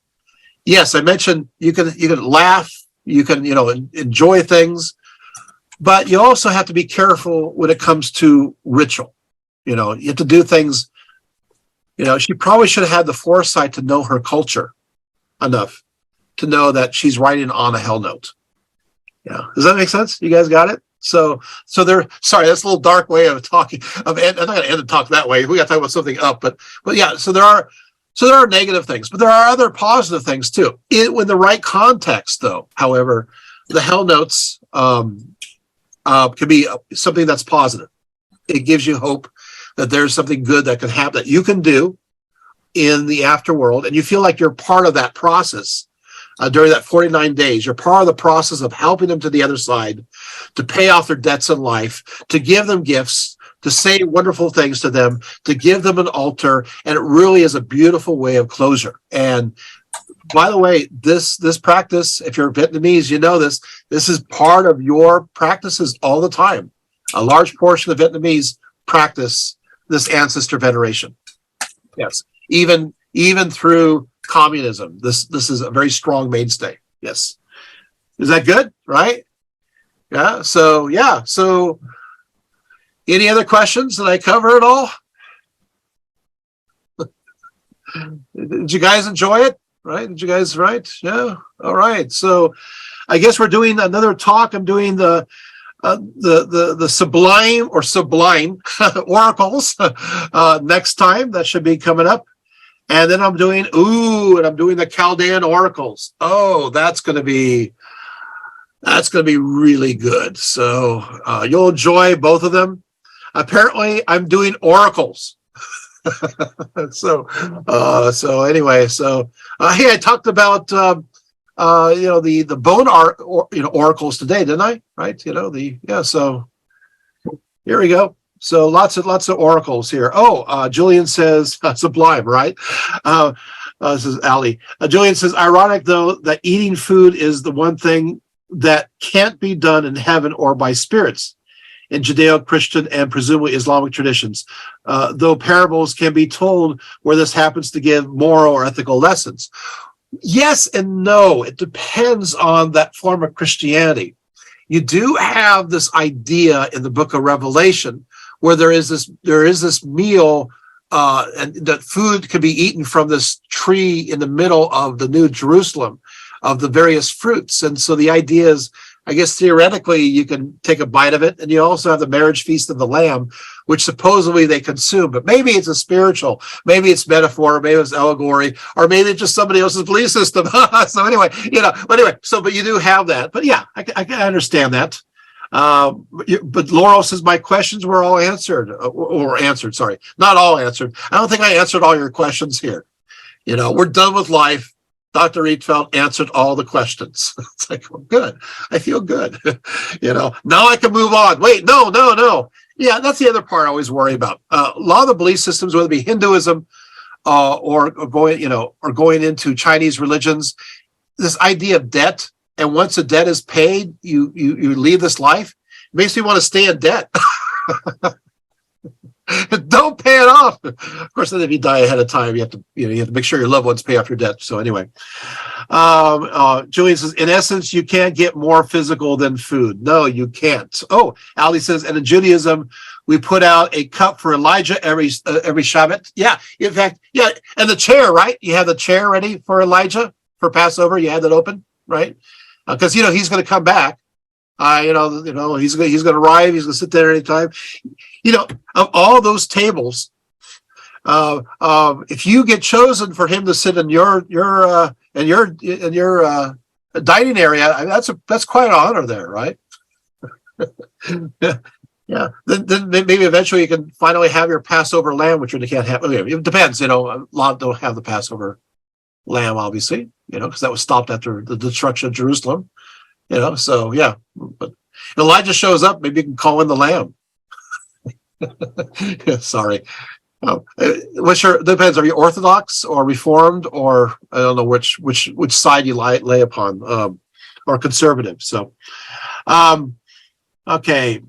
Yes, I mentioned you can laugh, you can, enjoy things, but you also have to be careful when it comes to ritual. You have to do things. She probably should have had the foresight to know her culture enough to know that she's writing on a hell note. Yeah. Does that make sense? You guys got it? So there, sorry, that's a little dark way of talking. I'm not going to end the talk that way. We got to talk about something up, but yeah, so there are negative things, but there are other positive things too. In the right context though, however, the hell notes, can be something that's positive. It gives you hope that there's something good that can happen that you can do in the afterworld, and you feel like you're part of that process during that 49 days. You're part of the process of helping them to the other side, to pay off their debts in life, to give them gifts, to say wonderful things to them, to give them an altar, and it really is a beautiful way of closure. And by the way, this practice, if you're Vietnamese, this is part of your practices all the time. A large portion of Vietnamese practice this ancestor veneration. Yes, even through communism, this is a very strong mainstay. Yes, is that good? Right? Yeah. So any other questions? Did I cover it all? Did you guys enjoy it? Right? Did you guys? Right? Yeah. All right. So I guess we're doing another talk. I'm doing the sublime oracles next time. That should be coming up. And then I'm doing the Chaldean oracles. Oh, that's going to be really good. So you'll enjoy both of them. Apparently, I'm doing oracles. So anyway, hey, I talked about the bone oracles today, didn't I? Right? So here we go. So lots of oracles here. Oh, Julian says sublime, right? This is Ali. Julian says, ironic though that eating food is the one thing that can't be done in heaven or by spirits in Judeo-Christian and presumably Islamic traditions, though parables can be told where this happens to give moral or ethical lessons. Yes and no. It depends on that form of Christianity. You do have this idea in the book of Revelation where there is this meal and that food can be eaten from this tree in the middle of the New Jerusalem of the various fruits. And so the idea is, I guess theoretically you can take a bite of it, and you also have the marriage feast of the Lamb, which supposedly they consume, but maybe it's a spiritual, maybe it's metaphor, maybe it's allegory, or maybe it's just somebody else's belief system. So anyway, but you do have that. But yeah, I understand that. But Laurel says my questions were all answered, or answered. Sorry, not all answered. I don't think I answered all your questions here. We're done with life. Dr. Rietveld answered all the questions. It's like, well, good. I feel good. Now I can move on. Wait, no. Yeah, that's the other part I always worry about. A lot of the belief systems, whether it be Hinduism or going into Chinese religions, this idea of debt, and once the debt is paid, you leave this life. It makes me want to stay in debt. Don't pay it off. Of course, then if you die ahead of time, you have to make sure your loved ones pay off your debt. So anyway, Julian says, in essence, you can't get more physical than food. No, you can't. Oh, Ali says, and in Judaism, we put out a cup for Elijah every Shabbat. Yeah, in fact, yeah, and the chair, right? You have the chair ready for Elijah for Passover. You had that open, right? Because he's going to come back. He's going to arrive. He's going to sit there anytime. Of all those tables, if you get chosen for him to sit in your dining area, that's quite an honor there, right? Yeah. Then maybe eventually you can finally have your Passover lamb, which you can't have. Okay, it depends. A lot don't have the Passover lamb, obviously. Because that was stopped after the destruction of Jerusalem. So yeah. But Elijah shows up. Maybe you can call in the lamb. Sorry. What's your depends? Are you Orthodox or Reformed, or I don't know which side you lay upon, or conservative? So, okay.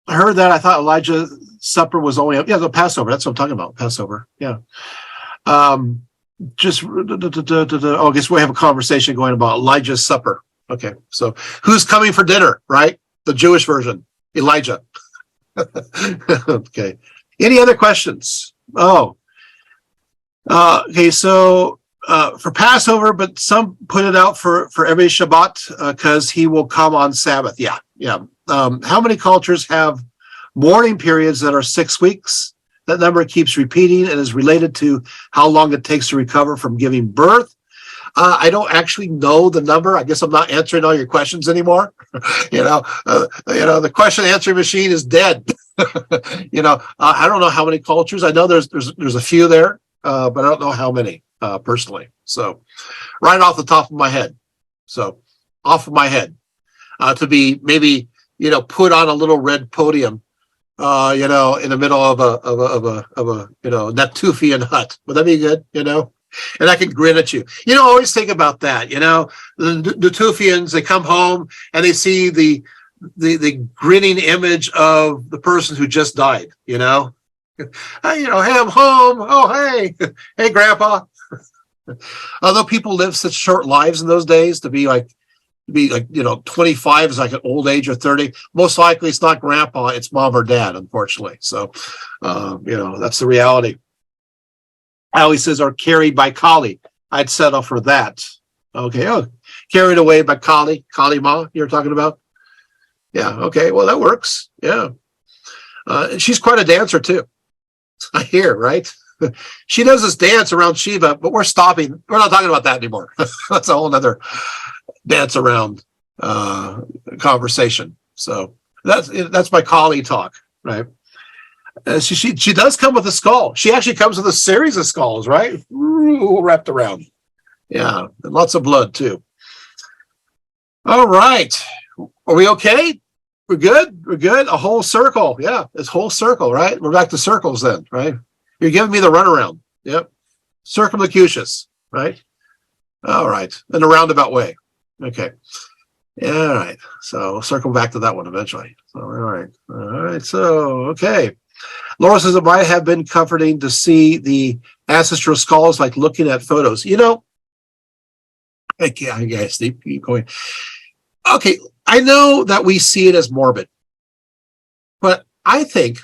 I heard that. I thought Elijah's supper was only the Passover. That's what I'm talking about. Passover. Yeah. I guess we have a conversation going about Elijah's supper. Okay. So who's coming for dinner? Right? The Jewish version. Elijah. Okay. Any other questions? Okay. So for Passover, but some put it out for every Shabbat because he will come on Sabbath. Yeah. How many cultures have mourning periods that are 6 weeks? That number keeps repeating and is related to how long it takes to recover from giving birth. I don't actually know the number. I guess I'm not answering all your questions anymore. The question answering machine is dead. I don't know how many cultures. I know there's a few there, but I don't know how many personally. So, right off the top of my head. So, off of my head, to be maybe put on a little red podium, in the middle of a Natufian hut. Would that be good? And I can grin at you. Always think about that. The Natufians, they come home and they see the grinning image of the person who just died. Hey, I'm home. Oh, hey, Grandpa. Although people live such short lives in those days, to be like 25 is like an old age, or 30. Most likely it's not Grandpa, it's Mom or Dad, unfortunately. So, that's the reality. Allie says, are carried by Kali. I'd settle for that. Okay. Oh, carried away by Kali Ma, you're talking about? Yeah. Okay. Well, that works. Yeah. She's quite a dancer too. I hear, right? She does this dance around Shiva, but we're stopping. We're not talking about that anymore. That's a whole nother dance around conversation. So that's my Kali talk, right? She does come with a skull. She actually comes with a series of skulls, right? Ooh, wrapped around. Yeah, and lots of blood too. All right. Are we okay? We're good? We're good? A whole circle. Yeah, it's whole circle, right? We're back to circles then, right? You're giving me the runaround. Yep. Circumlocucious, right? All right. In a roundabout way. Okay. All right. So we'll circle back to that one eventually. So, all right. All right. So, okay. Laura says it might have been comforting to see the ancestral skulls, like looking at photos. I guess keep going. Okay, I know that we see it as morbid, but I think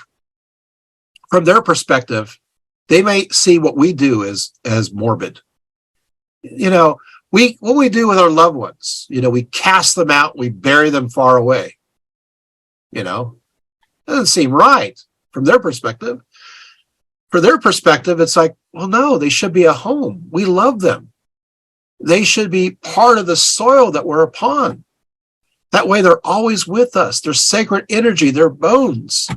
from their perspective, they may see what we do as morbid. What we do with our loved ones, we cast them out, we bury them far away. Doesn't seem right. From their perspective. For their perspective, it's like, well, no, they should be a home. We love them. They should be part of the soil that we're upon. That way they're always with us. Their sacred energy, their bones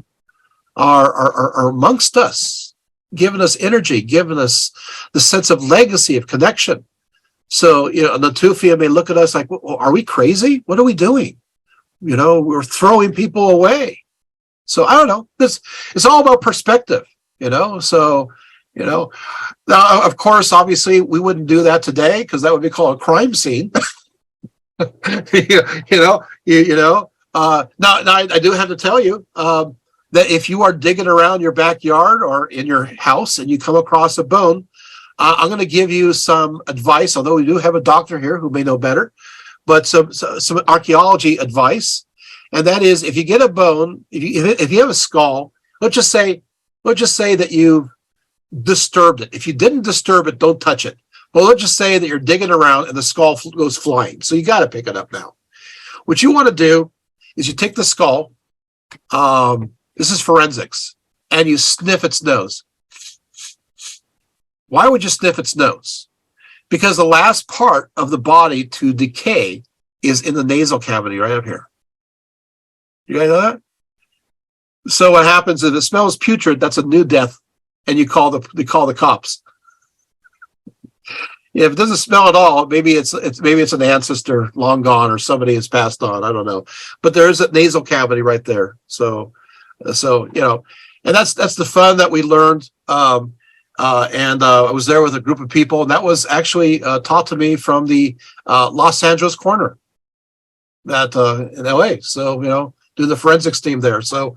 are amongst us, giving us energy, giving us the sense of legacy, of connection. So, Natufia may look at us like, well, are we crazy? What are we doing? We're throwing people away. So I don't know. It's all about perspective, So, now, of course, obviously, we wouldn't do that today because that would be called a crime scene. Now, I do have to tell you that if you are digging around your backyard or in your house and you come across a bone, I'm going to give you some advice. Although we do have a doctor here who may know better, but some archaeology advice. And that is, if you get a bone, if you have a skull, let's just say that you've disturbed it. If you didn't disturb it, don't touch it. Well, let's just say that you're digging around and the skull goes flying. So you got to pick it up now. What you want to do is you take the skull. This is forensics, and you sniff its nose. Why would you sniff its nose? Because the last part of the body to decay is in the nasal cavity right up here. You guys know that? So what happens if it smells putrid? That's a new death, and they call the cops. If it doesn't smell at all, maybe it's an ancestor long gone or somebody has passed on. I don't know, but there's a nasal cavity right there. So and that's the fun that we learned. I was there with a group of people, and that was actually taught to me from the Los Angeles coroner at in LA. So do the forensics team there. So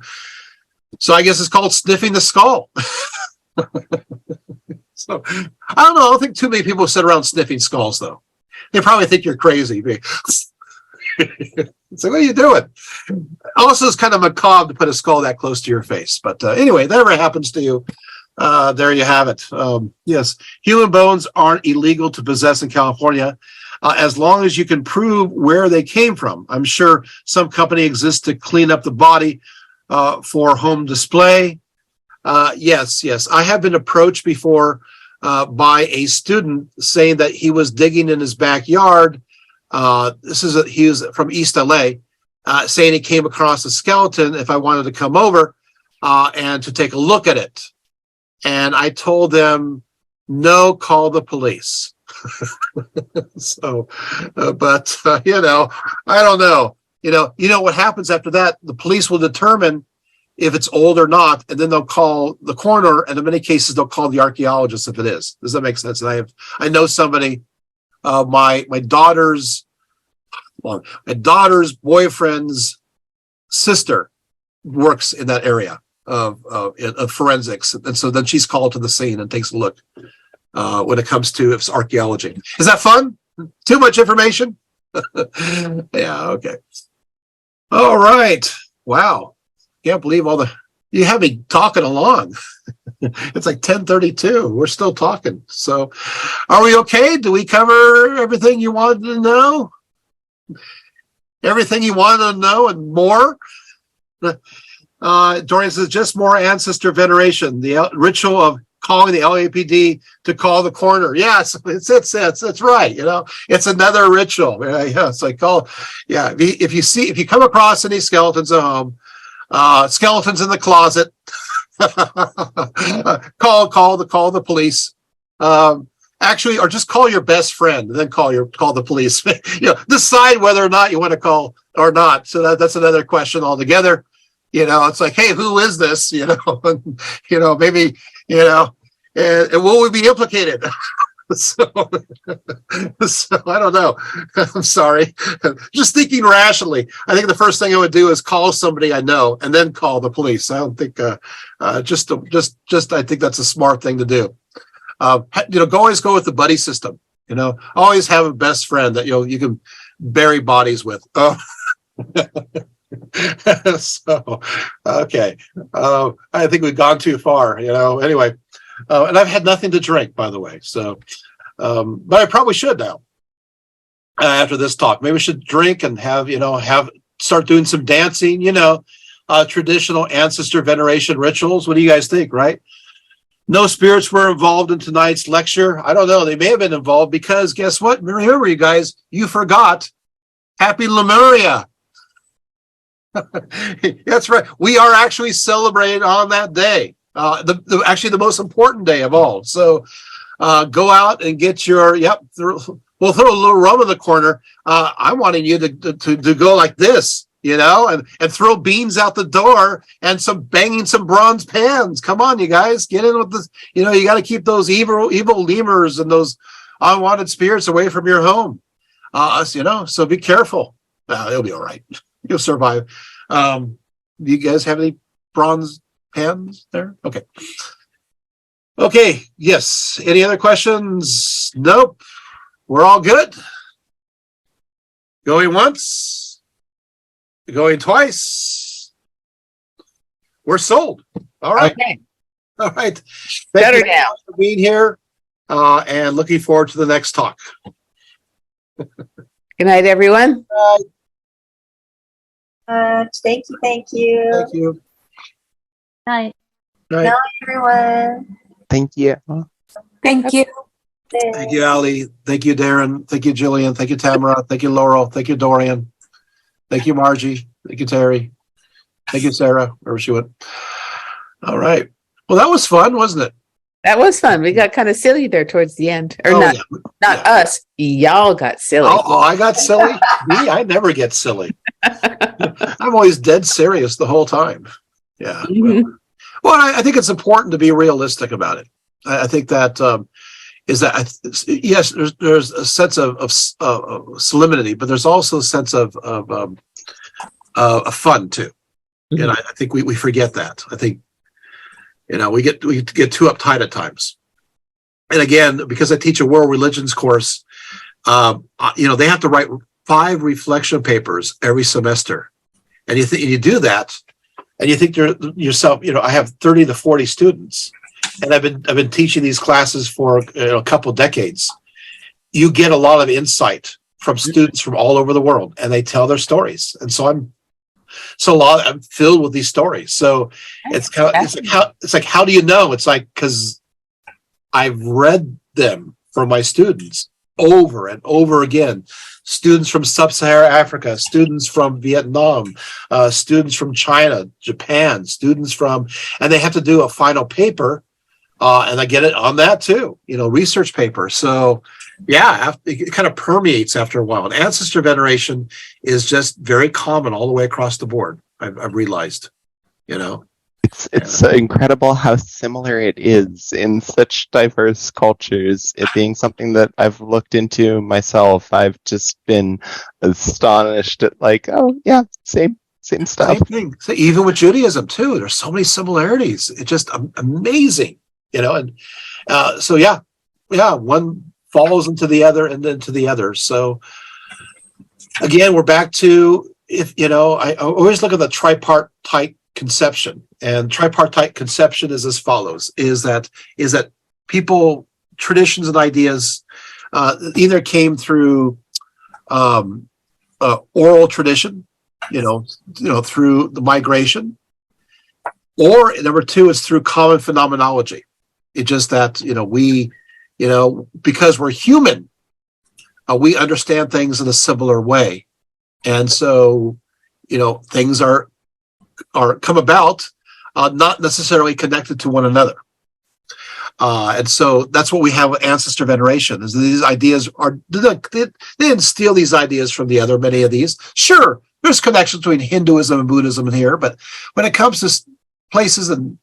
I guess it's called sniffing the skull. So I don't know. I don't think too many people sit around sniffing skulls, though. They probably think you're crazy. So what are you doing? Also, it's kind of macabre to put a skull that close to your face. But anyway, that ever happens to you, there you have it. Yes, human bones aren't illegal to possess in California, as long as you can prove where they came from. I'm sure some company exists to clean up the body for home display. Yes. I have been approached before by a student saying that he was digging in his backyard. He was from East LA, saying he came across a skeleton if I wanted to come over and to take a look at it. And I told them, no, call the police. So, but I don't know. What happens after that? The police will determine if it's old or not, and then they'll call the coroner, and in many cases they'll call the archaeologist if it is. Does that make sense? And I know somebody, my daughter's boyfriend's sister works in that area of forensics, and so then she's called to the scene and takes a look when it comes to if it's archaeology. Is that fun? Too much information? Yeah. Okay. All right. Wow. Can't believe you have me talking along. It's like 10:32. We're still talking. So are we okay? Do we cover everything you wanted to know? Everything you wanted to know and more? Dorian says, just more ancestor veneration, the ritual of calling the LAPD to call the coroner. Yes, it's right. It's another ritual. Yeah, it's like if you come across any skeletons at home, skeletons in the closet, call the police. Actually, or just call your best friend and then call the police. Decide whether or not you want to call or not. So that's another question altogether. It's like, hey, who is this? Maybe, and will we be implicated? So I don't know. I'm sorry. Just thinking rationally, I think the first thing I would do is call somebody I know and then call the police. I don't think I think that's a smart thing to do. Always go with the buddy system. Always have a best friend that you can bury bodies with. Oh. So okay. I think we've gone too far. Anyway. And I've had nothing to drink, by the way. So, but I probably should now. After this talk, maybe we should drink and start doing some dancing. Traditional ancestor veneration rituals. What do you guys think? Right? No spirits were involved in tonight's lecture. I don't know. They may have been involved because guess what? Remember, you guys, you forgot. Happy Lemuria. That's right. We are actually celebrating on that day. Actually the most important day of all. So go out and get your we'll throw a little rum in the corner. I'm wanting you to go like this, and throw beans out the door and banging some bronze pans. Come on, you guys, get in with this. You got to keep those evil lemurs and those unwanted spirits away from your home. So be careful. It'll be all right. You'll survive. Do you guys have any bronze pans there? Okay. Yes. Any other questions? Nope. We're all good. Going once. Going twice. We're sold. All right. Okay. All right. Shut her you down. for being here, and looking forward to the next talk. Good night, everyone. Thank you. Thank you. Night. Night. Night, everyone. Thank you. Thank you. Thank you, Ali. Thank you, Darren. Thank you, Jillian. Thank you, Tamara. Thank you, Laurel. Thank you, Dorian. Thank you, Margie. Thank you, Terry. Thank you, Sarah, wherever she went. All right. Well, that was fun, wasn't it? That was fun. We got kind of silly there towards the end. Or Oh, not, yeah. not Yeah. us. Y'all got silly. Oh, I got silly. Me, I never get silly. I'm always dead serious the whole time. Yeah. Mhm. Well, I think it's important to be realistic about it. I think that is that yes, there's a sense of solemnity, but there's also a sense of fun too. Mhm. And I think we forget that. I think we get too uptight at times. And again, because I teach a world religions course, they have to write 5 reflection papers every semester, and you do that, and you think yourself, I have 30 to 40 students, and I've been teaching these classes for a couple decades. You get a lot of insight from students from all over the world, and they tell their stories, and so I'm filled with these stories. So it's like how do you know? It's like because I've read them for my students over and over again. Students from sub-Saharan Africa, students from Vietnam, students from China, Japan, and they have to do a final paper, and I get it on that too, research paper. So yeah, it kind of permeates after a while. And ancestor veneration is just very common all the way across the board. I've realized, It's incredible how similar it is in such diverse cultures. It being something that I've looked into myself, I've just been astonished at oh yeah, same stuff. Same thing. So even with Judaism too, there's so many similarities. It's just amazing, and so yeah, one follows into the other and then to the other. So again, we're back to I always look at the tripartite conception, and tripartite conception is as follows: is that people, traditions, and ideas either came through oral tradition, through the migration, or number 2 is through common phenomenology. It's just that we, because we're human, we understand things in a similar way, and so things are come about not necessarily connected to one another. And so that's what we have with ancestor veneration, is these ideas they didn't steal these ideas from the other, many of these. Sure, there's connections between Hinduism and Buddhism in here, but when it comes to places in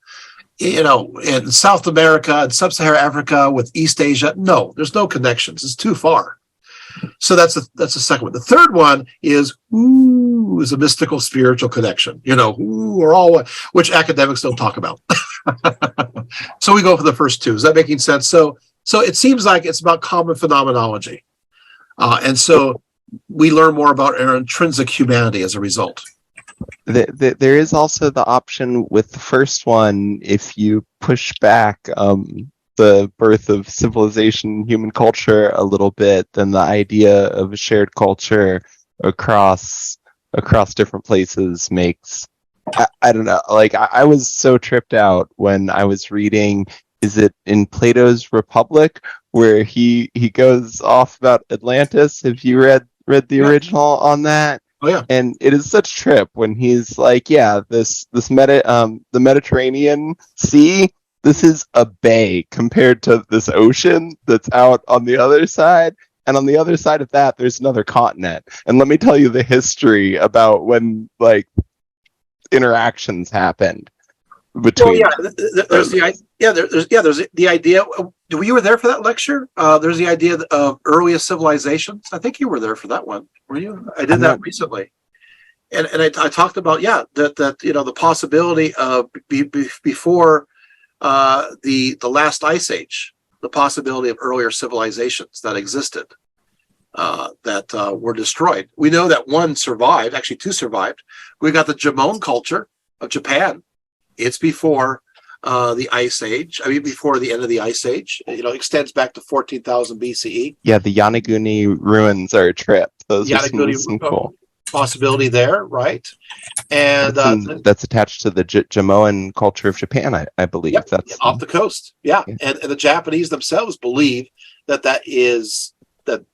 South America and sub-Saharan Africa with East Asia, no, there's no connections. It's too far. So that's the second one. The third one is a mystical spiritual connection, or all, which academics don't talk about. So we go for the first 2. Is that making sense? So it seems like it's about common phenomenology. And so we learn more about our intrinsic humanity as a result. There is also the option with the first one, if you push back the birth of civilization, human culture a little bit, then the idea of a shared culture across different places makes, I don't know, I was so tripped out when I was reading, is it in Plato's Republic, where he goes off about Atlantis? Have you read the original on that? Oh yeah. And it is such a trip when he's like, yeah, the Mediterranean Sea, this is a bay compared to this ocean that's out on the other side. And on the other side of that, there's another continent. And let me tell you the history about when interactions happened between. There's the idea. You were there for that lecture? There's the idea of earliest civilizations. I think you were there for that one. Were you? I did that recently, and I talked about that the possibility of before the last ice age, the possibility of earlier civilizations that existed that were destroyed. We know that one survived, actually 2 survived. We got the Jomon culture of Japan. It's before the ice age. I mean, before the end of the ice age. Extends back to 14,000 BCE. Yeah, the Yonaguni ruins are a trip. Those are some cool possibility there, right? And that's attached to the Jamoan culture of Japan, I believe. Yep, that's off the coast. Yeah. And the Japanese themselves believe that is that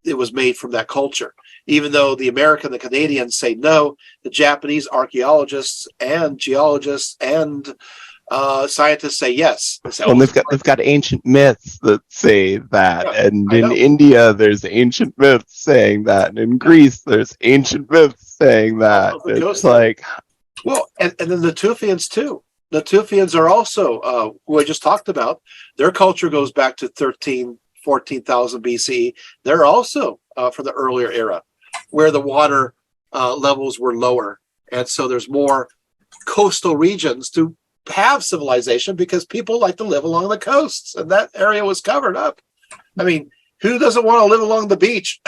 it was made from that culture. even though the American, the Canadians say no, the Japanese archaeologists and geologists and scientists say yes. They say, Well, they've got ancient myths that say that, Yeah, and I in know. India there's ancient myths saying that, and in Greece there's ancient myths saying that. It goes It's there. like, Well, and then the Tufians too. The Tufians are also, who I just talked about. Their culture goes back to 14,000 BCE. They're also from the earlier era, where the water levels were lower, and so there's more coastal regions to have civilization because people like to live along the coasts, and that area was covered up. I mean, who doesn't want to live along the beach?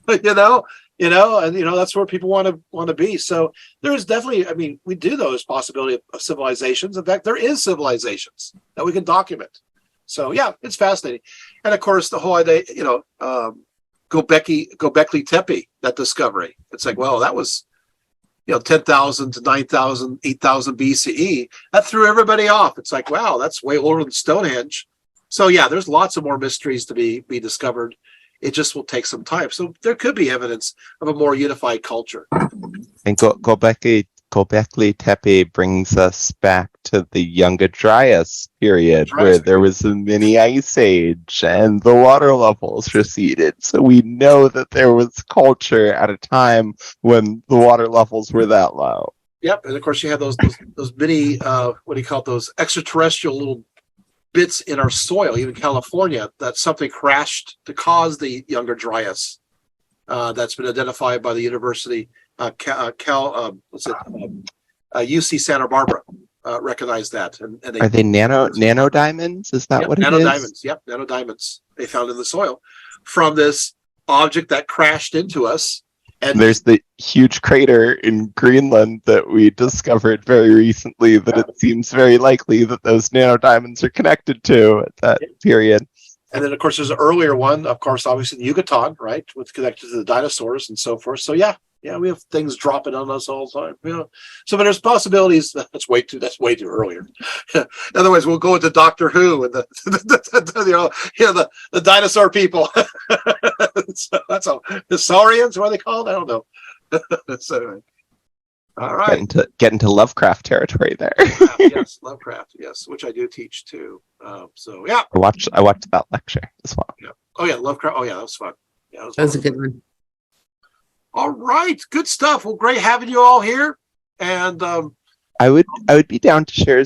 And that's where people want to be. So there's definitely, I mean, we do know there's possibility of civilizations. In fact, there is civilizations that we can document. So yeah, it's fascinating. And of course, the whole idea, Göbekli Tepe, that discovery. It's like, well, that was 10,000 to 9,000, 8,000 BCE. That threw everybody off. It's like, wow, that's way older than Stonehenge. So yeah, there's lots of more mysteries to be discovered. It just will take some time. So there could be evidence of a more unified culture. and Göbekli Tepe brings us back to the Younger Dryas period, where there was a mini ice age and the water levels receded. So we know that there was culture at a time when the water levels were that low. Yep, and of course you have those mini what do you call it, those extraterrestrial little bits in our soil, even California, that something crashed to cause the Younger Dryas. That's been identified by the university, UC Santa Barbara, recognized that. And they, Are they nano diamonds? Is that what it nano is? diamonds? Yep, nano diamonds they found in the soil from this object that crashed into us. And there's the huge crater in Greenland that we discovered very recently that it seems very likely that those nano diamonds are connected to at that period. And then, of course, there's an earlier one, of course, obviously, the Yucatan, right, with connected to the dinosaurs and so forth. So, yeah, we have things dropping on us all the time. So, but there's possibilities. That's way too earlier. Otherwise, we'll go into Doctor Who and the dinosaur people. So that's all. The Saurians, what are they called? I don't know. So, all right. Get into Lovecraft territory there. Yes, Lovecraft. Yes, which I do teach too. So yeah, I watched that lecture as well. Yeah. Oh yeah, Lovecraft. Oh yeah, that was fun. Yeah, That was a good one. All right, good stuff. Well, great having you all here. And I would be down to share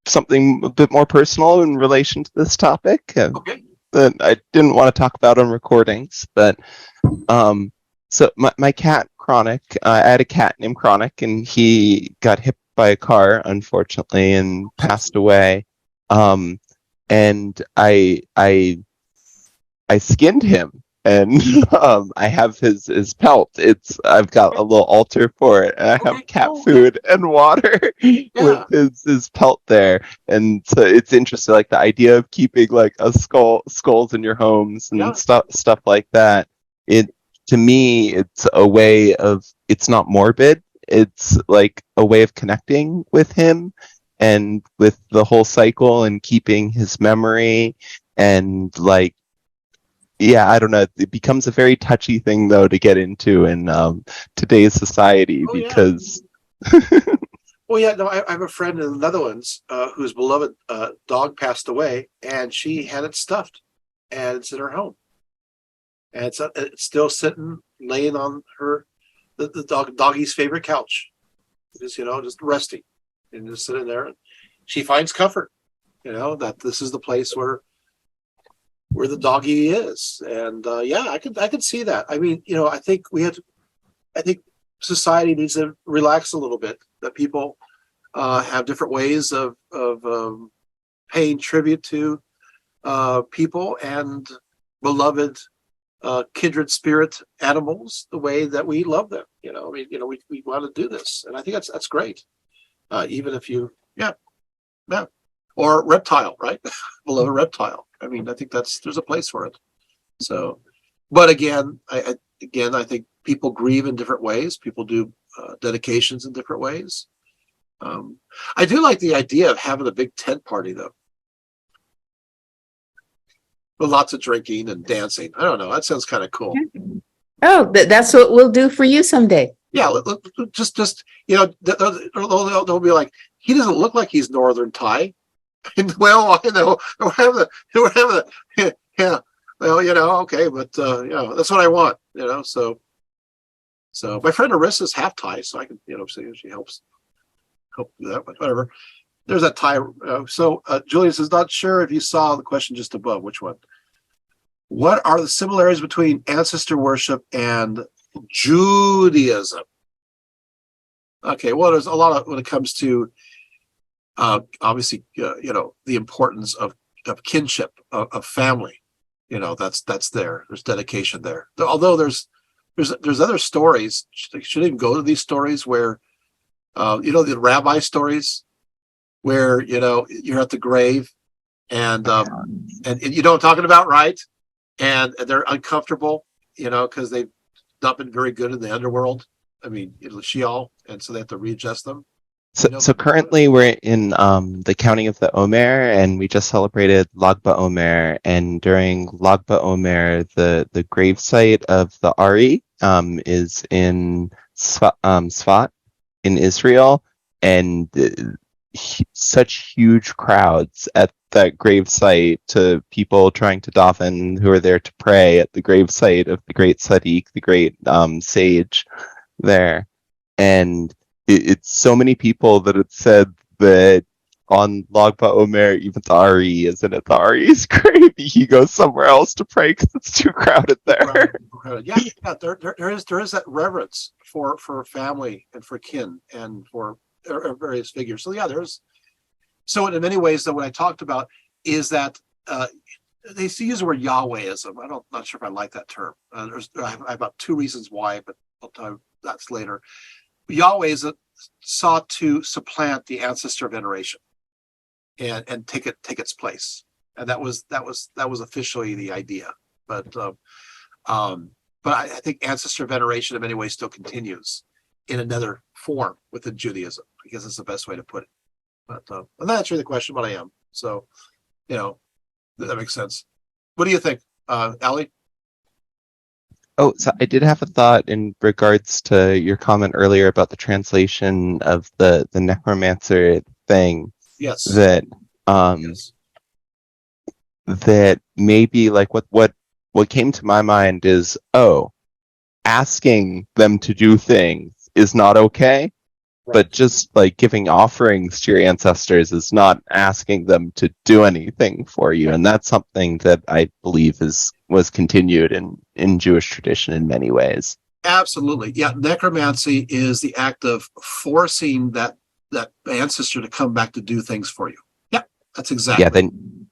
something a bit more personal in relation to this topic. Okay. That I didn't want to talk about on recordings, but so my cat Chronic, I had a cat named Chronic, and he got hit by a car, unfortunately, and passed away. And I skinned him, and I have his pelt. I've got a little altar for it, and I have cat food and water with his pelt there. And so it's interesting, like the idea of keeping like skulls in your homes and stuff like that. To me, it's a way of, it's not morbid. It's like a way of connecting with him and with the whole cycle and keeping his memory. And like, yeah, I don't know. It becomes a very touchy thing though to get into in today's society because. Well, yeah, no, I have a friend in the Netherlands whose beloved dog passed away, and she had it stuffed, and it's in her home. And it's still sitting, laying on the doggy's favorite couch, just resting, and just sitting there. And she finds comfort, that this is the place where the doggy is. And I could see that. I mean, I think society needs to relax a little bit. That people have different ways of paying tribute to people and beloved kindred spirit animals the way that we love them. We want to do this, and I think that's great. Even if you, or reptile, right? Beloved reptile. I mean, I think there's a place for it. So, but again, I think people grieve in different ways. People do dedications in different ways. I do like the idea of having a big tent party, though. With lots of drinking and dancing. I don't know. That sounds kind of cool. Oh, that's what we'll do for you someday. Yeah, just they'll be like, he doesn't look like he's Northern Thai. And, well, we'll have yeah. Well, okay, but that's what I want. So my friend Arissa's half Thai, so I can say she help do that, but whatever. There's that Thai. Julius is not sure if you saw the question just above. Which one? What are the similarities between ancestor worship and Judaism? Okay, well, there's a lot of when it comes to obviously the importance of kinship, of family. That's there. There's dedication there. Although there's other stories. Shouldn't even go to these stories where the rabbi stories where you're at the grave and you know what I'm talking about, right? And they're uncomfortable, because they've not been very good in the underworld. I mean, Sheol, and so they have to readjust them. So currently we're in the counting of the Omer, and we just celebrated Lag BaOmer. And during Lag BaOmer, the gravesite of the Ari is in Sfat in Israel, and such huge crowds at that gravesite to people trying to daven who are there to pray at the gravesite of the great Sadiq, the great sage there. And it's so many people that it said that on Lag BaOmer, even the Ari isn't at the Ari's grave. He goes somewhere else to pray because it's too crowded there. Yeah, there is that reverence for family and for kin and for various figures. So yeah, so in many ways that what I talked about is that they use the word Yahwehism. Not sure if I like that term. I have about two reasons why, but I'll tell you that's later. Yahweh sought to supplant the ancestor veneration and take its place, and that was officially the idea. But I think ancestor veneration in many ways still continues in another form within Judaism. I guess that's the best way to put it. But I'm not answering the question, but I am. So that makes sense. What do you think, Ali? Oh, so I did have a thought in regards to your comment earlier about the translation of the necromancer thing. Yes. That Yes. that maybe like what came to my mind is, asking them to do things is not okay. Right. But just like giving offerings to your ancestors is not asking them to do anything for you. And that's something that I believe was continued in Jewish tradition in many ways. Absolutely. Yeah. Necromancy is the act of forcing that ancestor to come back to do things for you. Yeah, that's exactly. Yeah.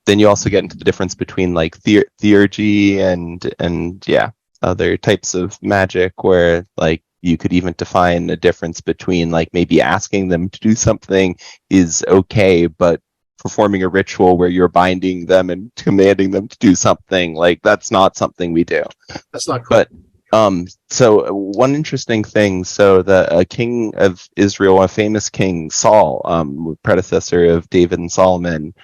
Then you also get into the difference between like theurgy and other types of magic where like you could even define a difference between like maybe asking them to do something is okay, but performing a ritual where you're binding them and commanding them to do something, like that's not something we do. That's not cool. But so one interesting thing, so the king of Israel, a famous king, Saul, predecessor of David and Solomon,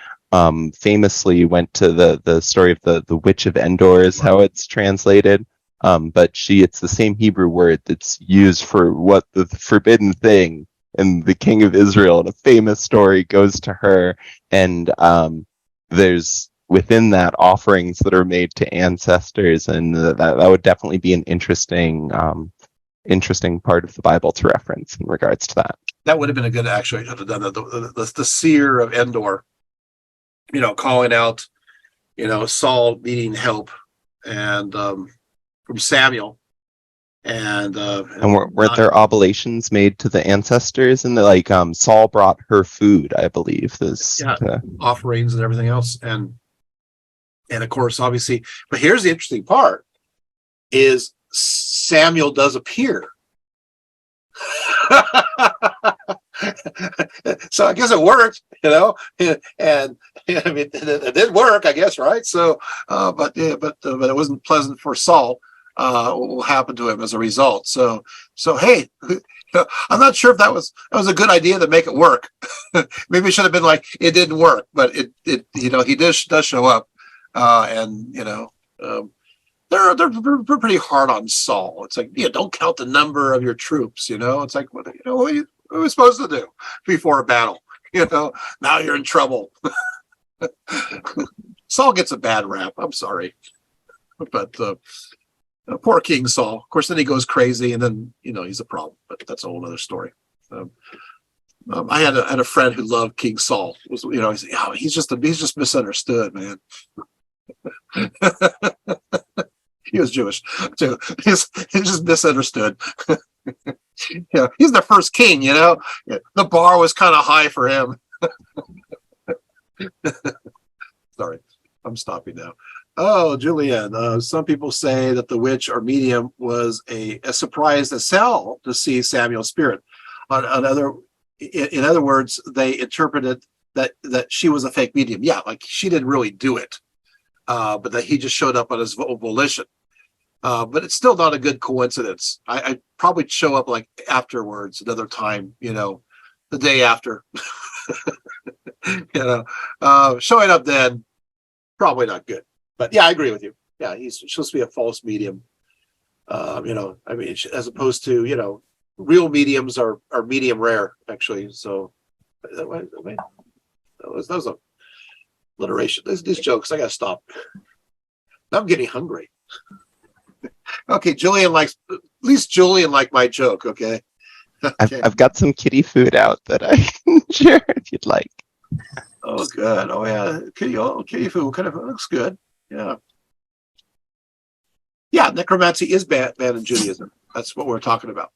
famously went to the story of the witch of Endor is how it's translated. But it's the same Hebrew word that's used for what the forbidden thing, and the king of Israel, and a famous story goes to her, and there's within that offerings that are made to ancestors, and that would definitely be an interesting part of the Bible to reference in regards to that. That would have been a good, actually, have done that. The seer of Endor, calling out, Saul needing help, and from Samuel, and weren't there oblations made to the ancestors, and Saul brought her food, I believe, offerings and everything else, and of course, obviously, but here's the interesting part: is Samuel does appear. So I guess it worked, and I mean it did work, I guess, right? So, but it wasn't pleasant for Saul. What will happen to him as a result? So hey, I'm not sure if that was a good idea to make it work. Maybe it should have been like it didn't work, but it he does show up, and they're pretty hard on Saul. It's like, don't count the number of your troops. It's like, what are we supposed to do before a battle? Now you're in trouble. Saul gets a bad rap. I'm sorry, but poor King Saul. Of course, then he goes crazy, and then he's a problem. But that's a whole other story. I had a friend who loved King Saul. He's just misunderstood, man. He was Jewish too. He's just misunderstood. He's the first king. The bar was kind of high for him. Sorry, I'm stopping now. Oh, Julianne. Some people say that the witch or medium was a surprise to Saul to see Samuel's spirit. In other words, they interpreted that she was a fake medium. Yeah, like she didn't really do it, but that he just showed up on his volition. But it's still not a good coincidence. I'd probably show up like afterwards, another time, the day after. Showing up then, probably not good. But yeah, I agree with you. Yeah, he's supposed to be a false medium. As opposed to, real mediums are medium rare, actually. So that was a alliteration. These jokes, I gotta stop. I'm getting hungry. Okay, at least Julian liked my joke, okay? I've got some kitty food out that I can share if you'd like. Oh, good. Oh, yeah. Kitty food kind of looks good. Yeah. Yeah, necromancy is banned in Judaism. That's what we're talking about.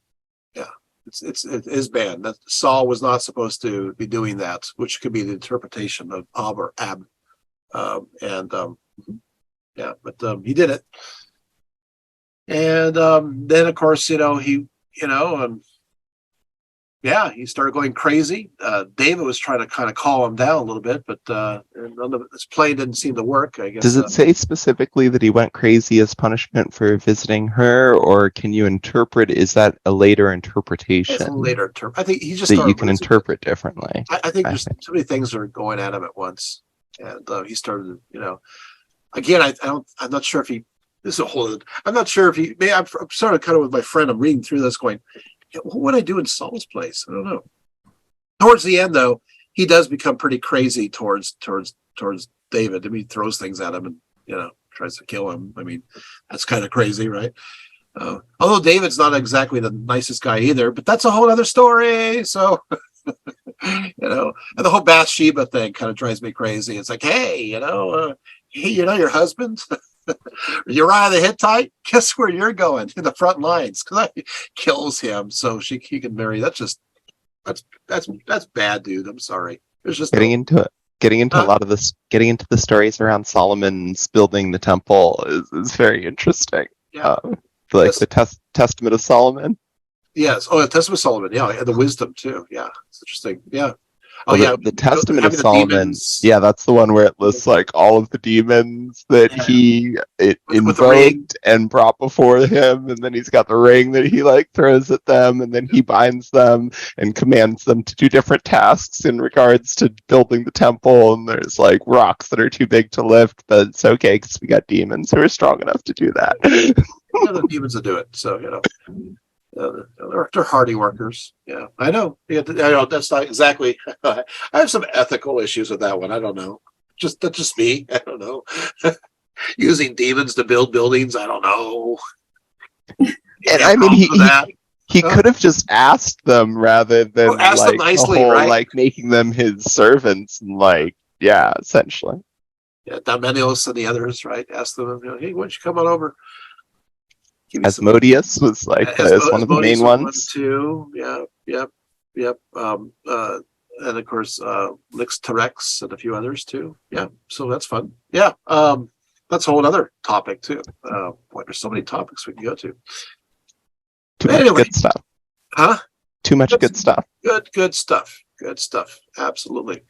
Yeah, it is banned. That Saul was not supposed to be doing that, which could be the interpretation of Ab or Ab. But he did it. And then, of course, he started going crazy. David was trying to kind of calm him down a little bit, but his play didn't seem to work, I guess. Does it say specifically that he went crazy as punishment for visiting her, or can you interpret, is that a later interpretation? It's a later I think he just that you can interpret differently. I think there's too many things that are going at him at once. And he started, again, I'm not sure if he, this is a whole, I'm not sure if he, I'm sort of kind of with my friend, I'm reading through this going, what would I do in Saul's place? I don't know. Towards the end, though, he does become pretty crazy towards David. I mean, he throws things at him and, tries to kill him. I mean, that's kind of crazy, right? Although David's not exactly the nicest guy either, but that's a whole other story. So, and the whole Bathsheba thing kind of drives me crazy. It's like, hey, your husband, Uriah the Hittite, guess where you're going? In the front lines, because that kills him so he can marry. That's bad, dude. I'm sorry. There's just getting into a lot of this, getting into the stories around Solomon's building the temple is very interesting. Yeah. The Testament of Solomon. Yes. Oh, the Testament of Solomon. Yeah, and the wisdom too. Yeah, it's interesting. Yeah. Oh, yeah. The Testament of Solomon. Yeah, that's the one where it lists like all of the demons that he invoked and brought before him, and then he's got the ring that he like throws at them, and then he binds them and commands them to do different tasks in regards to building the temple. And there's like rocks that are too big to lift, but it's okay because we got demons who are strong enough to do that. The demons will do it. So they're hardy workers. Yeah, I know. Yeah, I know that's not exactly. I have some ethical issues with that one. I don't know. That's just me. I don't know. Using demons to build buildings. I don't know. And I mean, he could have just asked them rather than ask them nicely, right? Like making them his servants and essentially. Yeah, Domenios and the others, right? Ask them, hey, why don't you come on over? Asmodeus was one of the main ones too. Yeah, yep. And of course, Lix Terex and a few others too. Yeah, so that's fun. Yeah, that's a whole other topic too. Boy, there's so many topics we can go to. Too much good stuff. Huh? Too much good stuff. Good stuff. Good stuff. Absolutely.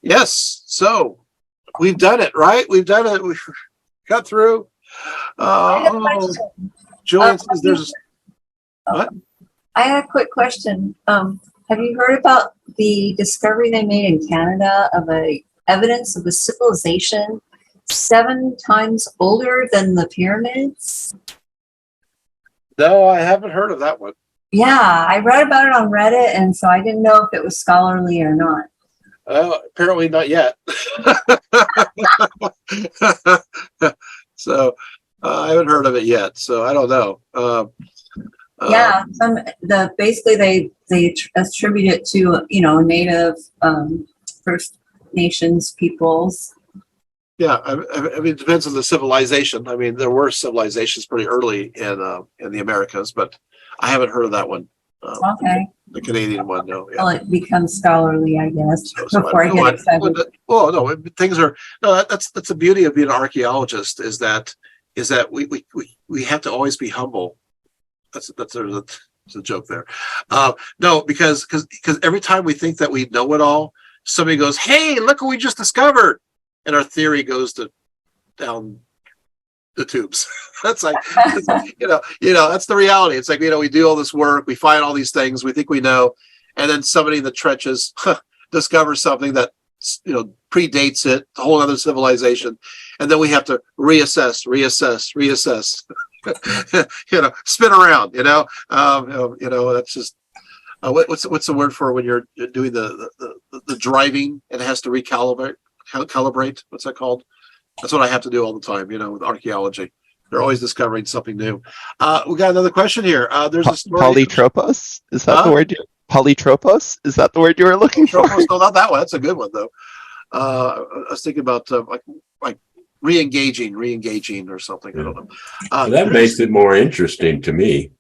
Yes. So we've done it, right? We've done it. We've got through. Julian says there's what? I had a quick question. Have you heard about the discovery they made in Canada of evidence of a civilization 7 times older than the pyramids? No, I haven't heard of that one. Yeah, I read about it on Reddit, and so I didn't know if it was scholarly or not. Apparently not yet. So I haven't heard of it yet. So I don't know. Yeah, basically they attribute it to native First Nations peoples. Yeah, I mean, it depends on the civilization. I mean, there were civilizations pretty early in the Americas, but I haven't heard of that one. Okay, The Canadian one, no. Yeah. well, it becomes scholarly, I guess, So before I get excited. Well, no, things are no. That's the beauty of being an archaeologist is that we have to always be humble. That's a joke there. No, because every time we think that we know it all, somebody goes, "Hey, look what we just discovered," and our theory goes down the tubes. That's like, that's the reality. It's like, we do all this work, we find all these things, we think we know, and then somebody in the trenches discovers something that predates it, a whole other civilization, and then we have to reassess, spin around. That's just what's the word for when you're doing the driving and it has to calibrate? What's that called? That's what I have to do all the time, with archaeology. They're always discovering something new. We got another question here. There's a story. Polytropos? Is that the word? Polytropos? Is that the word you were looking for? No, not that one. That's a good one, though. I was thinking about like re-engaging or something. I don't know. That makes it more interesting to me.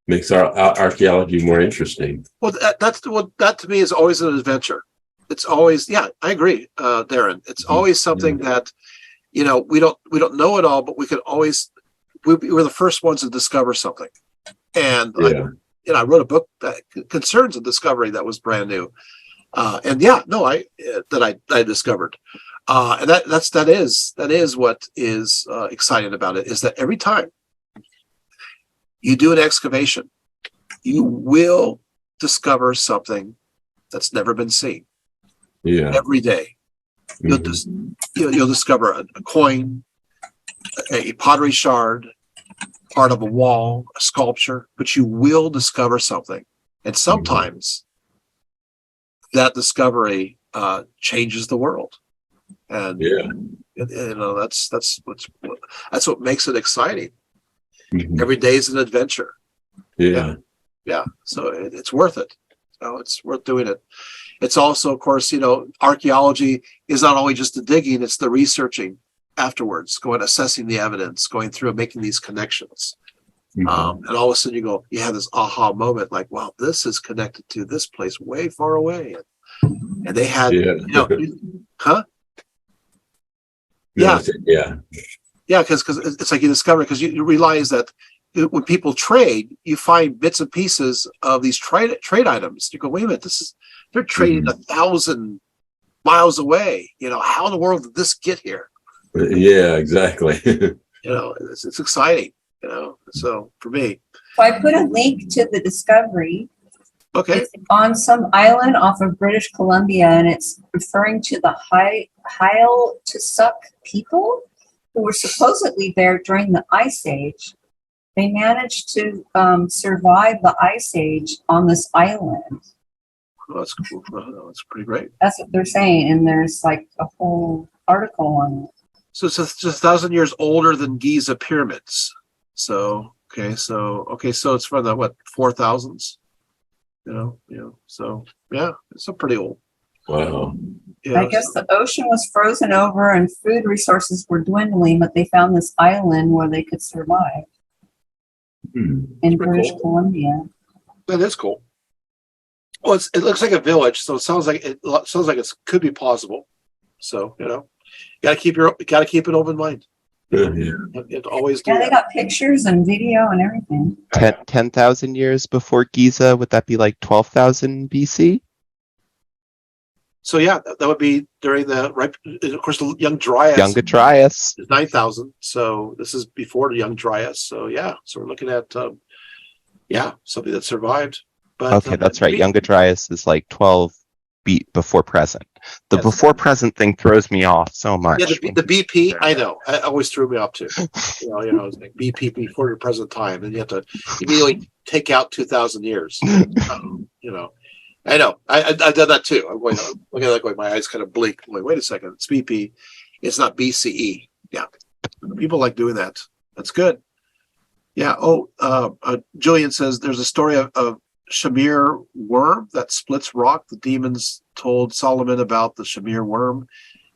Makes our archaeology more interesting. Well, that to me is always an adventure. It's always, yeah, I agree, Darren. It's always something that, we don't know it all, but we we're the first ones to discover something. And I wrote a book that concerns a discovery that was brand new. I discovered. And that is what is exciting about it, is that every time you do an excavation, you will discover something that's never been seen. Yeah. Every day. You'll discover a coin, a pottery shard, part of a wall, a sculpture, but you will discover something. And sometimes that discovery changes the world. And that's what makes it exciting. Every day is an adventure. Yeah. So it's worth it. So it's worth doing it. It's also, of course, archaeology is not only just the digging, it's the researching afterwards, assessing the evidence, going through and making these connections. And all of a sudden you have this aha moment, like, wow, this is connected to this place way far away. And they had, huh? Yeah, because it's like you discover, because you realize that when people trade, you find bits and pieces of these trade items. You go, wait a minute, they're trading 1,000 miles away. How in the world did this get here? Yeah, exactly. It's exciting. So for me, So I put a link to the discovery. Okay. It's on some island off of British Columbia, and it's referring to the Hail-to-Suck people who were supposedly there during the Ice Age. They managed to survive the Ice Age on this island. Oh, that's cool. That's pretty great. That's what they're saying, and there's like a whole article on it. So it's just 1,000 years older than Giza pyramids. So it's from the 4,000s. So yeah, it's a pretty old. Wow. Yeah, I guess the ocean was frozen over and food resources were dwindling, but they found this island where they could survive in British Columbia. That is cool. Well, it looks like a village, so it sounds like it could be plausible. So gotta keep an open mind. You always do. Yeah, they got pictures and video and everything. 10,000 years before Giza, would that be like 12,000 BC? So yeah, that would be during of course, the Young Dryas. Younger Dryas. 9,000. So this is before the Young Dryas. So yeah, so we're looking at something that survived. But Okay, that's right. Younger Dryas is like 12 before present. The Yes. before present thing throws me off so much. Yeah, the BP, I know. It always threw me off too. It's like BP before your present time, and you have to immediately take out 2,000 years. I know. I did that too. I'm going looking at that going, my eyes kind of blink. I'm like, wait a second, it's BP. It's not BCE. Yeah, people like doing that. That's good. Yeah. Julian says there's a story of Shamir worm that splits rock. The demons told Solomon about the Shamir worm.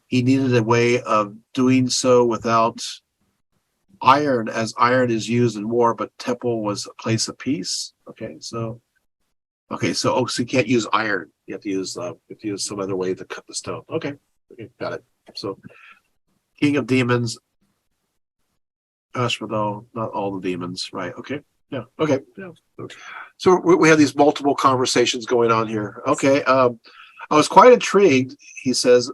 He needed a way of doing so without iron, as iron is used in war, but temple was a place of peace. So you can't use iron. You have to use some other way to cut the stone. Okay, got it. So king of demons, Ashmedal, not all the demons, right? Okay, yeah, okay, yeah. So we have these multiple conversations going on here. Okay, I was quite intrigued. He says,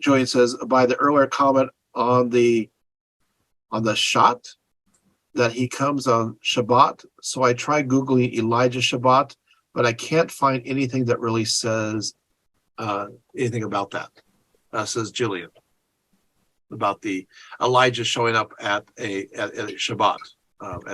Julian says, by the earlier comment on the shot that he comes on Shabbat. So I tried Googling Elijah Shabbat, but I can't find anything that really says anything about that. Says Jillian, about the Elijah showing up at a Shabbat.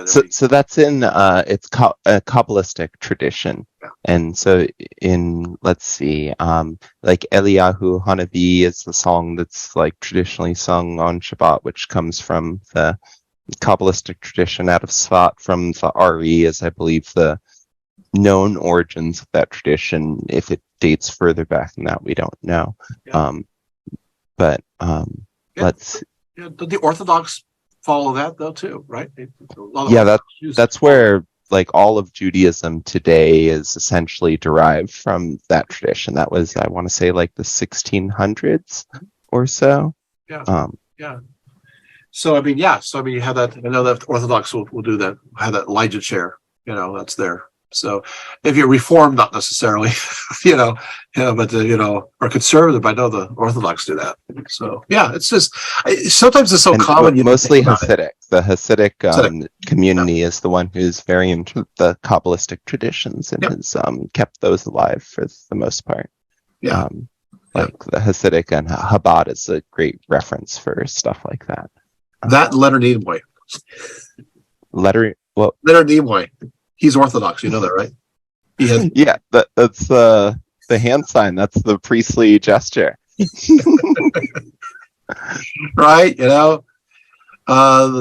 So that's in it's a Kabbalistic tradition, Yeah. and so in let's see, like Eliyahu Hanavi is the song that's like traditionally sung on Shabbat, which comes from the Kabbalistic tradition out of Sfat from the Ari, is I believe the known origins of that tradition. If it dates further back than that, we don't know. Yeah. Let's. Yeah, the Orthodox follow that though too, right? That's where like all of Judaism today is essentially derived from that tradition. That was, I want to say, like the 1600s or so. Yeah. Yeah. So I mean, you have that. I know that Orthodox will do that. Have that Elijah chair. That's there. So if you're Reformed, not necessarily, but or conservative, I know the Orthodox do that. So yeah, it's just sometimes it's so common. Mostly Hasidic. The Hasidic community is the one who's very into the Kabbalistic traditions and has kept those alive for the most part. Yeah. Like the Hasidic and Chabad is a great reference for stuff like that. That Leonard Nimoy. Leonard Nimoy. He's Orthodox, you know that, right? That's the hand sign. That's the priestly gesture. Right, the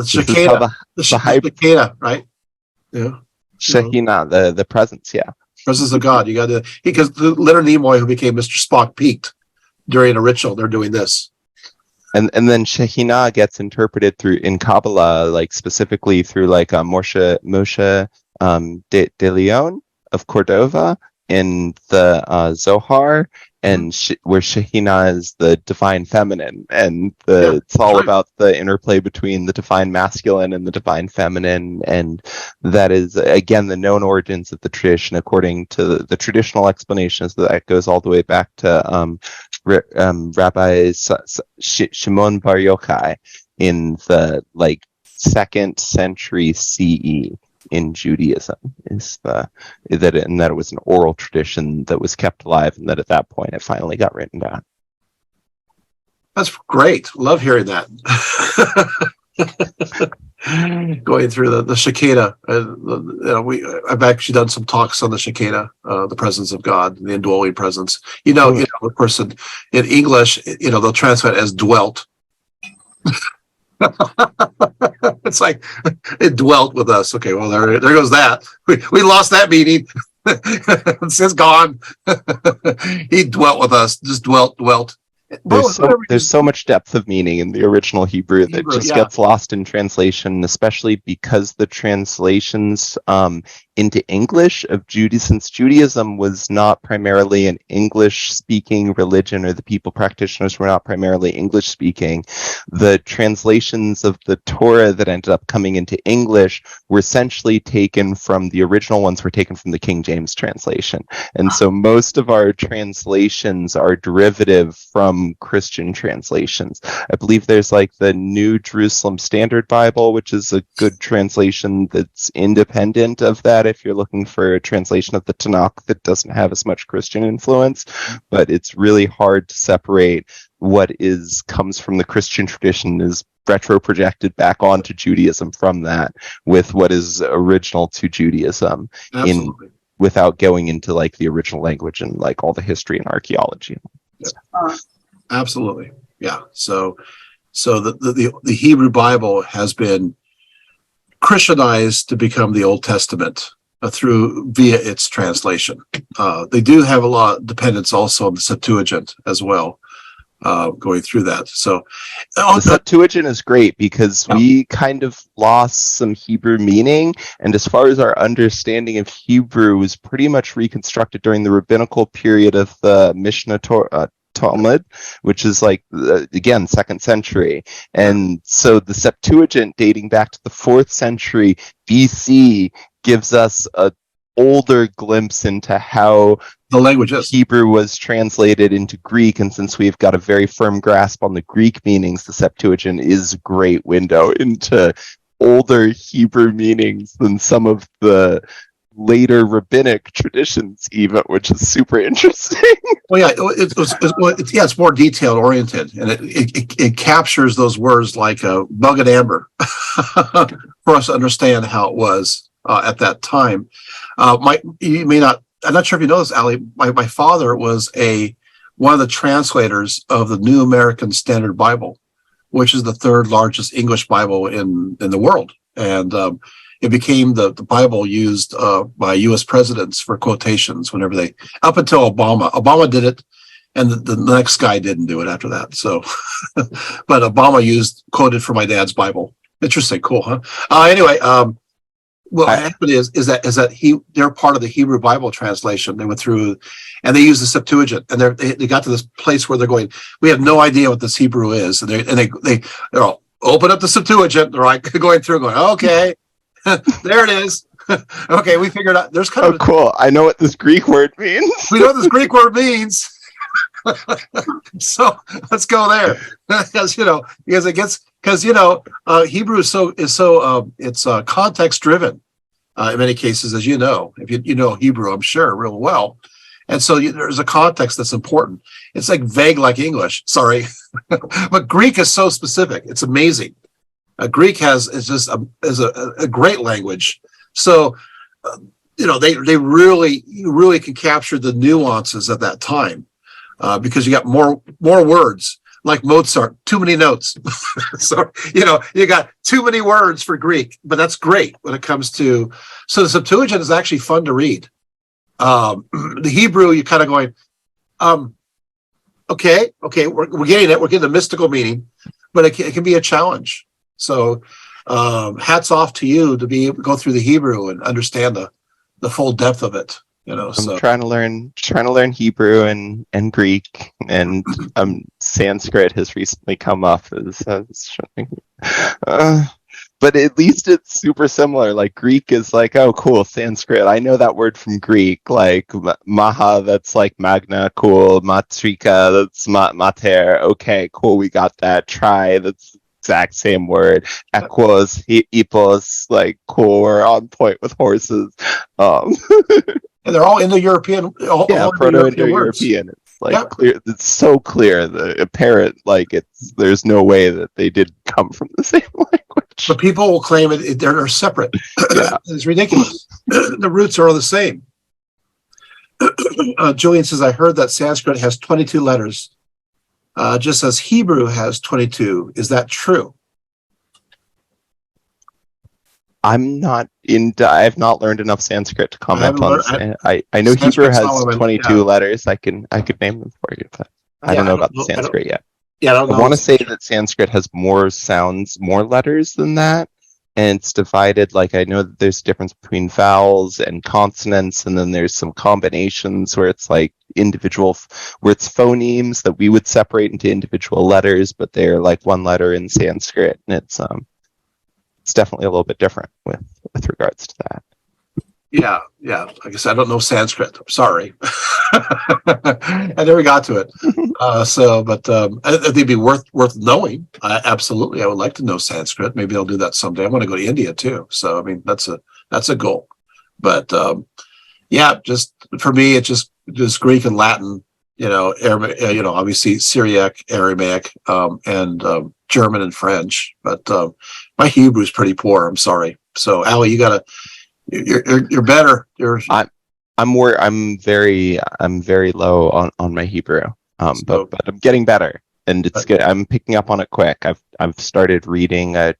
Shekinah. The Shekinah, right? Yeah. Shekinah, the presence, yeah. Presence of God. You got to, because Leonard Nimoy, who became Mr. Spock, peaked during a ritual. They're doing this. And then Shekinah gets interpreted in Kabbalah, like specifically through like Moshe de Leon of Cordova in the Zohar, and where Shekinah is the divine feminine, and it's all about the interplay between the divine masculine and the divine feminine, and that is again the known origins of the tradition according to the traditional explanations. That goes all the way back to Rabbi Shimon Bar Yochai in the 2nd century CE. In Judaism, that it was an oral tradition that was kept alive, and that at that point it finally got written down. That's great. Love hearing that. Going through the Shekinah, I've actually done some talks on the Shekinah, the presence of God, the indwelling presence. Of course, in English, they'll translate it as dwelt. It's like it dwelt with us. Okay, well there goes that. We lost that meaning. It's gone. He dwelt with us. Just dwelt. There's so much depth of meaning in the original Hebrew that just gets lost in translation, especially because the translations into English of since Judaism was not primarily an English-speaking religion, or the people practitioners were not primarily English-speaking, the translations of the Torah that ended up coming into English were essentially taken from the original ones, were taken from the King James translation. And so most of our translations are derivative from Christian translations. I believe there's the New Jerusalem Standard Bible, which is a good translation that's independent of that that if you're looking for a translation of the Tanakh that doesn't have as much Christian influence, but it's really hard to separate what comes from the Christian tradition is retro projected back onto Judaism from that with what is original to Judaism Absolutely. without going into like the original language and like all the history and archaeology. Absolutely. Yeah. So the Hebrew Bible has been Christianized to become the Old Testament via its translation. They do have a lot of dependence also on the Septuagint as well, going through that. So the Septuagint is great because we kind of lost some Hebrew meaning, and as far as our understanding of Hebrew was pretty much reconstructed during the rabbinical period of the Mishnah Talmud, which is like again 2nd century, and so the Septuagint dating back to the 4th century BC gives us a older glimpse into how the languages Hebrew was translated into Greek, and since we've got a very firm grasp on the Greek meanings, the Septuagint is a great window into older Hebrew meanings than some of the later rabbinic traditions even, which is super interesting. Well, yeah, it's more detail oriented, and it captures those words like bug and amber for us to understand how it was at that time. You may not. I'm not sure if you know this, Ali. My father was one of the translators of the New American Standard Bible, which is the 3rd largest English Bible in the world, and it became the Bible used by U.S. presidents for quotations whenever up until Obama. Obama did it, and the next guy didn't do it after that. So, but Obama quoted from my dad's Bible. Interesting, cool, huh? Anyway, what happened is that they're part of the Hebrew Bible translation. They went through, and they used the Septuagint, and they got to this place where they're going, we have no idea what this Hebrew is, and they're all open up the Septuagint. They're like going through, going, okay. There it is. Okay, we figured out. There's kind of cool. I know what this Greek word means. We know what this Greek word means. So let's go there, because Hebrew is so it's context driven in many cases, as you know. If you know Hebrew, I'm sure real well, and so there's a context that's important. It's like vague, like English. Sorry, but Greek is so specific. It's amazing. Greek is a great language. So, they really can capture the nuances at that time, because you got more words, like Mozart, too many notes. So, you got too many words for Greek, but that's great when it comes to, so the Septuagint is actually fun to read. The Hebrew, you're kind of going, okay, we're getting it. We're getting the mystical meaning, but it can be a challenge. So hats off to you to be able to go through the Hebrew and understand the full depth of it. I'm trying to learn Hebrew and Greek, and Sanskrit has recently come up but at least it's super similar. Like Greek is like, oh cool, Sanskrit, I know that word from Greek, like maha, that's like magna, cool, matrika, that's mater, okay, cool, we got that, try, that's exact same word, equos, hippos, like cool, we're on point with horses. And they're all Indo-European. Proto-Indo-European. It's like clear. It's so clear. The apparent, like there's no way that they did come from the same language. But people will claim they're separate. Yeah, it's ridiculous. The roots are all the same. Julian says, I heard that Sanskrit has 22 letters, just as Hebrew has 22. Is that true? I have not learned enough Sanskrit to comment on this. I know Hebrew has 22 letters. I could name them for you, but I don't know about the Sanskrit yet. Yeah, I want to say that Sanskrit has more sounds, more letters than that. And it's divided, like I know that there's a difference between vowels and consonants, and then there's some combinations where it's like where it's phonemes that we would separate into individual letters, but they're like one letter in Sanskrit, and it's definitely a little bit different with regards to that. Yeah. I guess I don't know Sanskrit. I'm sorry. I never got to it. It'd be worth knowing. Absolutely, I would like to know Sanskrit. Maybe I'll do that someday. I want to go to India too. So I mean, that's a goal. But yeah, just for me, it's just Greek and Latin. Aramaic, obviously Syriac, Aramaic, and German and French. But my Hebrew is pretty poor. I'm sorry. So, Ali, you're better. I'm very low on my Hebrew. But I'm getting better, and it's good. I'm picking up on it quick. I've started reading I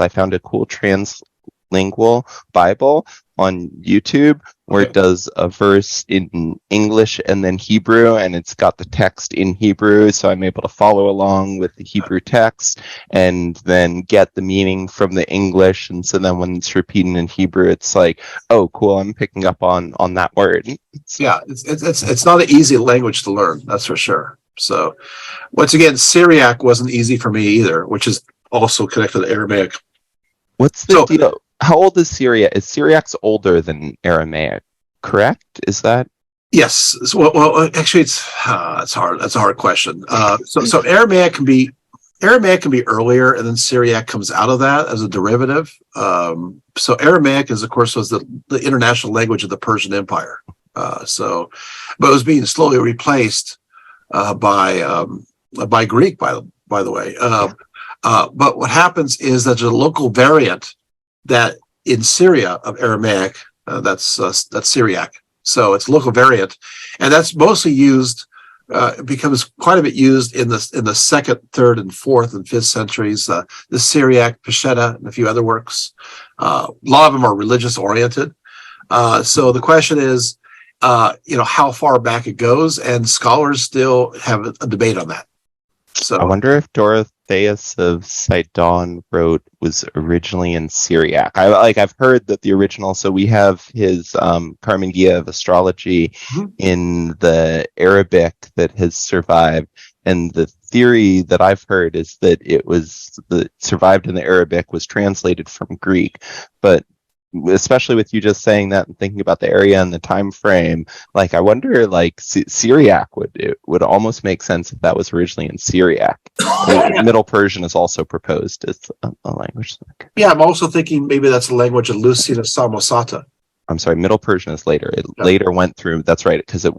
found a cool translingual Bible on YouTube where it does a verse in English and then Hebrew, and it's got the text in Hebrew, so I'm able to follow along with the Hebrew text and then get the meaning from the English. And so then when it's repeating in Hebrew, it's like, oh, cool, I'm picking up on that word. Yeah, it's not an easy language to learn, that's for sure. So once again, Syriac wasn't easy for me either, which is also connected to Aramaic. What's the deal? How old is Syriac? Is Syriac's older than Aramaic? Correct? Is that? Yes. Well, actually, it's hard. That's a hard question. So Aramaic can be earlier, and then Syriac comes out of that as a derivative. So Aramaic was the international language of the Persian Empire. But it was being slowly replaced by Greek, by the way. But what happens is that there's a local variant that in Syria of Aramaic, that's Syriac. So it's a local variant, and that's mostly used. Becomes quite a bit used in the 2nd, 3rd, and 4th and 5th centuries. The Syriac, Peshitta, and a few other works. A lot of them are religious oriented. So the question is, how far back it goes, and scholars still have a debate on that. So I wonder if Dorotheus of Sidon was originally in Syriac. I've heard that the original. So we have his Carmengia of Astrology in the Arabic that has survived, and the theory that I've heard is that survived in the Arabic, was translated from Greek, but especially with you just saying that and thinking about the area and the time frame, I wonder, Syriac would almost make sense if that was originally in Syriac. Middle Persian is also proposed as a language. Yeah, I'm also thinking maybe that's the language of Lucina Samosata. I'm sorry, Middle Persian is later. It later went through. That's right, because it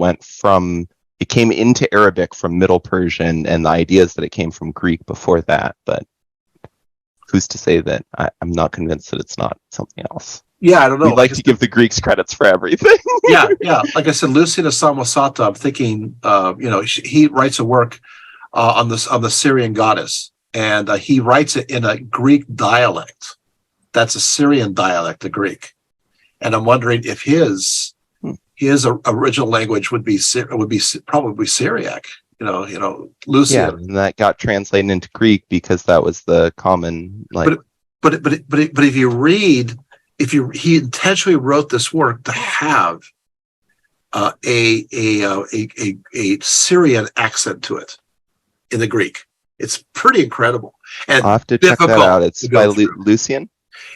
came into Arabic from Middle Persian, and the idea is that it came from Greek before that, but who's to say that? I'm not convinced that it's not something else. Yeah, I don't know. We like to give the Greeks credits for everything. yeah. Like I said, Lucina Samosata, I'm thinking, he writes a work on the Syrian goddess, and he writes it in a Greek dialect. That's a Syrian dialect of Greek. And I'm wondering if his original language would be probably Syriac. Lucian. Yeah, and that got translated into Greek because that was the common But if you read, he intentionally wrote this work to have a Syrian accent to it in the Greek. It's pretty incredible. And I'll have to check that out. It's by Lucian.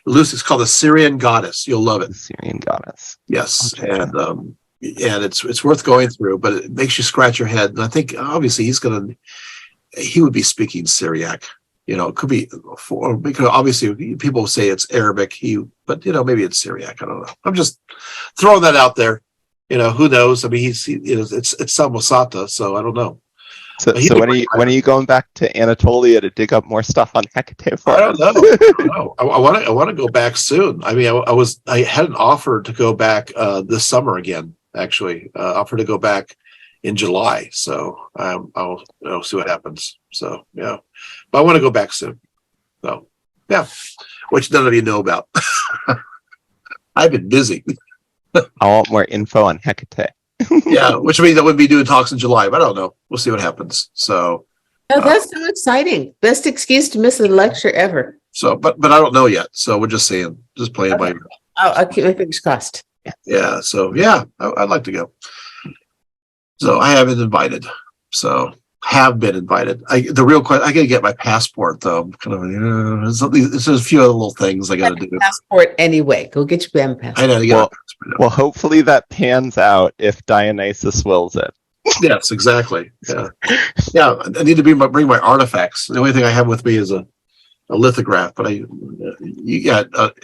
It's called the Syrian Goddess. You'll love it. The Syrian Goddess. Yes, and it's worth going through, but it makes you scratch your head. And I think obviously he would be speaking Syriac. It could be, because obviously people say it's Arabic. But maybe it's Syriac. I don't know. I'm just throwing that out there. Who knows? I mean, it's Samosata, so I don't know. So when are you going back to Anatolia to dig up more stuff on Hecate for? I don't know. I want to go back soon. I mean, I had an offer to go back this summer again. Actually, offer to go back in July. So I'll see what happens. So yeah, but I want to go back soon. So yeah, which none of you know about. I've been busy. I want more info on Hecate. Yeah, which means I wouldn't be doing talks in July, but I don't know. We'll see what happens. So that's so exciting. Best excuse to miss a lecture ever. So, but I don't know yet. So we're just playing by ear. I'll keep my fingers crossed. Yeah. So yeah, I'd like to go. So I have been invited. The real question, I got to get my passport though. I'm kind of, there's a few other little things I got to do. Passport anyway. Go get your damn passport. I know to get a passport. Well, hopefully that pans out if Dionysus wills it. Yes, exactly. Yeah. Yeah. I need to bring my artifacts. The only thing I have with me is a lithograph, but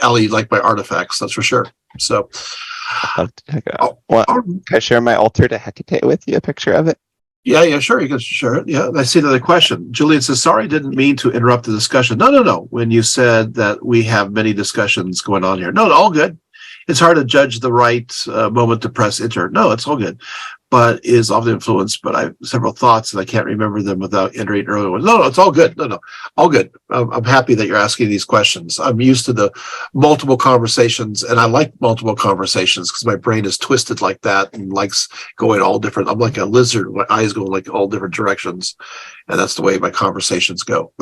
Ali, like my artifacts, that's for sure. So, I'd love to check it Oh, out. Well, oh, can I share my altar to Hecate with you? A picture of it? yeah, sure. You can share it. Yeah, I see another question. Julian says, sorry, didn't mean to interrupt the discussion. No. When you said that we have many discussions going on here. No, all good. It's hard to judge the right moment to press enter. No, it's all good. But is often influenced, but I have several thoughts and I can't remember them without entering earlier ones. No, it's all good. No, all good. I'm happy that you're asking these questions. I'm used to the multiple conversations and I like multiple conversations because my brain is twisted like that and likes going all different. I'm like a lizard. My eyes go like all different directions. And that's the way my conversations go.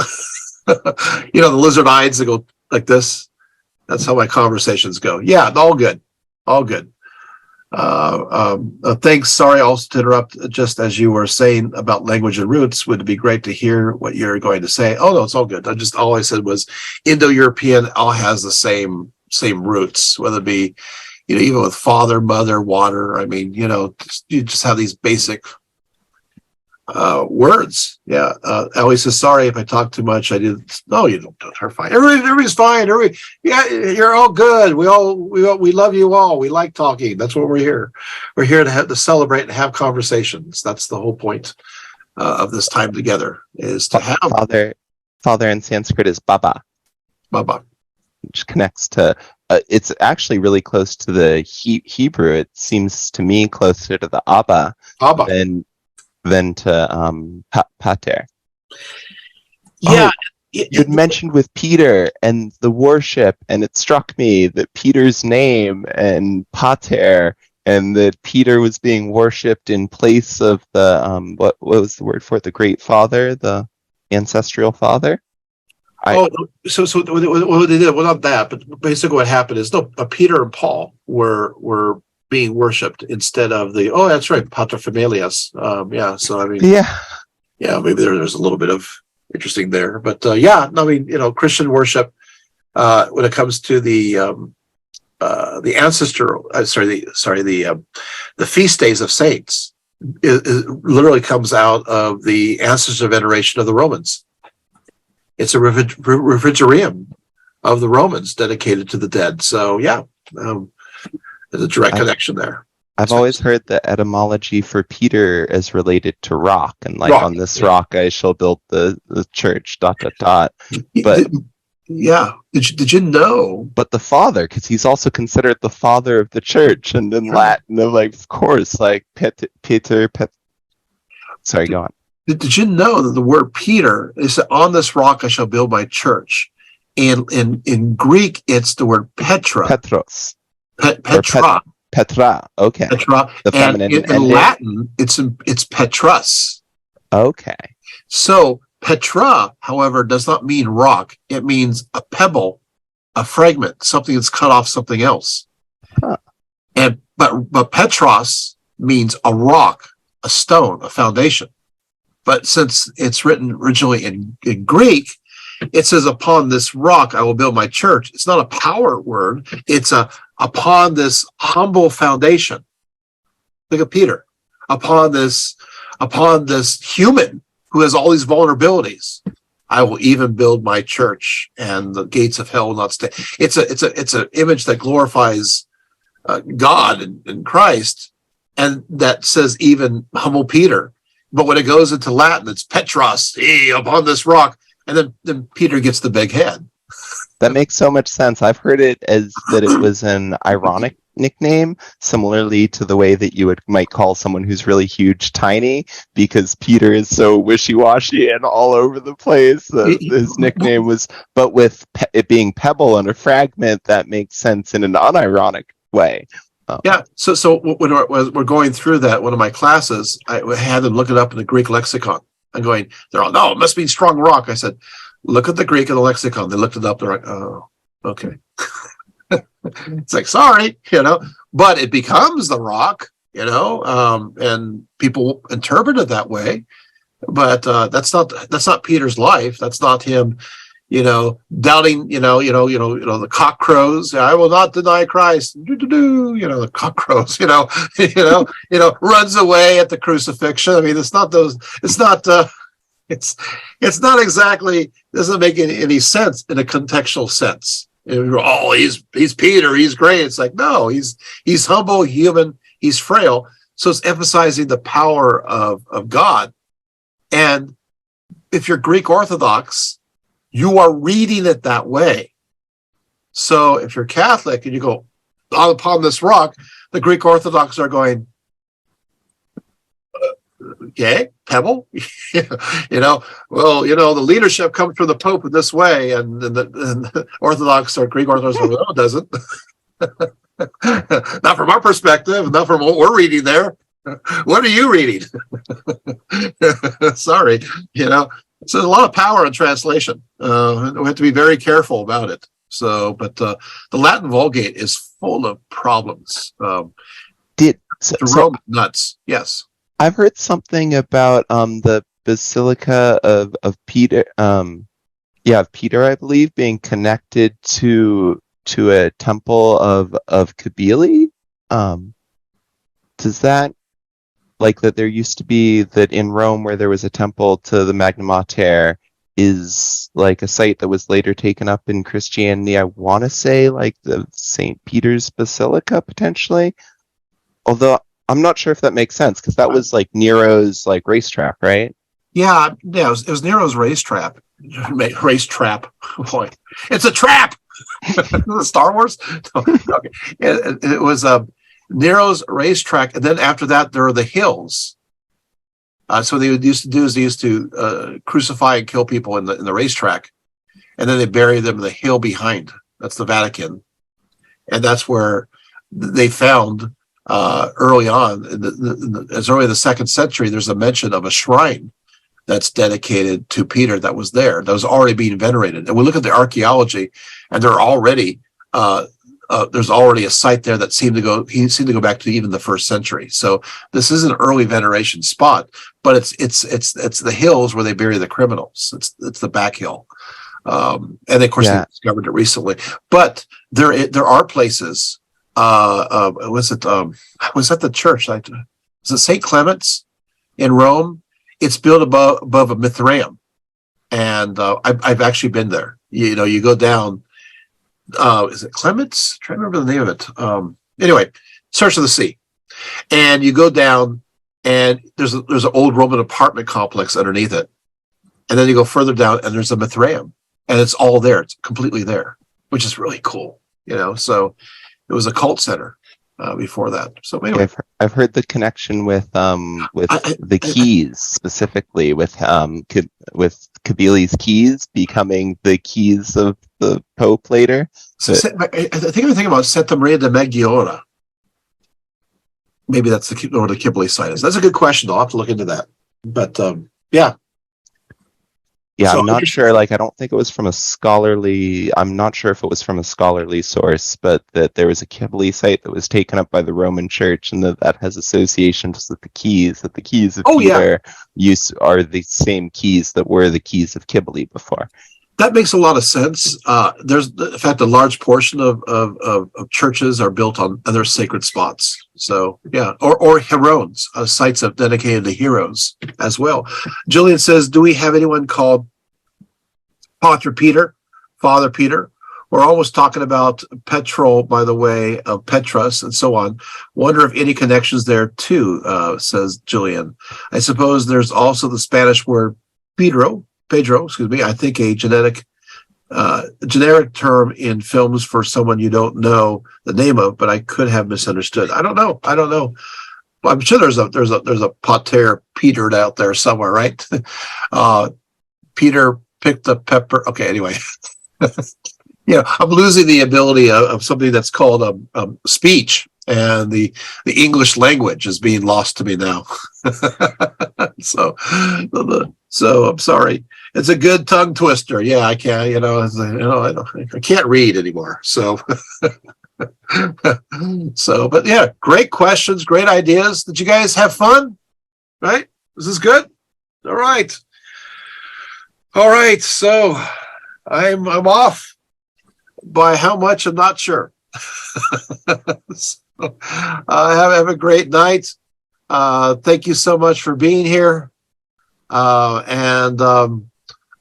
The lizard eyes that go like this. That's how my conversations go. Yeah, all good. All good. Thanks. Sorry, also to interrupt. Just as you were saying about language and roots, would it be great to hear what you're going to say? Oh no, it's all good. All I said was Indo-European all has the same roots, whether it be, even with father, mother, water. I mean, you just have these basic words. Yeah. Ellie says, sorry if I talk too much. I did. No, you don't. You're fine. Everybody's fine. Yeah, you're all good. We love you all. We like talking. That's what we're here. We're here to celebrate and have conversations. That's the whole point of this time together is to have Father in Sanskrit is Baba, which connects to. It's actually really close to the Hebrew. It seems to me closer to the Abba. than to pater. Yeah. You'd mentioned with Peter and the worship, and it struck me that Peter's name and pater, and that Peter was being worshipped in place of the what was the word for it? The great father, the ancestral father. So what they did, well, not that, but basically what happened is Peter and Paul were being worshipped instead of that's right, pater familias. So I mean, maybe there's a little bit of interesting there, but Christian worship when it comes to the ancestor, the feast days of saints, it literally comes out of the ancestor veneration of the Romans. It's a refrigerium of the Romans dedicated to the dead. So there's a direct connection there. I've always heard the etymology for Peter is related to rock, and on this rock I shall build the church. ... But did you know? But the father, because he's also considered the father of the church, and in Latin, of course, Peter. Sorry, go on. Did you know that the word Peter is on this rock I shall build my church, and in Greek it's the word Petra. Petros. Petra. Petra. Okay. Petra. The feminine. And in Latin, it's Petrus. Okay. So Petra, however, does not mean rock. It means a pebble, a fragment, something that's cut off something else. Huh. But Petros means a rock, a stone, a foundation. But since it's written originally in Greek, it says, upon this rock I will build my church. It's not a power word. It's upon this humble foundation. Look at Peter. Upon this human who has all these vulnerabilities, I will even build my church, and the gates of hell will not stay. It's an image that glorifies God and Christ, and that says even humble Peter. But when it goes into Latin, it's Petros, upon this rock. And then Peter gets the big head. That makes so much sense. I've heard it as that it was an ironic nickname, similarly to the way that you might call someone who's really huge tiny, because Peter is so wishy-washy and all over the place. His nickname was, but with it being pebble and a fragment, that makes sense in an unironic way. So when we're going through that, one of my classes, I had them look it up in the Greek lexicon. I'm going, they're all, no, it must mean strong rock. I said, look at the Greek in the lexicon. They looked it up. They're like, oh, okay. It's like, sorry, but it becomes the rock, and people interpret it that way. But that's not Peter's life. That's not him, doubting, the cock crows. I will not deny Christ. The cock crows, runs away at the crucifixion. I mean, it's not those. It's not. It's not exactly. Doesn't make any sense in a contextual sense. Oh, he's Peter, he's great. It's like, no, he's humble, human, he's frail. So it's emphasizing the power of God. And if you're Greek Orthodox, you are reading it that way. So if you're Catholic and you go, upon this rock, the Greek Orthodox are going, okay, pebble, the leadership comes from the Pope in this way, and the Orthodox or Greek Orthodox, no, it doesn't. Not from our perspective, not from what we're reading there. What are you reading? Sorry, so there's a lot of power in translation. We have to be very careful about it. So, but the Latin Vulgate is full of problems. Rome nuts. Yes. I've heard something about the Basilica of Peter, of Peter, I believe, being connected to a temple of Kabili. Does that, like, that there used to be that in Rome where there was a temple to the Magna Mater is like a site that was later taken up in Christianity? I want to say like the St. Peter's Basilica potentially, although I'm not sure if that makes sense because that was like Nero's like racetrack, right? Yeah, it was Nero's racetrack. Racetrap. Boy, it's a trap. Star Wars. Okay. It was Nero's racetrack, and then after that there are the hills. So they used to crucify and kill people in the racetrack, and then they bury them in the hill behind. That's the Vatican, and that's where they found early on, as early as the 2nd century. There's a mention of a shrine that's dedicated to Peter that was there, that was already being venerated. And we look at the archaeology, and there are already there's already a site there that seemed to go back to even the 1st century. So this is an early veneration spot, but it's the hills where they bury the criminals. It's the back hill, and of course they discovered it recently. But there are places. Was it the church? Was it St. Clement's in Rome? It's built above a Mithraeum, and I've actually been there. You go down. Is it Clements? I'm trying to remember the name of it. Anyway, Search of the Sea, and you go down, and there's an old Roman apartment complex underneath it, and then you go further down, and there's a Mithraeum, and it's all there. It's completely there, which is really cool. So it was a cult center before that. So anyway, I've heard the connection with the keys specifically with Kabili's keys becoming the keys of the Pope later. I think I'm thinking about Santa Maria de Maggiore. Maybe that's where the Kibili site is. That's a good question. I'll have to look into that. But yeah. Yeah, So I'm not sure. Like, I don't think it was from a scholarly. I'm not sure if it was from a scholarly source, but that there was a Kibili site that was taken up by the Roman Church, and that has associations with the keys. That the keys of Peter are the same keys that were the keys of Kibili before. That makes a lot of sense. There's, in fact, a large portion of churches are built on other sacred spots. So yeah, or heroes, sites dedicated to heroes as well. Jillian says, "Do we have anyone called Father Peter? We're always talking about petrol, by the way, of Petros and so on. Wonder if any connections there too," says Jillian. "I suppose there's also the Spanish word Pedro, excuse me. I think a generic term in films for someone you don't know the name of, but I could have misunderstood. I don't know. Well, I'm sure there's a pater Petered out there somewhere, right? Peter picked the pepper. Okay, anyway." I'm losing the ability of something that's called speech, and the English language is being lost to me now. So I'm sorry. It's a good tongue twister. Yeah, I can't. I can't read anymore. So, but yeah, great questions, great ideas. Did you guys have fun? Right? This is good. All right. So I'm off. By how much, I'm not sure. So, have a great night. Thank you so much for being here. And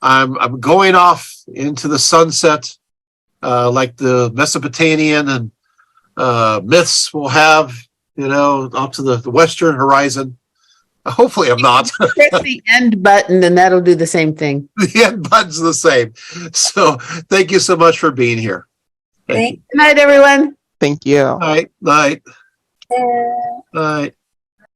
I'm going off into the sunset, like the Mesopotamian and myths will have, up to the western horizon. Hopefully I'm not. Press the end button and that'll do the same thing. The end button's the same. So thank you so much for being here. Thank you. Good night, everyone. Thank you. Night. Uh, Night.